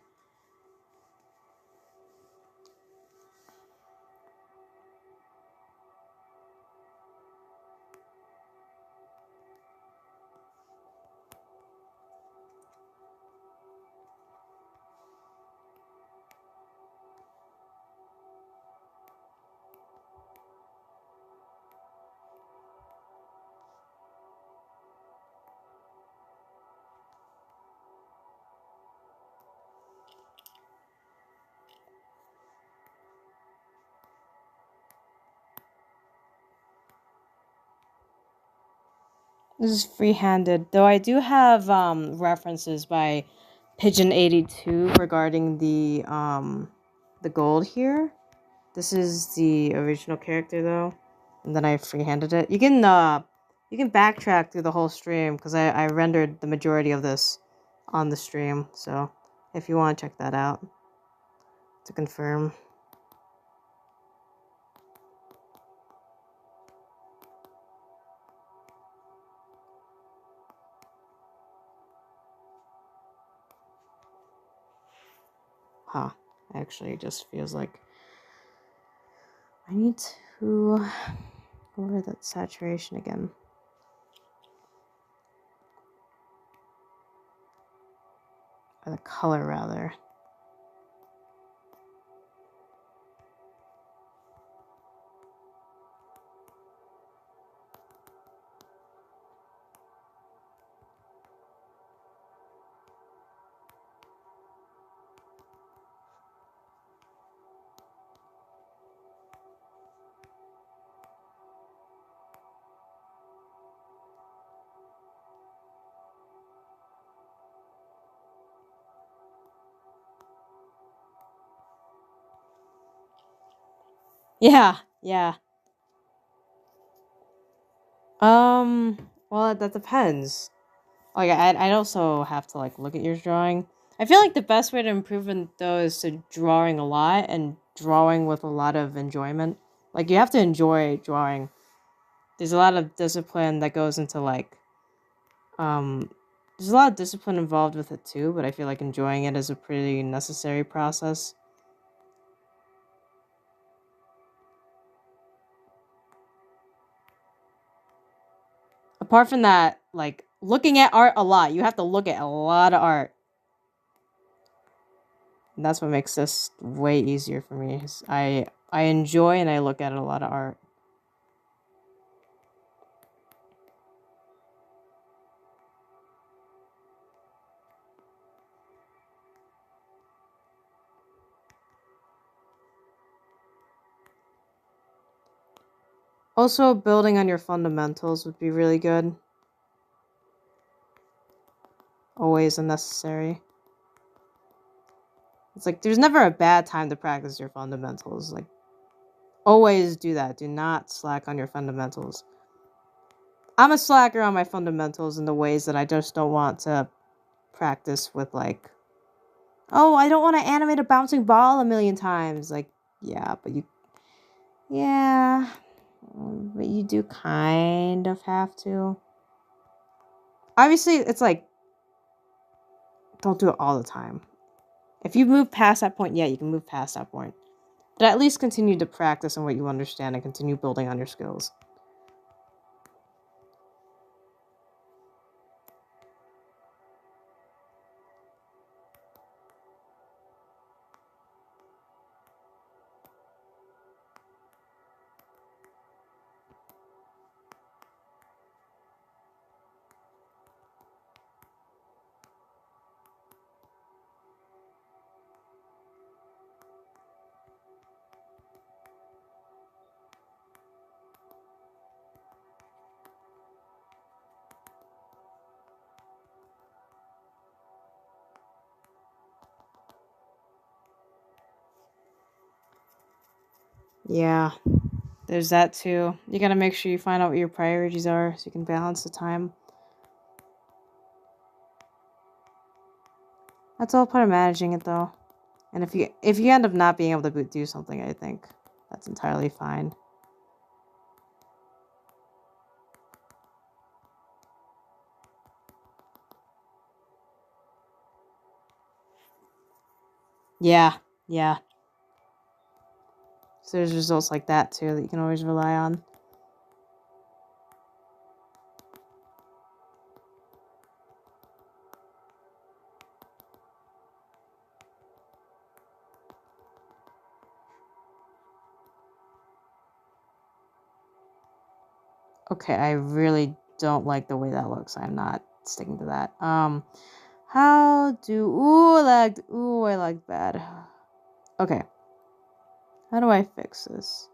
This is free-handed, though I do have references by Pigeon82 regarding the gold here. This is the original character though, and then I free-handed it. You can backtrack through the whole stream because I rendered the majority of this on the stream. So if you want to check that out to confirm. Huh. Actually, it just feels like I need to go over that saturation again. Or the color, rather. Yeah, yeah. Well, that depends. Like, I'd also have to, like, look at your drawing. I feel like the best way to improve in those is to drawing a lot and drawing with a lot of enjoyment. Like, you have to enjoy drawing. There's a lot of discipline that goes into, like, there's a lot of discipline involved with it too, but I feel like enjoying it is a pretty necessary process. Apart from that, like, looking at art a lot. You have to look at a lot of art. And that's what makes this way easier for me. I enjoy and I look at a lot of art. Also, building on your fundamentals would be really good. Always unnecessary. It's like there's never a bad time to practice your fundamentals. Like, always do that. Do not slack on your fundamentals. I'm a slacker on my fundamentals in the ways that I just don't want to practice with, like, oh, I don't want to animate a bouncing ball a million times. Like, yeah, but you do kind of have to. Obviously, it's like, don't do it all the time. If you move past that point, yeah, you can move past that point. But at least continue to practice on what you understand and continue building on your skills. Yeah, there's that too. You gotta make sure you find out what your priorities are so you can balance the time. That's all part of managing it, though. And if you end up not being able to do something, I think that's entirely fine. Yeah, yeah. So there's results like that too that you can always rely on. Okay, I really don't like the way that looks. I'm not sticking to that. How do... Ooh, I lagged. Ooh, I lagged bad. Okay. How do I fix this?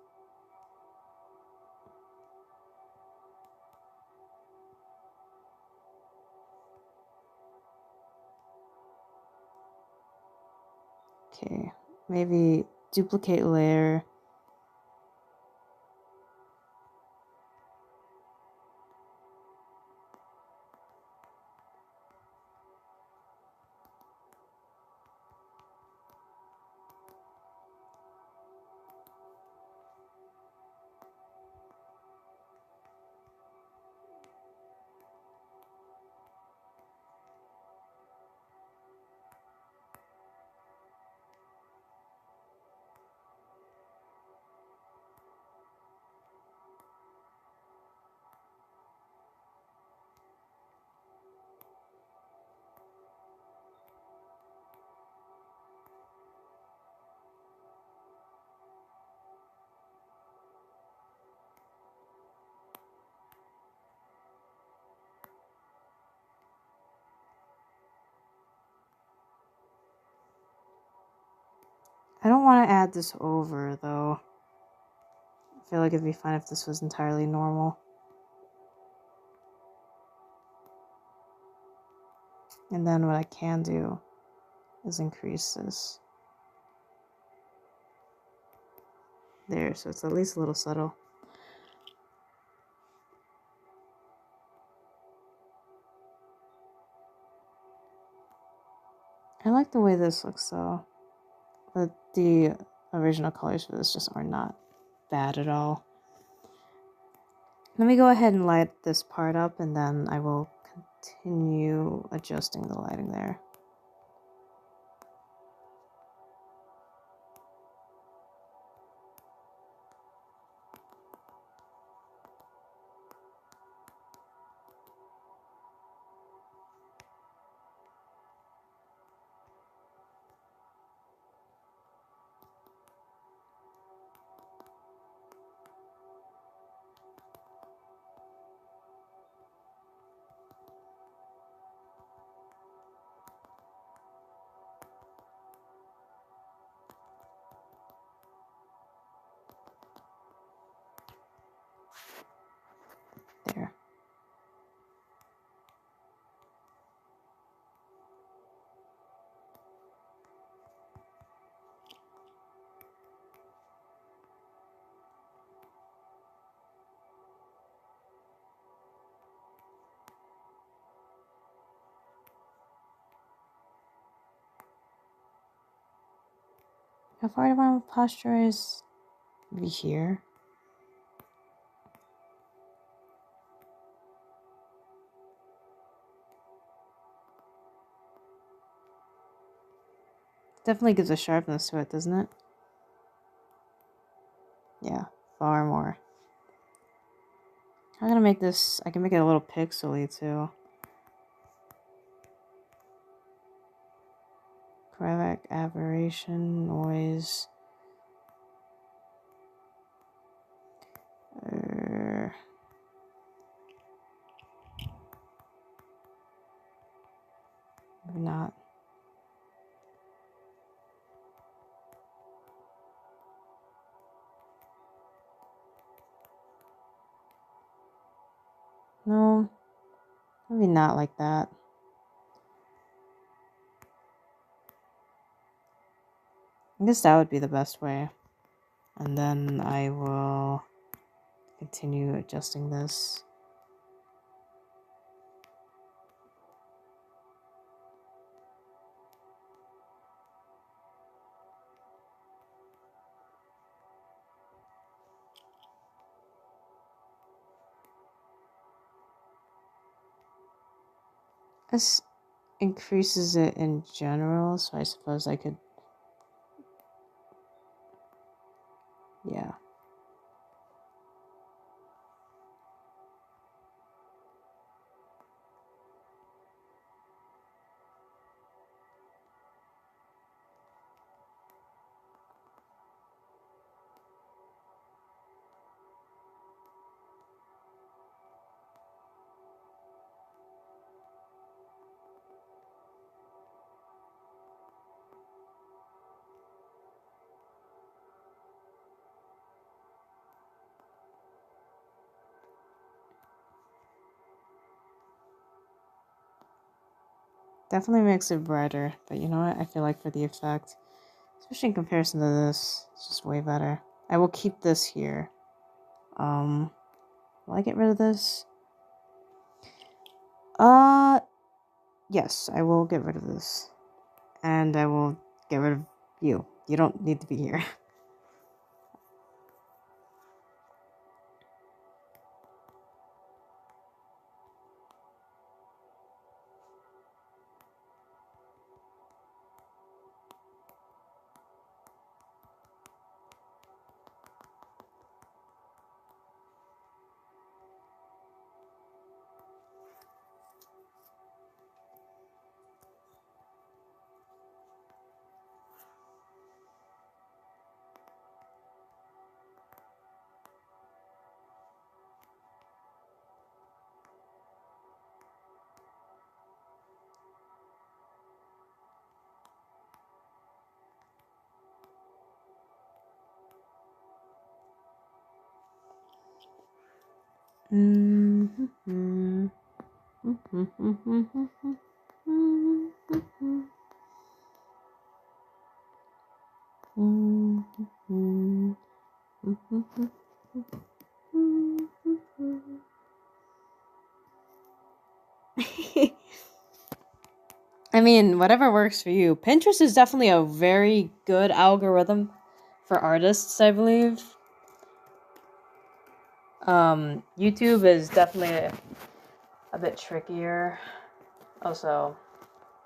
Okay. Maybe duplicate layer. I don't want to add this over, though. I feel like it'd be fine if this was entirely normal. And then what I can do is increase this. There, so it's at least a little subtle. I like the way this looks, though. But the original colors for this just are not bad at all. Let me go ahead and light this part up, and then I will continue adjusting the lighting there. How far do I want to posterize? Maybe here? Definitely gives a sharpness to it, doesn't it? Yeah, far more. I'm gonna make this, I can make it a little pixely too. Correct aberration, noise. Maybe not. No, maybe not like that. I guess that would be the best way. And then I will continue adjusting this. This increases it in general, so I suppose I could, yeah. Definitely makes it brighter, but you know what? I feel like for the effect, especially in comparison to this, it's just way better. I will keep this here. Will I get rid of this? Yes, I will get rid of this. And I will get rid of you. You don't need to be here. I mean, whatever works for you. Pinterest is definitely a very good algorithm for artists, I believe. YouTube is definitely a bit trickier. Also,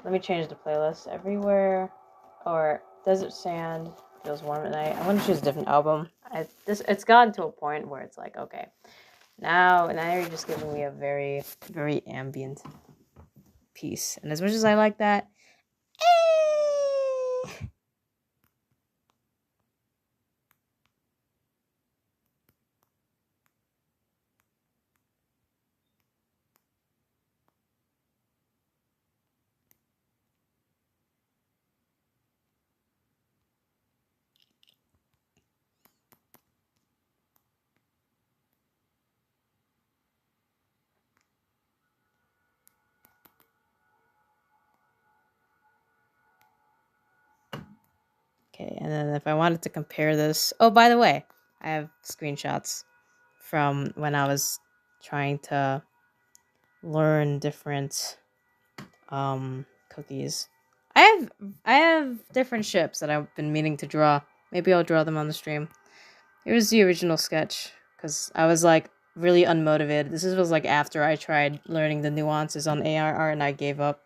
let me change the playlist. Everywhere or Desert Sand Feels Warm at Night. I want to choose a different album. It's gotten to a point where it's like, okay, now you're just giving me a very, very ambient piece. And as much as I like that, okay, and then if I wanted to compare this, oh, by the way, I have screenshots from when I was trying to learn different cookies. I have different ships that I've been meaning to draw. Maybe I'll draw them on the stream. Here's the original sketch, because I was like really unmotivated. This was like after I tried learning the nuances on AI art and I gave up.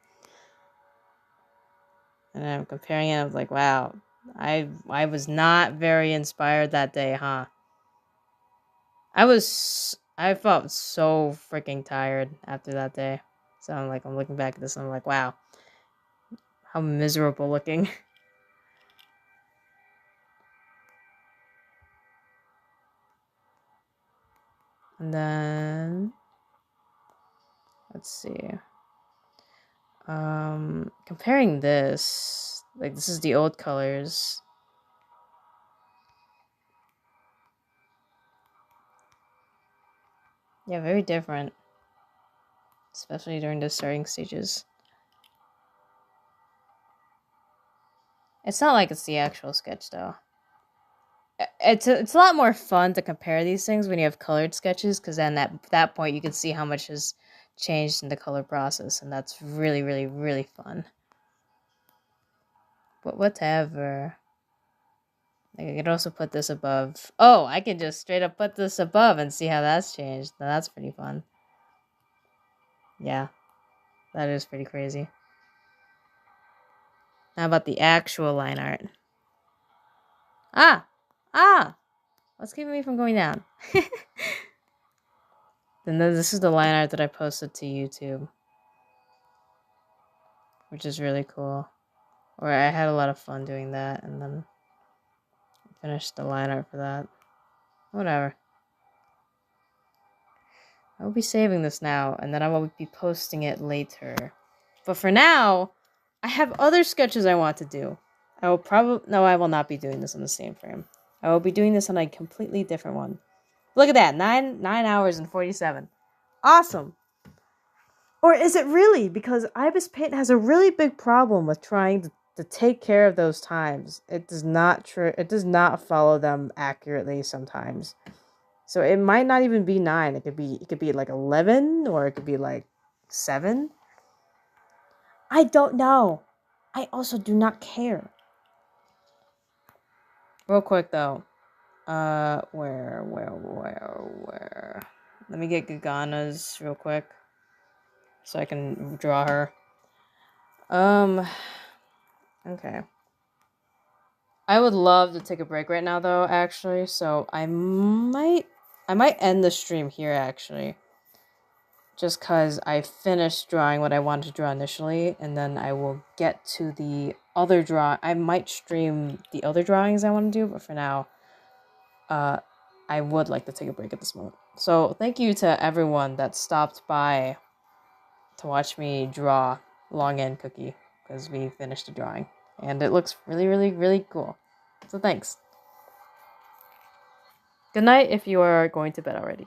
And I'm comparing it, I was like, wow, I was not very inspired that day, huh? I felt so freaking tired after that day. So I'm looking back at this and I'm like, wow, how miserable looking. And then let's see. Comparing this, like this is the old colors. Yeah, very different. Especially during the starting stages. It's not like it's the actual sketch though. It's a lot more fun to compare these things when you have colored sketches, because then at that point you can see how much has changed in the color process, and that's really, really, really fun. But whatever. Like, I could also put this above. Oh, I can just straight up put this above and see how that's changed. Now that's pretty fun. Yeah, that is pretty crazy. How about the actual line art? Ah! What's keeping me from going down? Then this is the line art that I posted to YouTube, which is really cool. Or I had a lot of fun doing that, and then finished the line art for that. Whatever. I will be saving this now, and then I will be posting it later. But for now, I have other sketches I want to do. I will not be doing this on the same frame. I will be doing this on a completely different one. Look at that, 9 hours and 47. Awesome. Or is it really? Because Ibis Paint has a really big problem with trying to take care of those times. It does not it does not follow them accurately sometimes. So it might not even be 9. It could be like 11, or it could be like 7. I don't know. I also do not care. Real quick though. Where? Let me get Gagana's real quick, so I can draw her. Okay. I would love to take a break right now though, actually, so I might end the stream here, actually. Just because I finished drawing what I wanted to draw initially, and then I will get to the other I might stream the other drawings I want to do, but for now, I would like to take a break at this moment. So thank you to everyone that stopped by to watch me draw Long End Cookie, because we finished the drawing, and it looks really, really, really cool. So thanks. Good night if you are going to bed already.